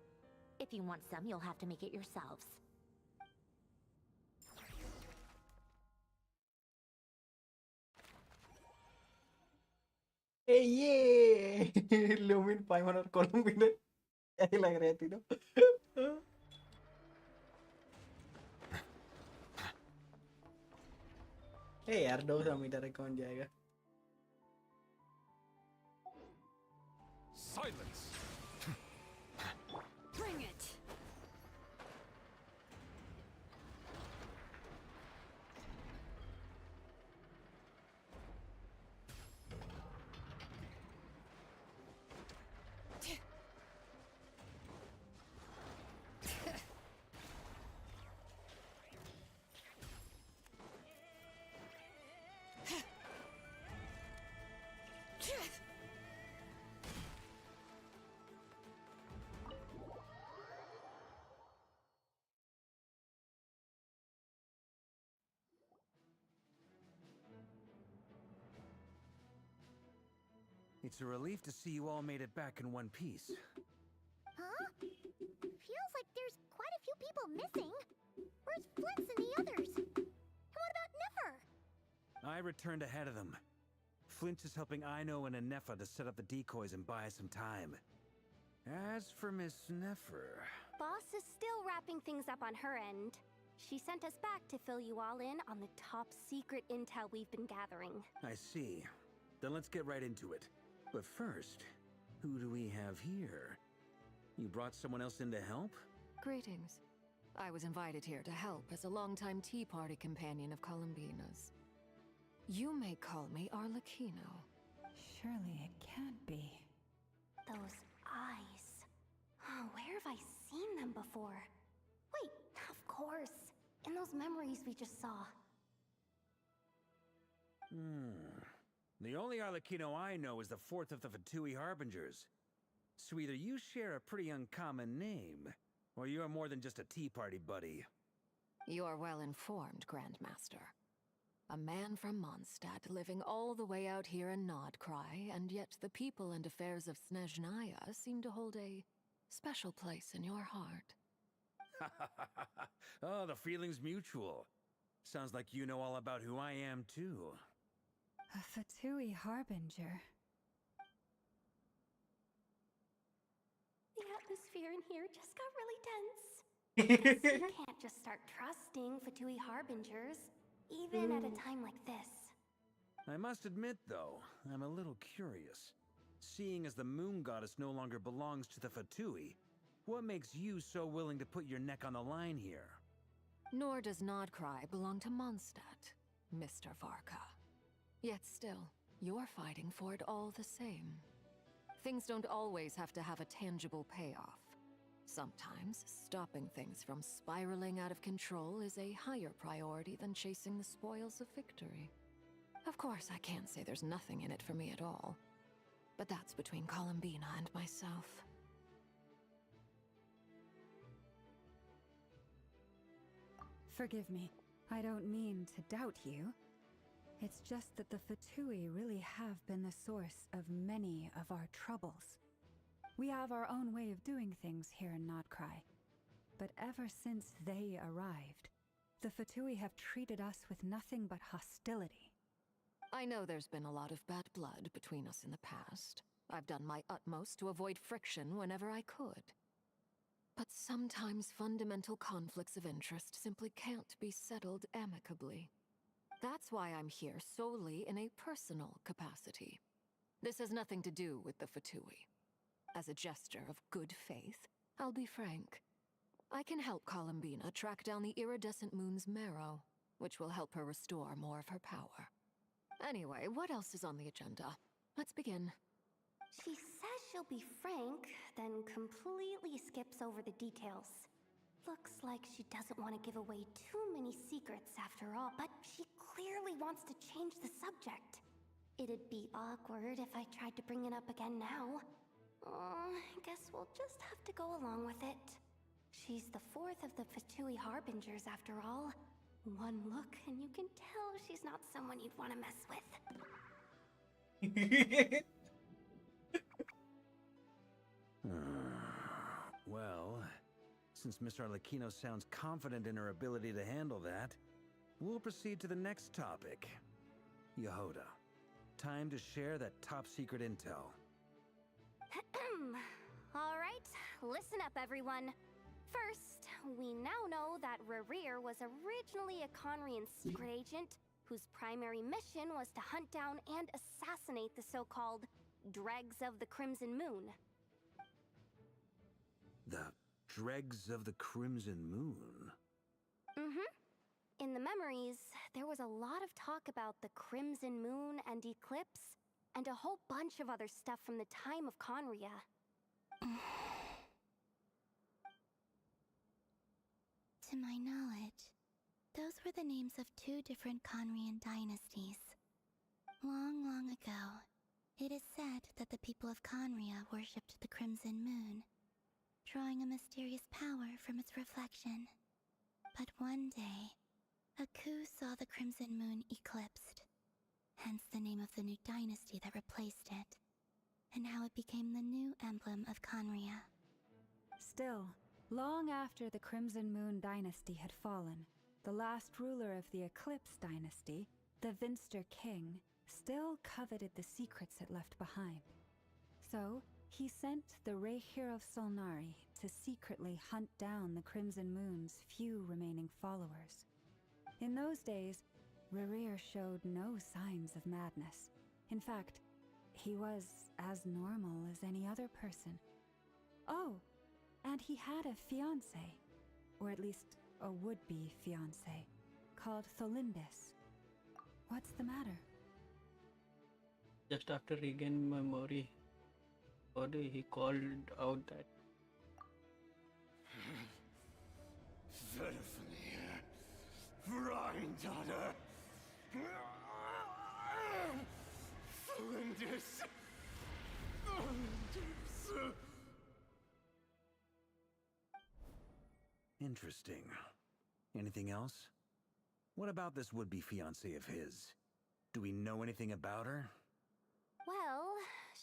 If you want some, you'll have to make it yourselves. Hey, ये Lumin Paimon और Columbine ऐसे लग रहे हैं तीनों. Hey यार 200 metre है कौन जाएगा? Silence! Bring it! It's a relief to see you all made it back in one piece. Huh? Feels like there's quite a few people missing. Where's Flint's and the others? And what about Niffer? I returned ahead of them. Flint is helping Aino and Anefa to set up the decoys and buy some time. As for Miss Neffer... Boss is still wrapping things up on her end. She sent us back to fill you all in on the top secret intel we've been gathering. I see. Then let's get right into it. But first, who do we have here? You brought someone else in to help? Greetings. I was invited here to help as a longtime Tea Party companion of Columbina's. You may call me Arlecchino. Surely it can't be. Those eyes. Oh, where have I seen them before? Wait, of course. In those memories we just saw. The only Arlecchino I know is the fourth of the Fatui Harbingers. So either you share a pretty uncommon name, or you're more than just a Tea Party buddy. You are well informed, Grandmaster. A man from Mondstadt living all the way out here in Nodcry, and yet the people and affairs of Snezhnaya seem to hold a special place in your heart. Oh, the feeling's mutual. Sounds like you know all about who I am, too. A Fatui harbinger. The atmosphere in here just got really tense. Guess you can't just start trusting Fatui harbingers, even at a time like this. I must admit, though, I'm a little curious. Seeing as the moon goddess no longer belongs to the Fatui, what makes you so willing to put your neck on the line here? Nor does Nodcry belong to Mondstadt, Mr. Varka. Yet still, you're fighting for it all the same. Things don't always have to have a tangible payoff. Sometimes, stopping things from spiraling out of control is a higher priority than chasing the spoils of victory. Of course, I can't say there's nothing in it for me at all. But that's between Columbina and myself. Forgive me. I don't mean to doubt you. It's just that the Fatui really have been the source of many of our troubles. We have our own way of doing things here in Nodcry. But ever since they arrived, the Fatui have treated us with nothing but hostility. I know there's been a lot of bad blood between us in the past. I've done my utmost to avoid friction whenever I could. But sometimes fundamental conflicts of interest simply can't be settled amicably. That's why I'm here solely in a personal capacity. This has nothing to do with the Fatui. As a gesture of good faith, I'll be frank. I can help Columbina track down the iridescent moon's marrow, which will help her restore more of her power. Anyway, what else is on the agenda? Let's begin. She says she'll be frank, then completely skips over the details. Looks like she doesn't want to give away too many secrets after all, but she clearly wants to change the subject. It'd be awkward if I tried to bring it up again now. I guess we'll just have to go along with it. She's the fourth of the Fatui harbingers after all. One look and you can tell she's not someone you'd want to mess with. Well, since Miss Arlecchino sounds confident in her ability to handle that, we'll proceed to the next topic. Yehoda, time to share that top-secret intel. Alright, listen up everyone. First, we now know that Rerir was originally a Conrian secret agent whose primary mission was to hunt down and assassinate the so-called Dregs of the Crimson Moon. The Dregs of the Crimson Moon? In the memories, there was a lot of talk about the Crimson Moon and Eclipse, and a whole bunch of other stuff from the time of Conria. To my knowledge, those were the names of two different Conrian dynasties. Long, long ago, it is said that the people of Conria worshipped the Crimson Moon, drawing a mysterious power from its reflection. But one day, a coup saw the Crimson Moon eclipsed, hence the name of the new dynasty that replaced it, and how it became the new emblem of Conria. Still, long after the Crimson Moon dynasty had fallen, the last ruler of the Eclipse dynasty, the Vinster King, still coveted the secrets it left behind. So, he sent the Rehir of Solnari to secretly hunt down the Crimson Moon's few remaining followers. In those days, Rerir showed no signs of madness. In fact, he was as normal as any other person. Oh, and he had a fiancé, or at least a would-be fiancé, called Tholindis. What's the matter? Just after regaining memory, he called out that Daughter! Flinders! Interesting. Anything else? What about this would-be fiancé of his? Do we know anything about her? Well,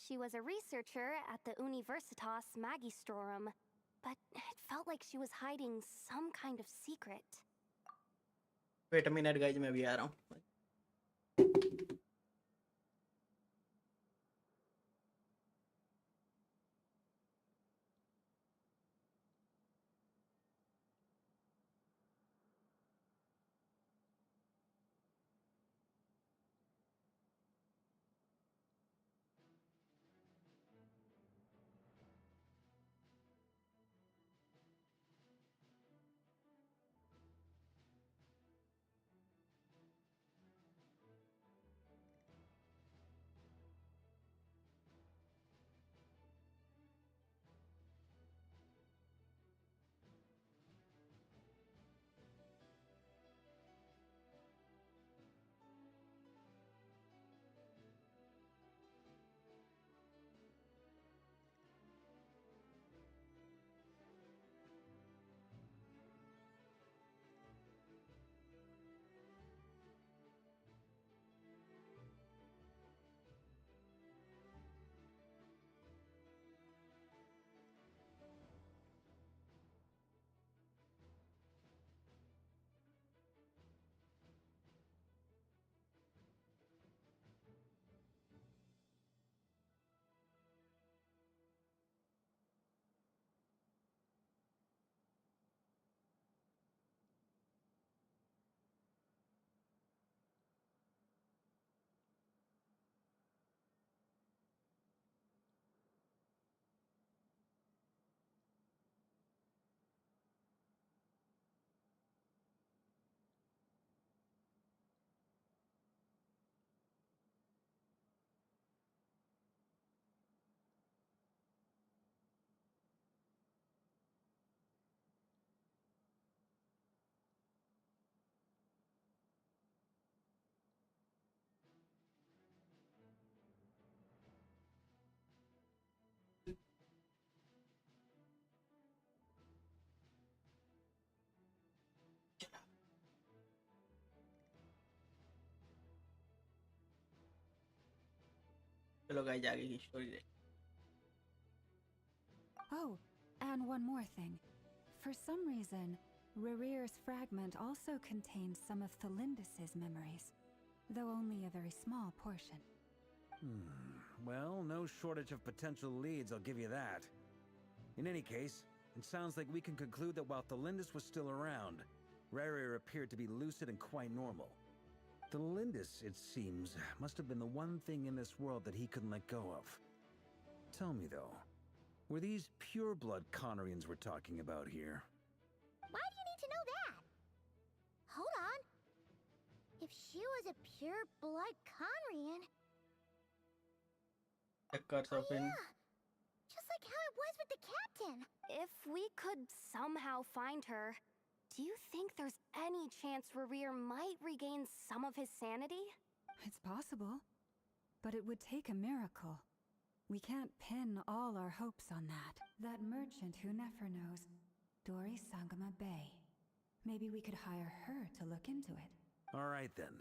she was a researcher at the Universitas Magistrorum. but it felt like she was hiding some kind of secret. Wait a minute guys, मैं भी आ रहा हूँ. चलो guys आगे की story देख. Oh, and one more thing. For some reason, Rerear's fragment also contains some of Thelindis's memories, though only a very small portion. Well, no shortage of potential leads, I'll give you that. In any case, it sounds like we can conclude that while Thelindis was still around, Rerear appeared to be lucid and quite normal. Thelindis, it seems, must have been the one thing in this world that he couldn't let go of. Tell me, though, were these pure-blood Conorians we're talking about here? Why do you need to know that? Hold on. If she was a pure-blood Conrian... yeah, just like how it was with the captain. If we could somehow find her, do you think there's any chance Rerear might regain some of his sanity? It's possible, but it would take a miracle. We can't pin all our hopes on that. That merchant who Nefer knows, Dori Sangama Bay. Maybe we could hire her to look into it. All right, then.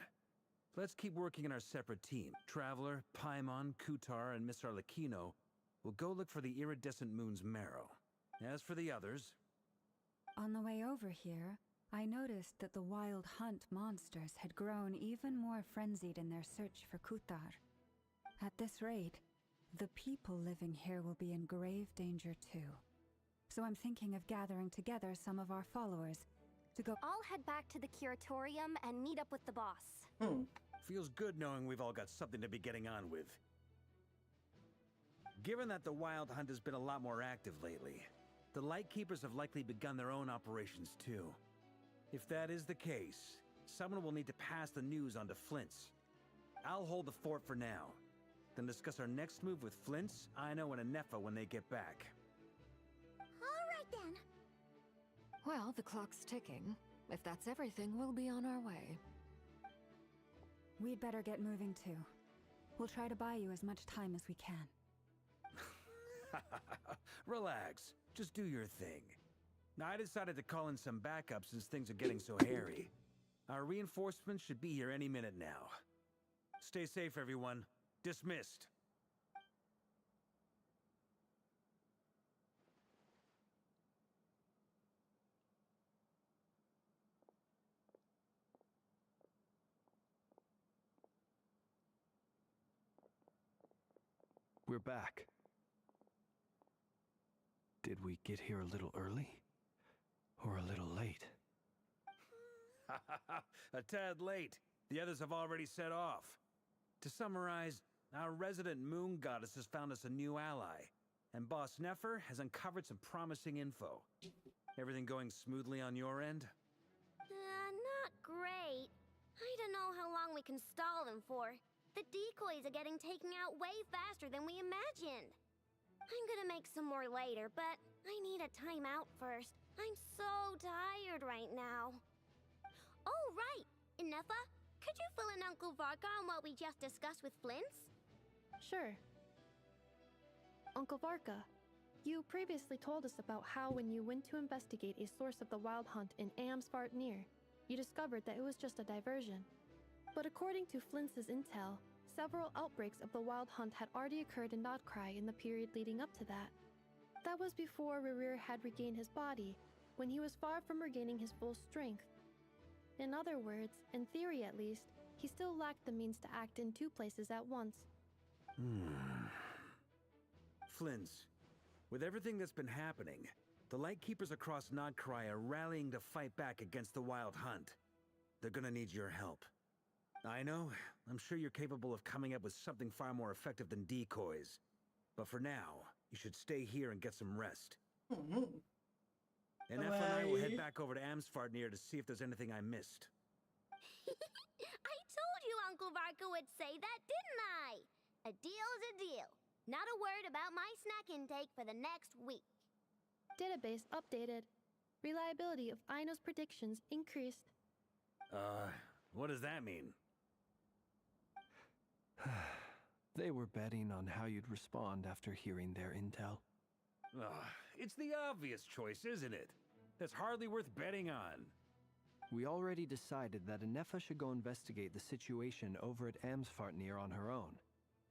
Let's keep working in our separate team. Traveler, Paimon, Kutar, and Miss Arlecchino will go look for the iridescent moon's marrow. As for the others... On the way over here, I noticed that the wild hunt monsters had grown even more frenzied in their search for Kutar. At this rate, the people living here will be in grave danger too. So I'm thinking of gathering together some of our followers to go... I'll head back to the curatorium and meet up with the boss. Feels good knowing we've all got something to be getting on with. Given that the Wild Hunt has been a lot more active lately, the Lightkeepers have likely begun their own operations too. If that is the case, someone will need to pass the news on to Flint's. I'll hold the fort for now, then discuss our next move with Flint's, Aino, and Anefa when they get back. All right then. Well, the clock's ticking. If that's everything, we'll be on our way. We'd better get moving too. We'll try to buy you as much time as we can. Relax. Just do your thing. Now, I decided to call in some backup since things are getting so hairy. Our reinforcements should be here any minute now. Stay safe, everyone. Dismissed. We're back. Did we get here a little early? Or a little late? A tad late. The others have already set off. To summarize, our resident moon goddess has found us a new ally, and Boss Nefer has uncovered some promising info. Everything going smoothly on your end? Not great. I don't know how long we can stall them for. The decoys are getting taken out way faster than we imagined. I'm gonna make some more later, but I need a timeout first. I'm so tired right now. Oh, right! Inefa, could you fill in Uncle Varka on what we just discussed with Flints? Sure. Uncle Varka, you previously told us about how when you went to investigate a source of the Wild Hunt in Amsvartnir, you discovered that it was just a diversion. But according to Flints' intel, several outbreaks of the Wild Hunt had already occurred in Nodcry in the period leading up to that. That was before Rerir had regained his body, when he was far from regaining his full strength. In other words, in theory at least, he still lacked the means to act in two places at once. Flints, with everything that's been happening, the Lightkeepers across Nodcry are rallying to fight back against the Wild Hunt. They're gonna need your help. I know, I'm sure you're capable of coming up with something far more effective than decoys. But for now, you should stay here and get some rest. And Eff and I will head back over to Amsvartnir to see if there's anything I missed. I told you Uncle Varka would say that, didn't I? A deal's a deal. Not a word about my snack intake for the next week. Database updated. Reliability of Aino's predictions increased. What does that mean? They were betting on how you'd respond after hearing their intel. It's the obvious choice, isn't it? That's hardly worth betting on. We already decided that Inefa should go investigate the situation over at Amsvartnir on her own.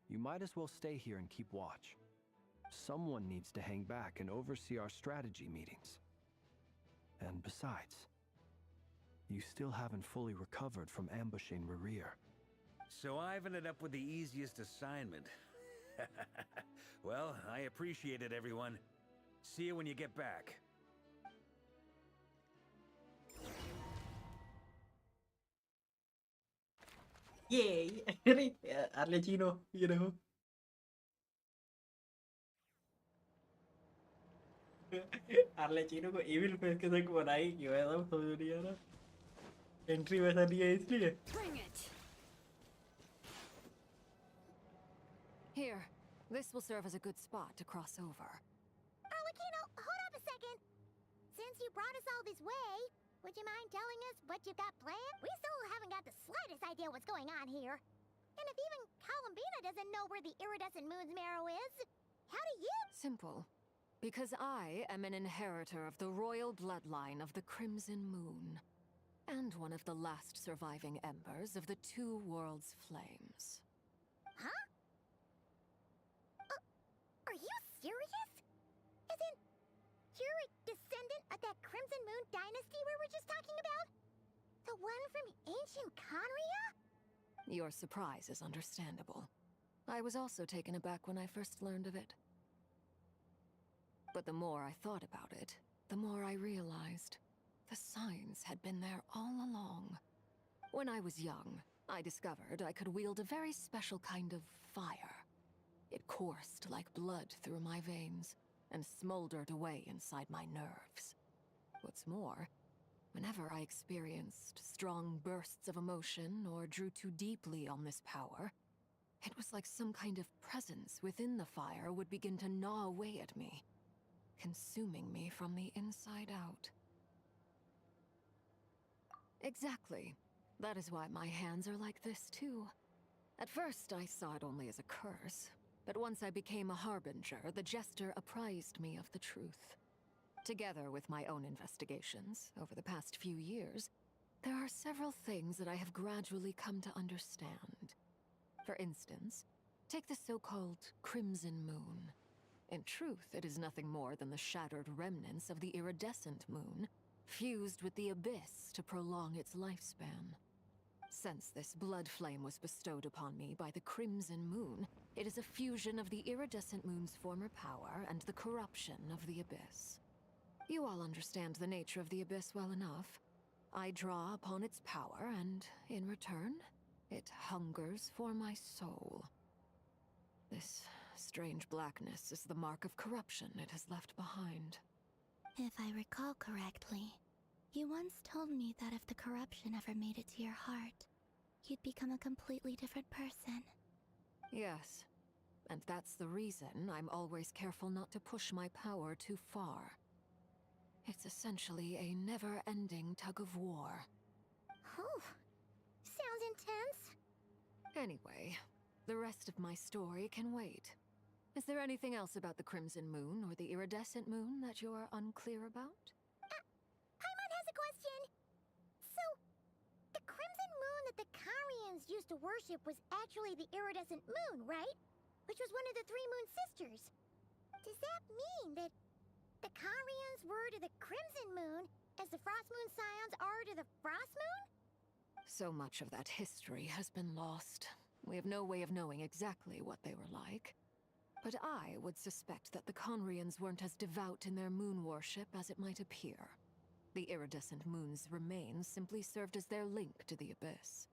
You might as well stay here and keep watch. Someone needs to hang back and oversee our strategy meetings. And besides, you still haven't fully recovered from ambushing Rerir. So I've ended up with the easiest assignment. Well, I appreciate it, everyone. See you when you get back. Yay! Akhirnya Arlecchino, you know. Arlecchino को evil face के साथ बनाई क्यों है सब समझ नहीं आ रहा. Entry वैसा नहीं है इसलिए. Bring it. Here, this will serve as a good spot to cross over. Wlkin, hold up a second. Since you brought us all this way, would you mind telling us what you've got planned? We still haven't got the slightest idea what's going on here. And if even Columbina doesn't know where the iridescent moon's marrow is, how do you? Simple. Because I am an inheritor of the royal bloodline of the Crimson Moon. And one of the last surviving embers of the Two Worlds' flames. Huh? Are you serious? As in, you're a descendant of that Crimson Moon dynasty we were just talking about? The one from ancient Conria? Your surprise is understandable. I was also taken aback when I first learned of it. But the more I thought about it, the more I realized the signs had been there all along. When I was young, I discovered I could wield a very special kind of fire. It coursed like blood through my veins and smoldered away inside my nerves. What's more, whenever I experienced strong bursts of emotion or drew too deeply on this power, it was like some kind of presence within the fire would begin to gnaw away at me, consuming me from the inside out. Exactly. That is why my hands are like this too. At first, I saw it only as a curse, but once I became a harbinger, the jester apprised me of the truth. Together with my own investigations, over the past few years, there are several things that I have gradually come to understand. For instance, take the so-called Crimson Moon. In truth, it is nothing more than the shattered remnants of the iridescent moon, fused with the abyss to prolong its lifespan. Since this blood flame was bestowed upon me by the Crimson Moon, It is a fusion of the iridescent moon's former power and the corruption of the Abyss. You all understand the nature of the Abyss well enough. I draw upon its power, and in return, it hungers for my soul. This strange blackness is the mark of corruption it has left behind. If I recall correctly, you once told me that if the corruption ever made it to your heart, you'd become a completely different person. Yes, and that's the reason I'm always careful not to push my power too far. It's essentially a never-ending tug-of-war. Oh, sounds intense. Anyway, the rest of my story can wait. Is there anything else about the Crimson Moon or the Iridescent Moon that you're unclear about? Paimon has a question. So, the Crimson Moon that the Karians used to worship was actually the Iridescent Moon, right? Which was one of the three Moon Sisters. Does that mean that the Karians were to the Crimson Moon as the Frost Moon Scions are to the Frost Moon? So much of that history has been lost. We have no way of knowing exactly what they were like. But I would suspect that the Conrians weren't as devout in their moon worship as it might appear. The iridescent moon's remains simply served as their link to the Abyss.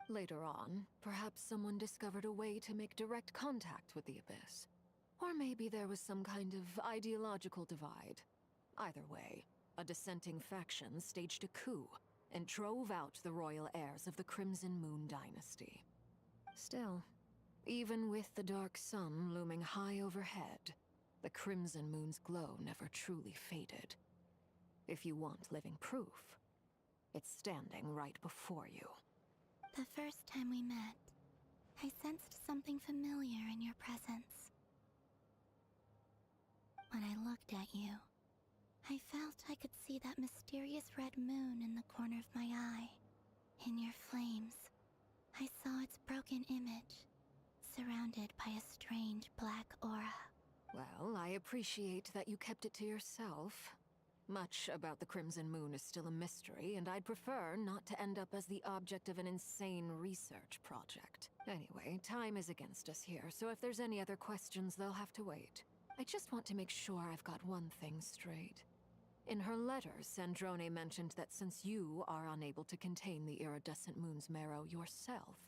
Later on, perhaps someone discovered a way to make direct contact with the Abyss. Or maybe there was some kind of ideological divide. Either way, a dissenting faction staged a coup and drove out the royal heirs of the Crimson Moon dynasty. Still, even with the dark sun looming high overhead, the Crimson Moon's glow never truly faded. If you want living proof, it's standing right before you. The first time we met, I sensed something familiar in your presence. When I looked at you, I felt I could see that mysterious red moon in the corner of my eye. In your flames, I saw its broken image, surrounded by a strange black aura. Well, I appreciate that you kept it to yourself. Much about the Crimson Moon is still a mystery, and I'd prefer not to end up as the object of an insane research project. Anyway, time is against us here, so if there's any other questions, they'll have to wait. I just want to make sure I've got one thing straight. In her letters, Sandrone mentioned that since you are unable to contain the iridescent moon's marrow yourself,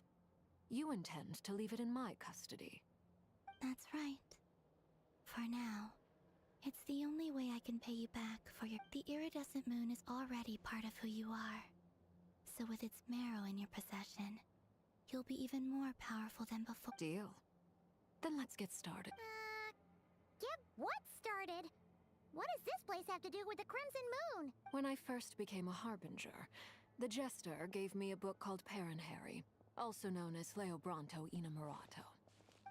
you intend to leave it in my custody. That's right. For now, it's the only way I can pay you back for your... The iridescent moon is already part of who you are. So with its marrow in your possession, you'll be even more powerful than before. Deal. Then let's get started. Get what started? What does this place have to do with the Crimson Moon? When I first became a Harbinger, the Jester gave me a book called Paranhari, also known as Leobranto Inamorato.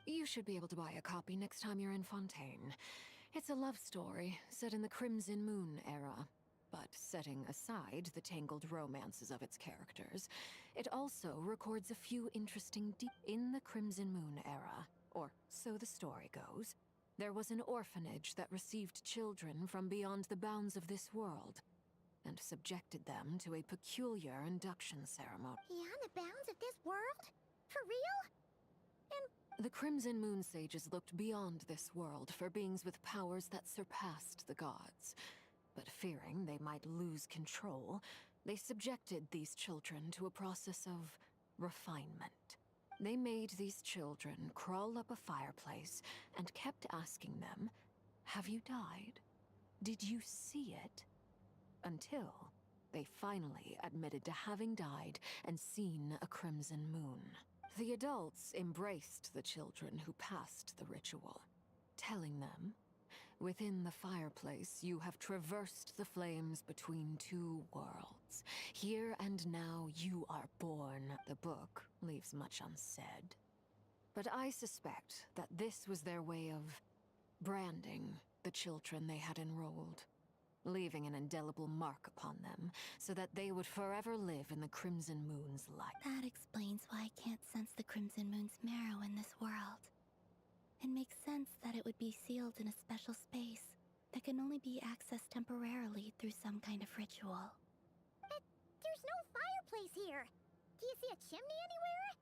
You should be able to buy a copy next time you're in Fontaine. It's a love story set in the Crimson Moon era, but setting aside the tangled romances of its characters, it also records a few interesting in the Crimson Moon era, or so the story goes. There was an orphanage that received children from beyond the bounds of this world, and subjected them to a peculiar induction ceremony. Beyond the bounds of this world? For real? The Crimson Moon Sages looked beyond this world for beings with powers that surpassed the gods. But fearing they might lose control, they subjected these children to a process of refinement. They made these children crawl up a fireplace and kept asking them, "Have you died? Did you see it?" Until they finally admitted to having died and seen a crimson moon. The adults embraced the children who passed the ritual, telling them, "Within the fireplace, you have traversed the flames between two worlds. Here and now, you are born." The book leaves much unsaid. But I suspect that this was their way of branding the children they had enrolled, leaving an indelible mark upon them so that they would forever live in the Crimson Moon's light. That explains why I can't sense the Crimson Moon's marrow in this world. It makes sense that it would be sealed in a special space that can only be accessed temporarily through some kind of ritual. But there's no fireplace here! Do you see a chimney anywhere?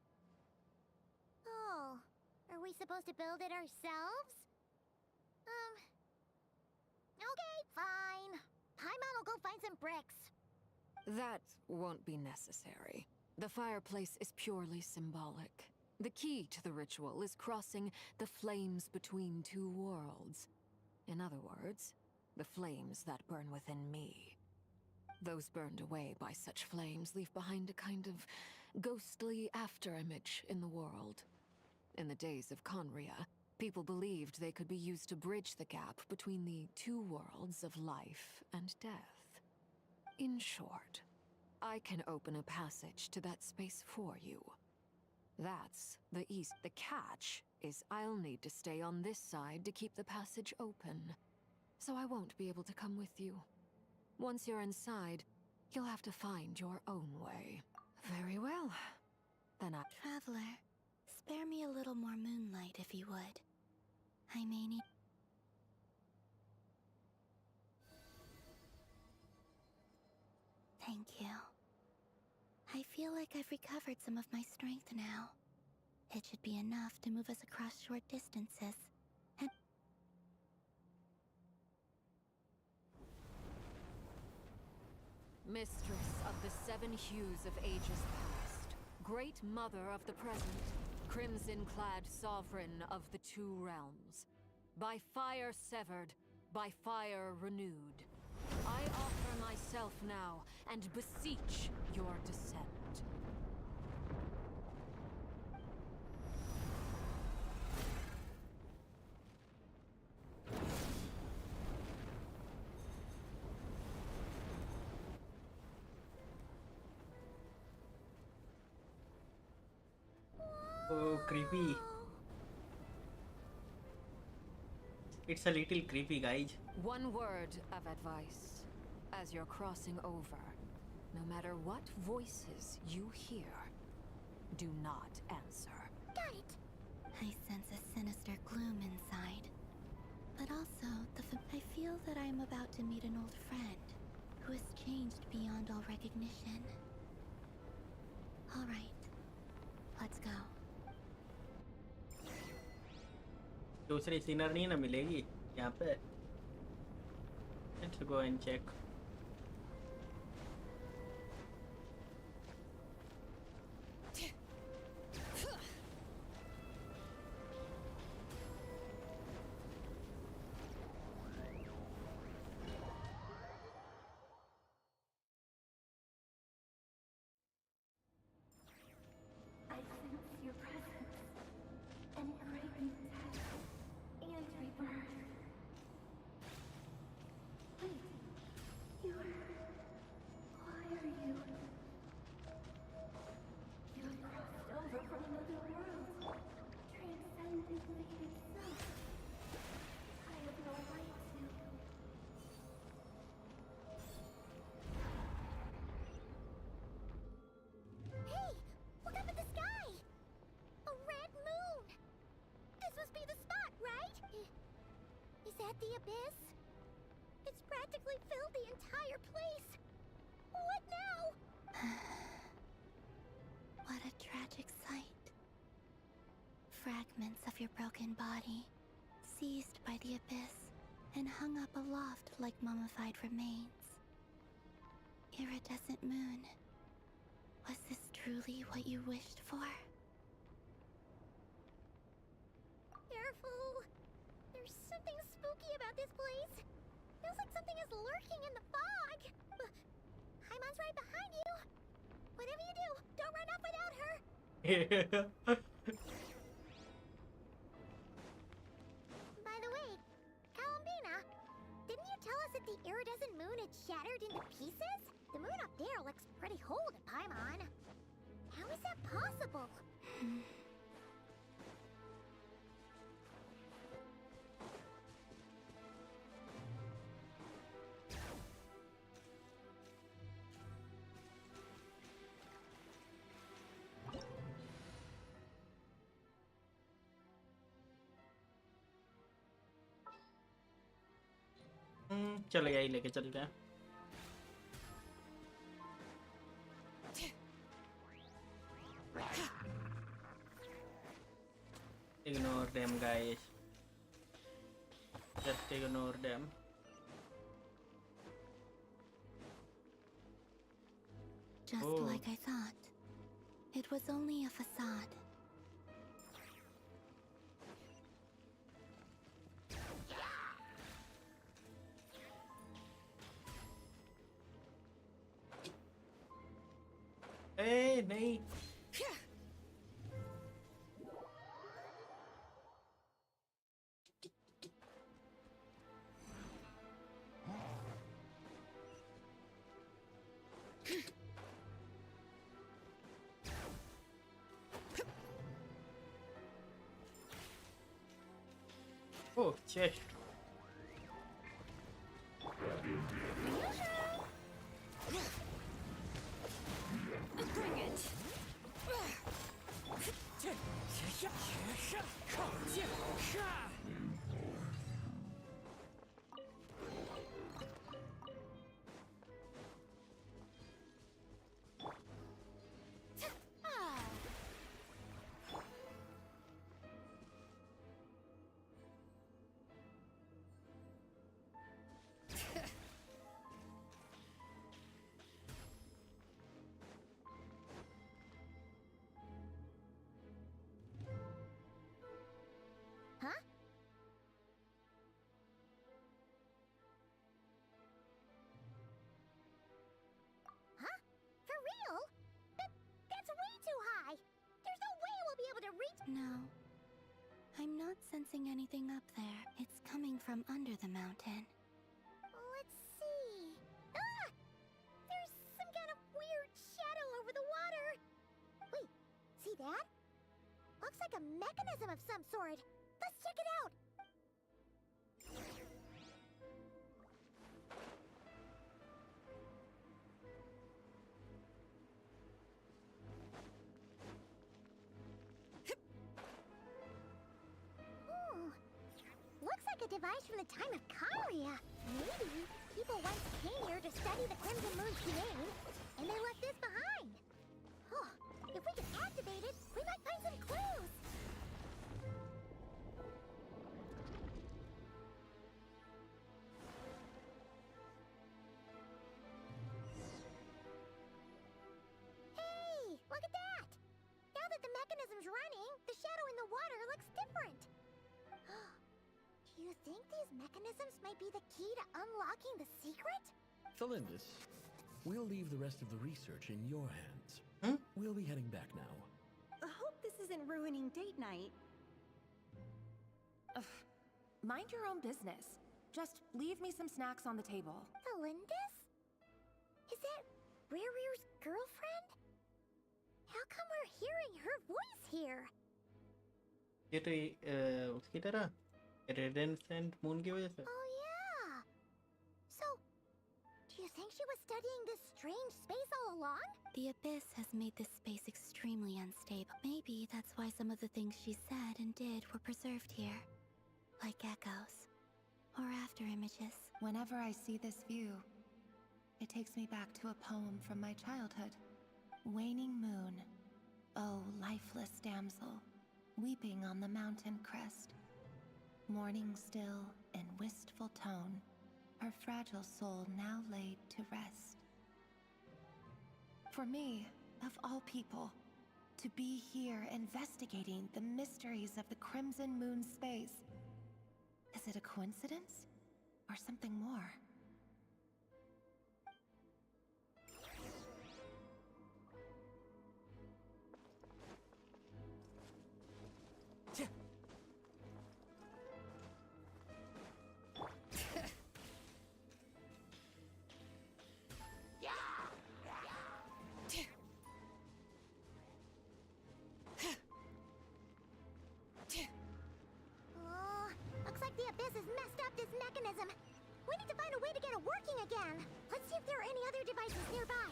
Oh, Are we supposed to build it ourselves? Okay, fine. Paimon will go find some bricks. That won't be necessary. The fireplace is purely symbolic. The key to the ritual is crossing the flames between two worlds. In other words, the flames that burn within me. Those burned away by such flames leave behind a kind of ghostly afterimage in the world. In the days of Conria, people believed they could be used to bridge the gap between the two worlds of life and death. In short, I can open a passage to that space for you. That's the east. The catch is I'll need to stay on this side to keep the passage open. So I won't be able to come with you. Once you're inside, you'll have to find your own way. Very well. Then I... Traveler, spare me a little more moonlight if you would. I may need... Thank you. I feel like I've recovered some of my strength now. It should be enough to move us across short distances. And... Mistress of the seven hues of ages past, great mother of the present, crimson-clad sovereign of the two realms, by fire severed, by fire renewed, I offer myself now and beseech your descent. Oh, creepy. It's a little creepy, guys. One word of advice. As you're crossing over, no matter what voices you hear, do not answer. Got it! I sense a sinister gloom inside. But also, I feel that I am about to meet an old friend who has changed beyond all recognition. Alright, let's go. दूसरी सीनर नहीं ना मिलेगी यहाँ पे. Let's go and check. I sense your presence and great death and rebirth. Wait, why are you? You have crossed over from another world, transcended fate itself. I have no right to. Hey! Look up at the sky! A red moon! This must be the spot, right? Is that the abyss? It's practically filled the entire place! What now? What a tragic sight. Fragments of your broken body, seized by the abyss, and hung up aloft like mummified remains. Iridescent moon. Was this truly what you wished for? Careful! There's something spooky about this place. Feels like something is lurking in the fog. Haimon's right behind you. Whatever you do, don't run off without her. By the way, Columbina, didn't you tell us that the iridescent moon had shattered into pieces? The moon up there looks pretty whole to Paimon. How is that possible? चलो यही लेके चलते हैं. Ignore them, guys. Just ignore them. Just like I thought. It was only a facade. Hey, नहीं. Oh, chest. Bring it. Huh? Huh? For real? That's way too high! There's no way we'll be able to reach— No. I'm not sensing anything up there. It's coming from under the mountain. Let's see. Ah! There's some kind of weird shadow over the water. Wait, see that? Looks like a mechanism of some sort. Let's check it out. Looks like a device from the time of Karia. Maybe people once came here to study the Crimson Moon's domain, and they left this behind. Oh, if we can activate it, we might find some clues. Hey, look at that! Now that the mechanism's running, the shadow in the water looks different. Do you think these mechanisms might be the key to unlocking the secret? Felindis, we'll leave the rest of the research in your hands. We'll be heading back now. I hope this isn't ruining date night. Ugh. Mind your own business. Just leave me some snacks on the table. Felindis? Is that Rere's girlfriend? How come we're hearing her voice here? ये तो उसकी तरह Redensent Moon की वजह से. Oh yeah. So, do you think she was studying this strange space all along? The Abyss has made this space extremely unstable. Maybe that's why some of the things she said and did were preserved here. Like echoes. Or after images. Whenever I see this view, it takes me back to a poem from my childhood. Waning moon, oh lifeless damsel, weeping on the mountain crest. Mourning still in wistful tone, her fragile soul now laid to rest. For me, of all people, to be here investigating the mysteries of the Crimson Moon space. Is it a coincidence? Or something more? Mechanism. We need to find a way to get it working again. Let's see if there are any other devices nearby.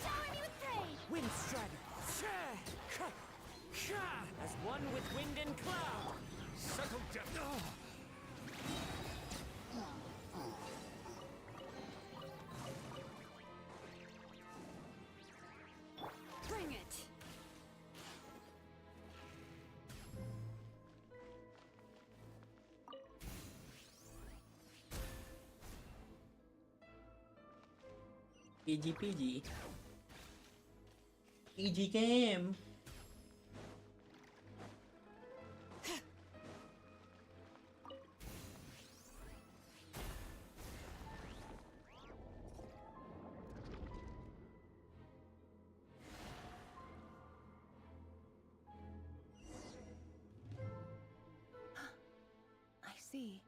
Shower me with praise! Wind Strider! As one with wind and cloud! Settle down! Bring it! Easy peasy. Easy game. I see.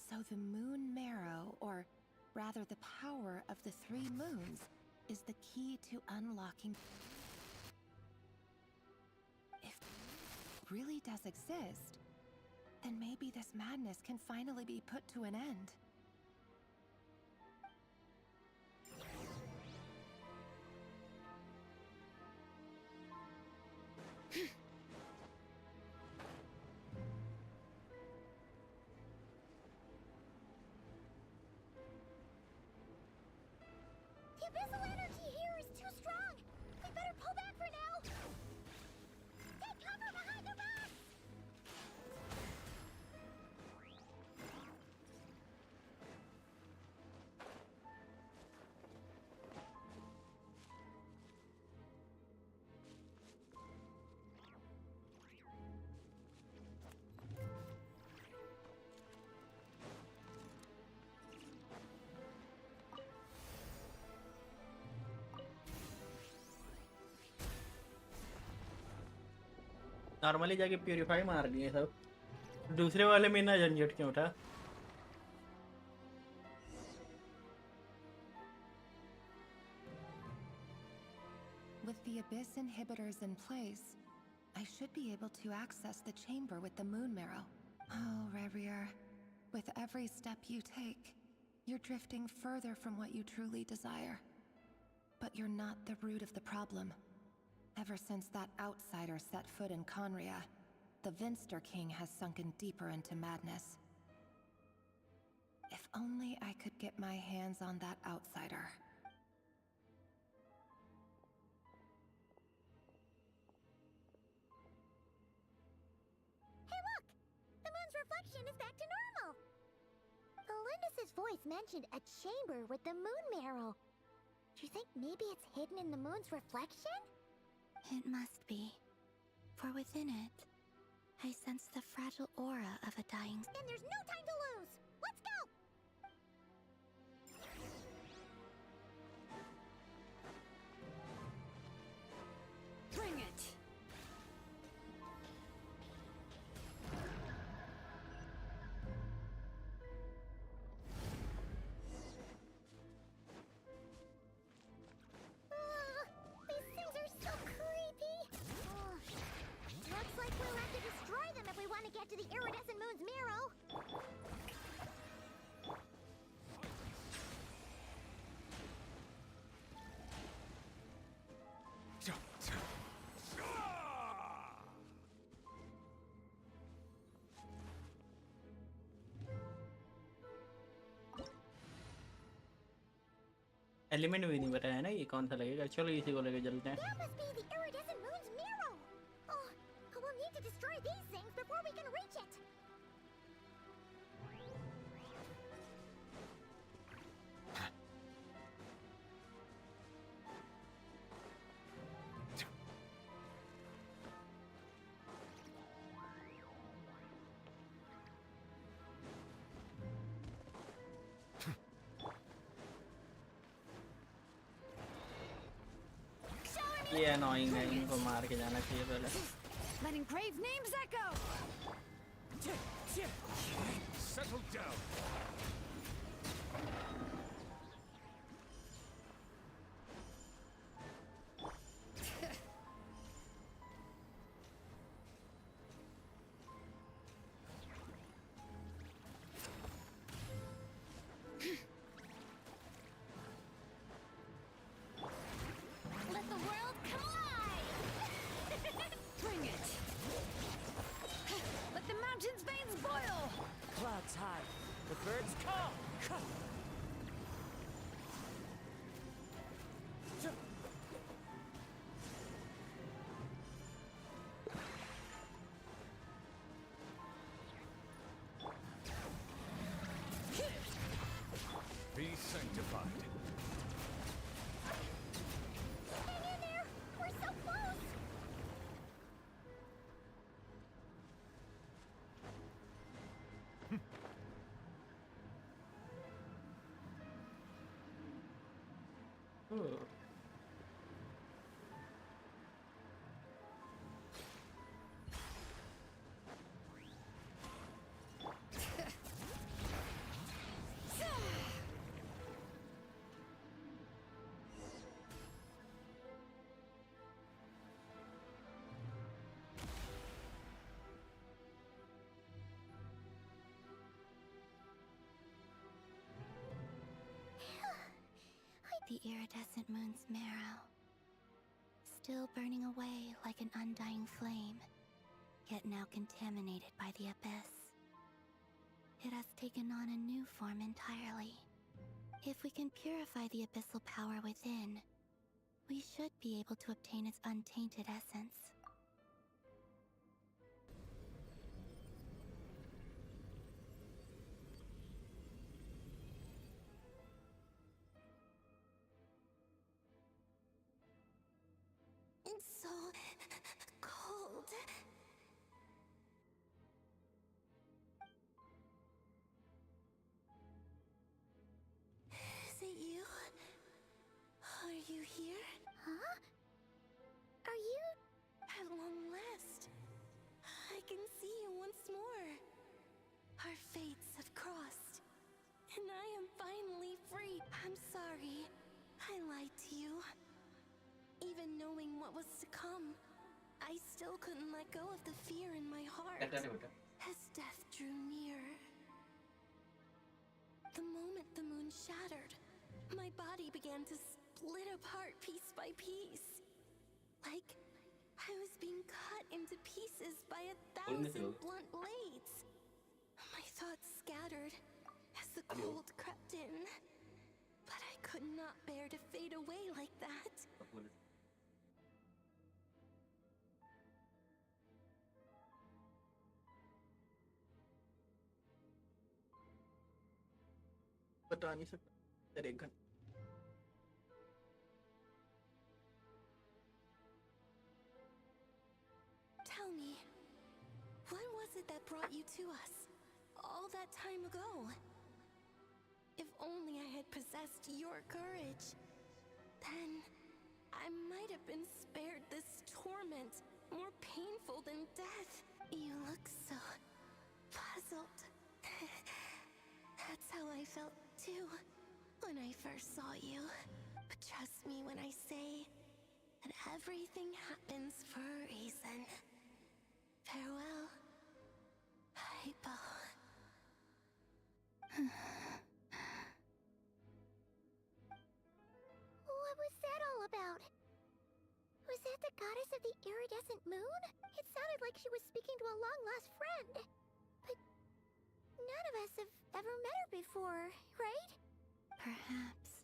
So the moon marrow, or rather the power of the 3 moons, is the key to unlocking. If it really does exist, then maybe this madness can finally be put to an end. The abyssal energy here is too strong! We better pull back for now! Take cover behind the rocks! Normally जाके purify मार लिए सब, दूसरे वाले में ना झंझट क्यों उठा? With the abyss inhibitors in place, I should be able to access the chamber with the moon marrow. Oh, Revier, with every step you take, you're drifting further from what you truly desire. But you're not the root of the problem. Ever since that outsider set foot in Conria, the Vinster King has sunken deeper into madness. If only I could get my hands on that outsider. Hey look! The moon's reflection is back to normal! Elindis' voice mentioned a chamber with the moon marrow. Do you think maybe it's hidden in the moon's reflection? It must be. For within it, I sense the fragile aura of a dying... Then there's no time to lose! Let's go! Bring it! These things are so creepy! Looks like we'll have to destroy them if we want to get to the iridescent moon's marrow! Element भी नहीं बताया ना ये कौन सा लगेगा, चलो इसी को लेके चलते हैं। That must be the iridescent moon's marrow! Oh, we'll need to destroy these things before we can reach it! ये अनोइंग है, इनको मार के जाना चाहिए पहले। Let engraved names echo! Settle down. Let the world collide! Bring it! Let the mountain's veins boil! Clouds high, the birds call. Be sanctified. The iridescent moon's marrow, still burning away like an undying flame, yet now contaminated by the abyss. It has taken on a new form entirely. If we can purify the abyssal power within, we should be able to obtain its untainted essence. It's so cold. Is it you? Are you here? Huh? Are you... At long last, I can see you once more. Our fates have crossed, and I am finally free. I'm sorry. I lied to you. Even knowing what was to come, I still couldn't let go of the fear in my heart as death drew near. The moment the moon shattered, my body began to split apart piece by piece. Like I was being cut into pieces by 1,000 blunt blades. My thoughts scattered as the cold crept in, but I could not bear to fade away like that. बता नहीं सकता तेरे एक घंटे Tell me, what was it that brought you to us all that time ago? If only I had possessed your courage, then I might have been spared this torment more painful than death. You look so puzzled. That's how I felt too when I first saw you. But trust me when I say that everything happens for a reason. Farewell, Hypo. What was that all about? Was that the goddess of the iridescent moon? It sounded like she was speaking to a long-lost friend. But none of us have ever met her before, right? Perhaps.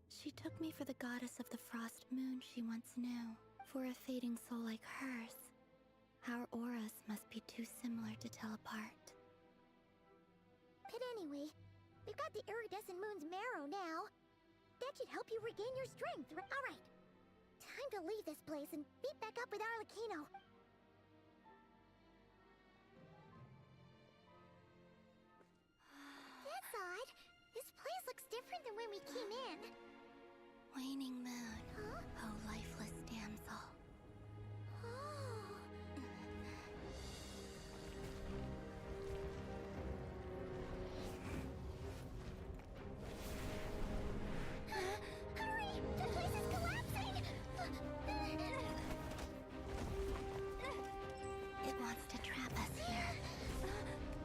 She took me for the goddess of the frost moon she once knew. For a fading soul like hers, our auras must be too similar to tell apart. But anyway, we've got the iridescent moon's marrow now. That should help you regain your strength. Alright, time to leave this place and meet back up with Wlkin. That's odd. This place looks different than when we came in. Waning moon, Huh? oh lifeless damsel. Oh. Hurry! The place is collapsing! It wants to trap us here.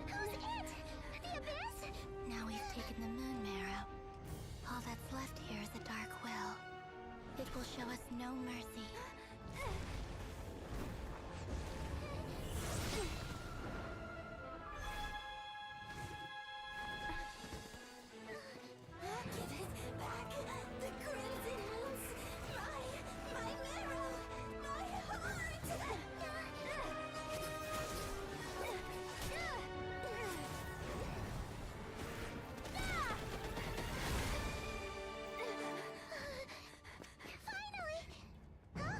Who's it? The abyss? Now we've taken the moon marrow. All that's left here is a dark will. It will show us no mercy. Give it back! The crimson moons! My marrow! My heart! Finally! Huh?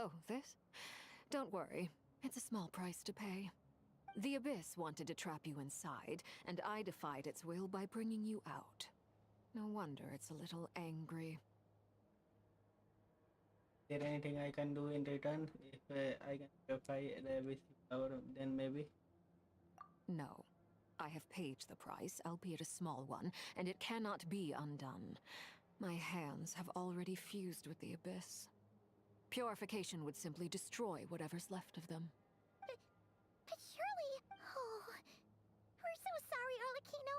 Oh, this? Don't worry. It's a small price to pay. The Abyss wanted to trap you inside, and I defied its will by bringing you out. No wonder it's a little angry. Is there anything I can do in return? If I can purify the Abyss power, then maybe? No. I have paid the price, albeit a small one, and it cannot be undone. My hands have already fused with the Abyss. Purification would simply destroy whatever's left of them. But surely... Oh... We're so sorry, Arlecchino.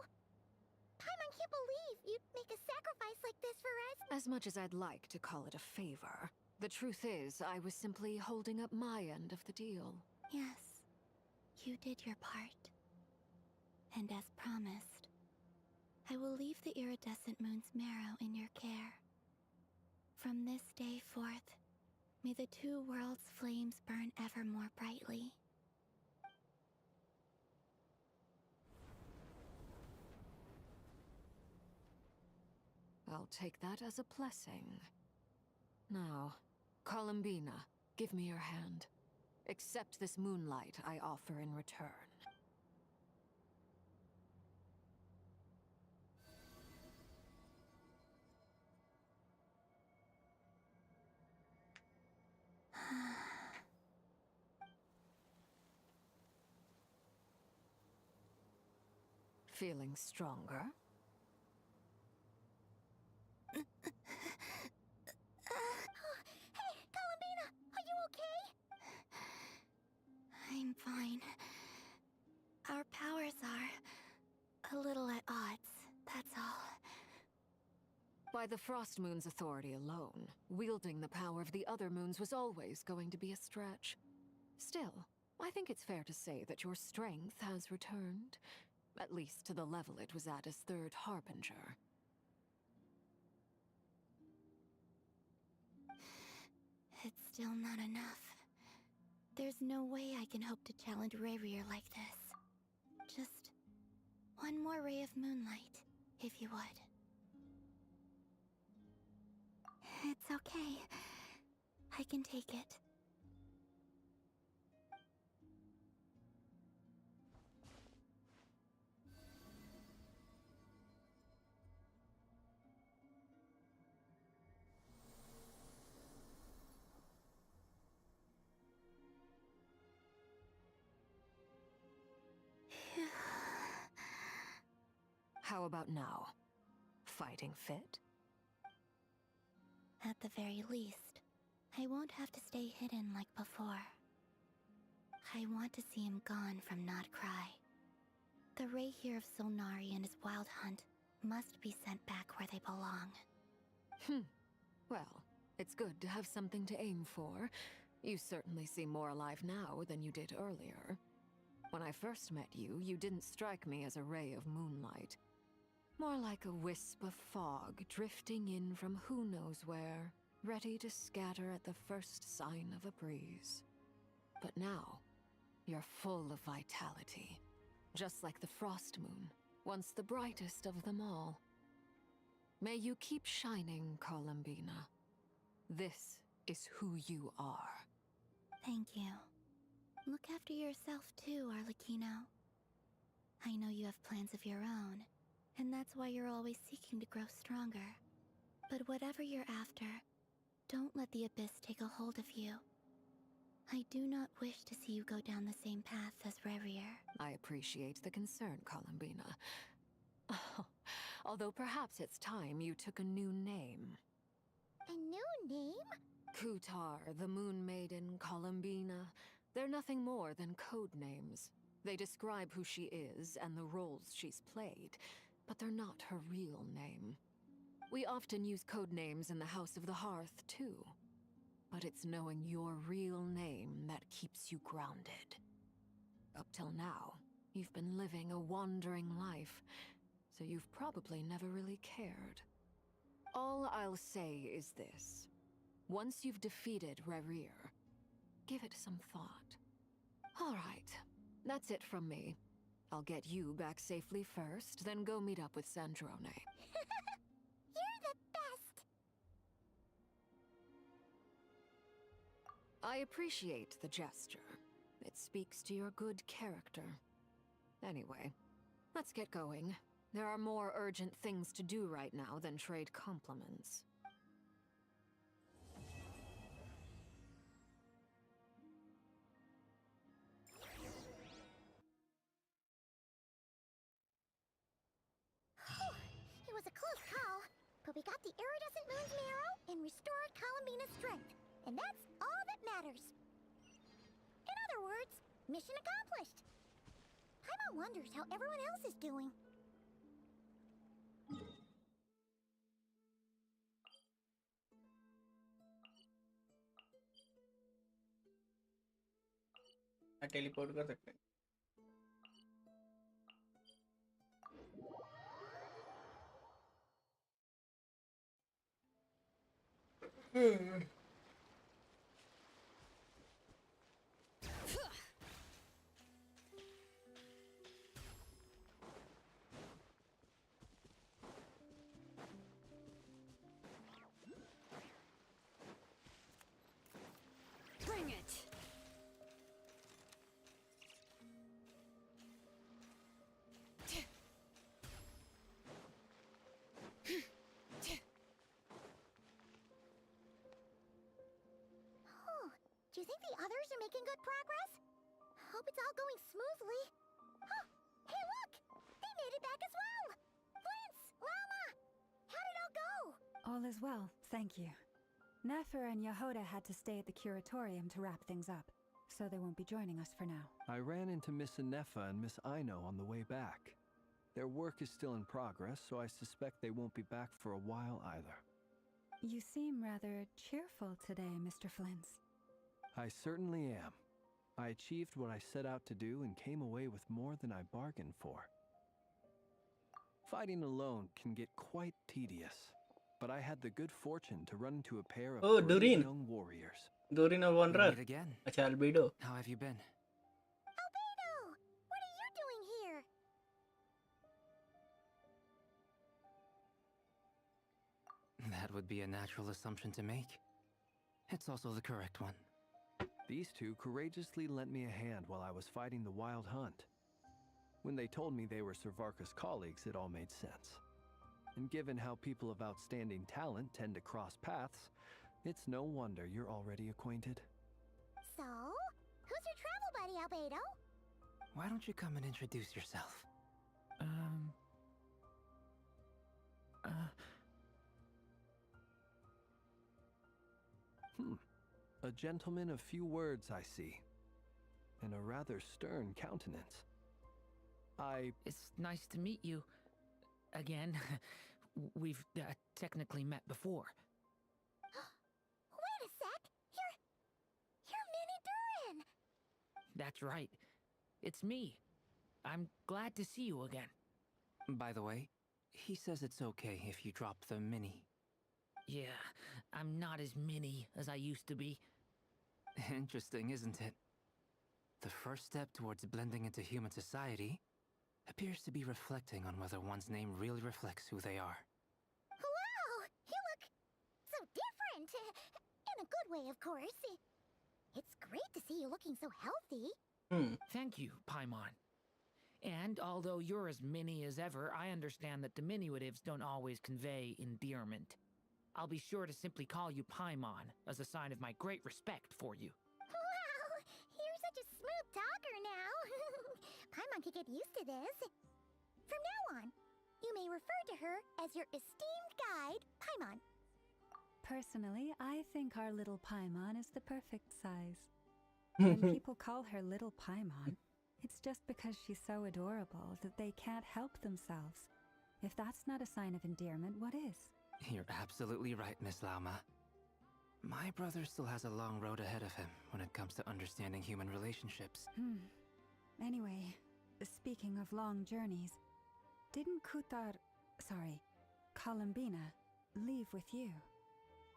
Paimon can't believe you'd make a sacrifice like this for us. As much as I'd like to call it a favor, the truth is I was simply holding up my end of the deal. Yes, you did your part. And as promised, I will leave the iridescent moon's marrow in your care. From this day forth, may the two worlds' flames burn ever more brightly. I'll take that as a blessing. Now, Columbina, give me your hand. Accept this moonlight I offer in return. Feeling stronger? Hey, Columbina! Are you okay? I'm fine. Our powers are a little at odds, that's all. By the Frost Moon's authority alone, wielding the power of the other moons was always going to be a stretch. Still, I think it's fair to say that your strength has returned, at least to the level it was at as Third Harbinger. It's still not enough. There's no way I can hope to challenge Rayrier like this. Just one more ray of moonlight, if you would. It's okay. I can take it. How about now? Fighting fit? At the very least, I won't have to stay hidden like before. I want to see him gone from Nodcry. The Rayheer of Solnari and his wild hunt must be sent back where they belong. Well, it's good to have something to aim for. You certainly seem more alive now than you did earlier. When I first met you, you didn't strike me as a ray of moonlight. More like a wisp of fog drifting in from who knows where, ready to scatter at the first sign of a breeze. But now, you're full of vitality. Just like the Frost Moon, once the brightest of them all. May you keep shining, Columbina. This is who you are. Thank you. Look after yourself too, Arlecchino. I know you have plans of your own, and that's why you're always seeking to grow stronger. But whatever you're after, don't let the Abyss take a hold of you. I do not wish to see you go down the same path as Rayrier. I appreciate the concern, Columbina. Although perhaps it's time you took a new name. A new name? Kutar, the Moon Maiden, Columbina. They're nothing more than code names. They describe who she is and the roles she's played, but they're not her real name. We often use code names in the House of the Hearth, too. But it's knowing your real name that keeps you grounded. Up till now, you've been living a wandering life, so you've probably never really cared. All I'll say is this. Once you've defeated Rayrier, give it some thought. All right, that's it from me. I'll get you back safely first, then go meet up with Sandrone. You're the best! I appreciate the gesture. It speaks to your good character. Anyway, let's get going. There are more urgent things to do right now than trade compliments. It was a close call, but we got the iridescent moon's marrow and restored Columbina's strength, and that's all that matters. In other words, mission accomplished. Paimon wonders how everyone else is doing. Teleport कर सकते हैं। Bring it! Do you think the others are making good progress? Hope it's all going smoothly. Oh, hey look! They made it back as well! Flintz! Lama! How'd it all go? All is well, thank you. Nefer and Yehoda had to stay at the curatorium to wrap things up, so they won't be joining us for now. I ran into Miss Anefa and Miss Aino on the way back. Their work is still in progress, so I suspect they won't be back for a while either. You seem rather cheerful today, Mr. Flintz. I certainly am. I achieved what I set out to do and came away with more than I bargained for. Fighting alone can get quite tedious, but I had the good fortune to run into a pair of brave Durin. young warriors. Durin और Wanderer. Meet again. अच्छा Albedo. How have you been? Albedo! What are you doing here? That would be a natural assumption to make. It's also the correct one. These two courageously lent me a hand while I was fighting the Wild Hunt. When they told me they were Servarka's colleagues, it all made sense. And given how people of outstanding talent tend to cross paths, it's no wonder you're already acquainted. So, who's your travel buddy, Albedo? Why don't you come and introduce yourself? A gentleman of few words, I see. And a rather stern countenance. It's nice to meet you. Again. We've technically met before. Wait a sec! You're Minnie Durin! That's right. It's me. I'm glad to see you again. By the way, he says it's okay if you drop the mini. Yeah, I'm not as mini as I used to be. Interesting, isn't it? The first step towards blending into human society appears to be reflecting on whether one's name really reflects who they are. Wow! You look so different! In a good way, of course. It's great to see you looking so healthy. Thank you, Paimon. And although you're as mini as ever, I understand that diminutives don't always convey endearment. I'll be sure to simply call you Paimon as a sign of my great respect for you. Wow! You're such a smooth talker now. Paimon could get used to this. From now on, you may refer to her as your esteemed guide, Paimon. Personally, I think our little Paimon is the perfect size. When people call her Little Paimon, it's just because she's so adorable that they can't help themselves. If that's not a sign of endearment, what is? You're absolutely right, Miss Lauma. My brother still has a long road ahead of him when it comes to understanding human relationships. Anyway, speaking of long journeys, didn't Columbina, leave with you?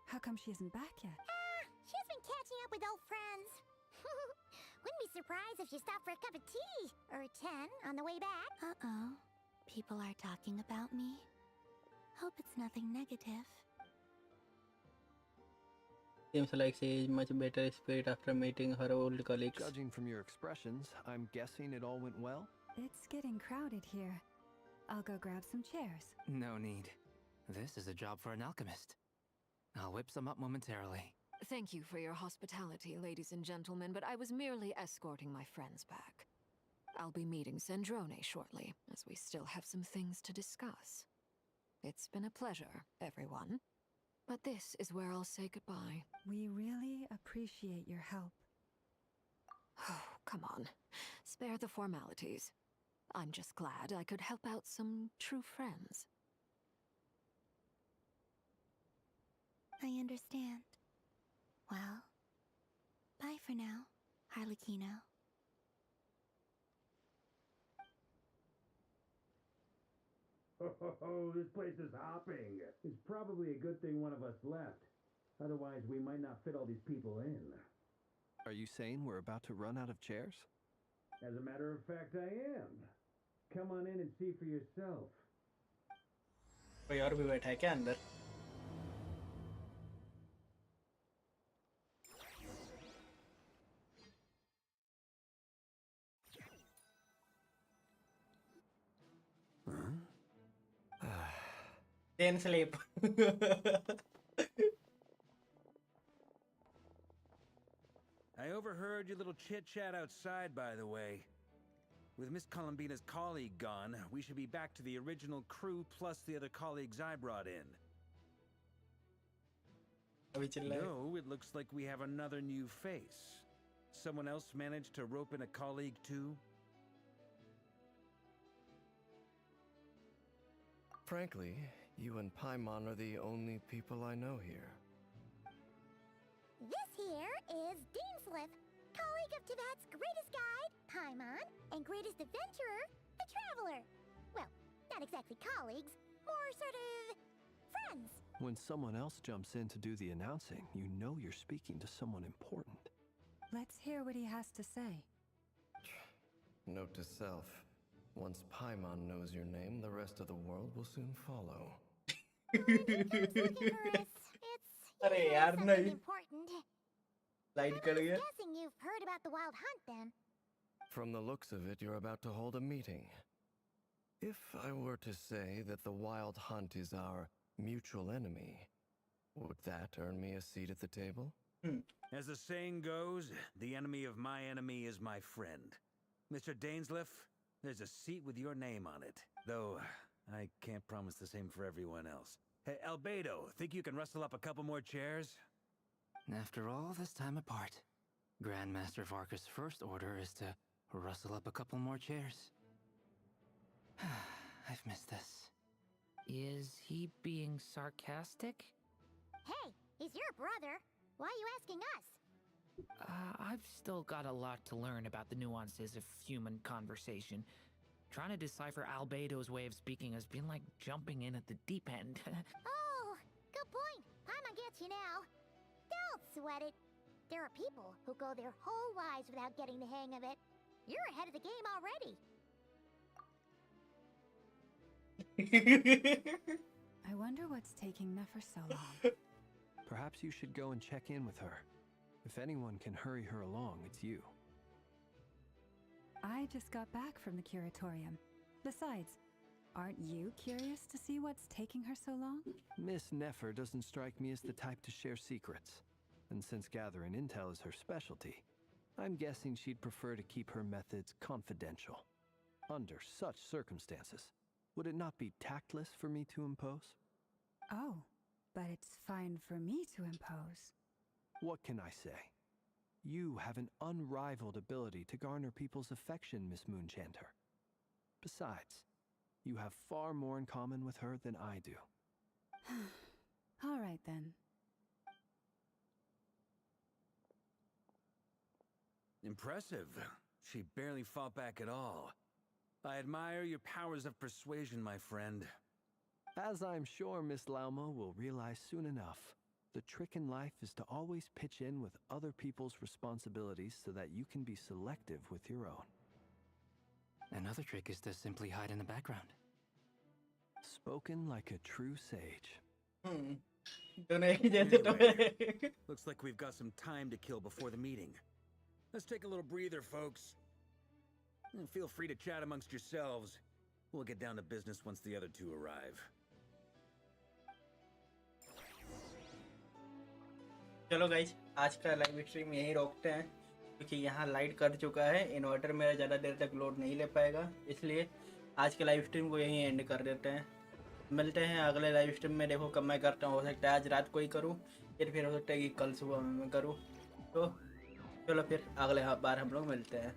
How come she isn't back yet? She's been catching up with old friends. Wouldn't be surprised if she stopped for a cup of tea or 10 on the way back. Uh-oh. People are talking about me. Hope it's nothing negative. Seems like she is much better spirit after meeting her old colleagues. Judging from your expressions, I'm guessing it all went well? It's getting crowded here. I'll go grab some chairs. No need. This is a job for an alchemist. I'll whip some up momentarily. Thank you for your hospitality, ladies and gentlemen, but I was merely escorting my friends back. I'll be meeting Sandrone shortly, as we still have some things to discuss. It's been a pleasure, everyone. But this is where I'll say goodbye. We really appreciate your help. Oh, come on. Spare the formalities. I'm just glad I could help out some true friends. I understand. Well, bye for now, Harlequino. Oh, this place is hopping. It's probably a good thing one of us left. Otherwise, we might not fit all these people in. Are you saying we're about to run out of chairs? As a matter of fact, I am. Come on in and see for yourself. कोई और भी बैठा है क्या अंदर? Then sleep. I overheard your little chit-chat outside, by the way. With Miss Columbina's colleague gone, we should be back to the original crew plus the other colleagues I brought in. No, it looks like we have another new face. Someone else managed to rope in a colleague too? Frankly, you and Paimon are the only people I know here. This here is Deansliff, colleague of Tibet's greatest guide, Paimon, and greatest adventurer, the Traveler. Well, not exactly colleagues, more sort of friends. When someone else jumps in to do the announcing, you know you're speaking to someone important. Let's hear what he has to say. Note to self. Once Paimon knows your name, the rest of the world will soon follow. अरे यार नहीं. Important. Light कर गया. Guessing you've heard about the wild hunt then. From the looks of it, you're about to hold a meeting. If I were to say that the Wild Hunt is our mutual enemy, would that earn me a seat at the table? As the saying goes, the enemy of my enemy is my friend. Mr. Dainsliff, there's a seat with your name on it. Though, I can't promise the same for everyone else. Hey, Albedo, think you can rustle up a couple more chairs? After all this time apart, Grandmaster Varka's first order is to rustle up a couple more chairs. I've missed this. Is he being sarcastic? Hey, he's your brother. Why are you asking us? I've still got a lot to learn about the nuances of human conversation. Trying to decipher Albedo's way of speaking has been like jumping in at the deep end. Oh, good point. Paimon gets you now. Don't sweat it. There are people who go their whole lives without getting the hang of it. You're ahead of the game already. I wonder what's taking Nefer so long. Perhaps you should go and check in with her. If anyone can hurry her along, it's you. I just got back from the curatorium. Besides, aren't you curious to see what's taking her so long? Miss Nefer doesn't strike me as the type to share secrets. And since gathering intel is her specialty, I'm guessing she'd prefer to keep her methods confidential. Under such circumstances, would it not be tactless for me to impose? Oh, but it's fine for me to impose. What can I say? You have an unrivaled ability to garner people's affection, Miss Moonchanter. Besides, you have far more in common with her than I do. All right then. Impressive. She barely fought back at all. I admire your powers of persuasion, my friend. As I'm sure Miss Lauma will realize soon enough, the trick in life is to always pitch in with other people's responsibilities so that you can be selective with your own. Another trick is to simply hide in the background. Spoken like a true sage. दोनों एक ही जैसे तो Anyway, looks like we've got some time to kill before the meeting. Let's take a little breather, folks. And feel free to chat amongst yourselves. We'll get down to business once the other two arrive. चलो guys, आज का live stream यहीं रोकते हैं क्योंकि यहाँ light cut चुका है। इन्वर्टर मेरा ज़्यादा देर तक लोड नहीं ले पाएगा, इसलिए आज के लाइव स्ट्रीम को यहीं एंड कर देते हैं। मिलते हैं अगले लाइव स्ट्रीम में। देखो कब मैं करता हूँ, हो सकता है आज रात को ही करूँ, फिर हो सकता है कि कल सुबह में करूँ। तो चलो फिर अगले बार हम लोग मिलते हैं।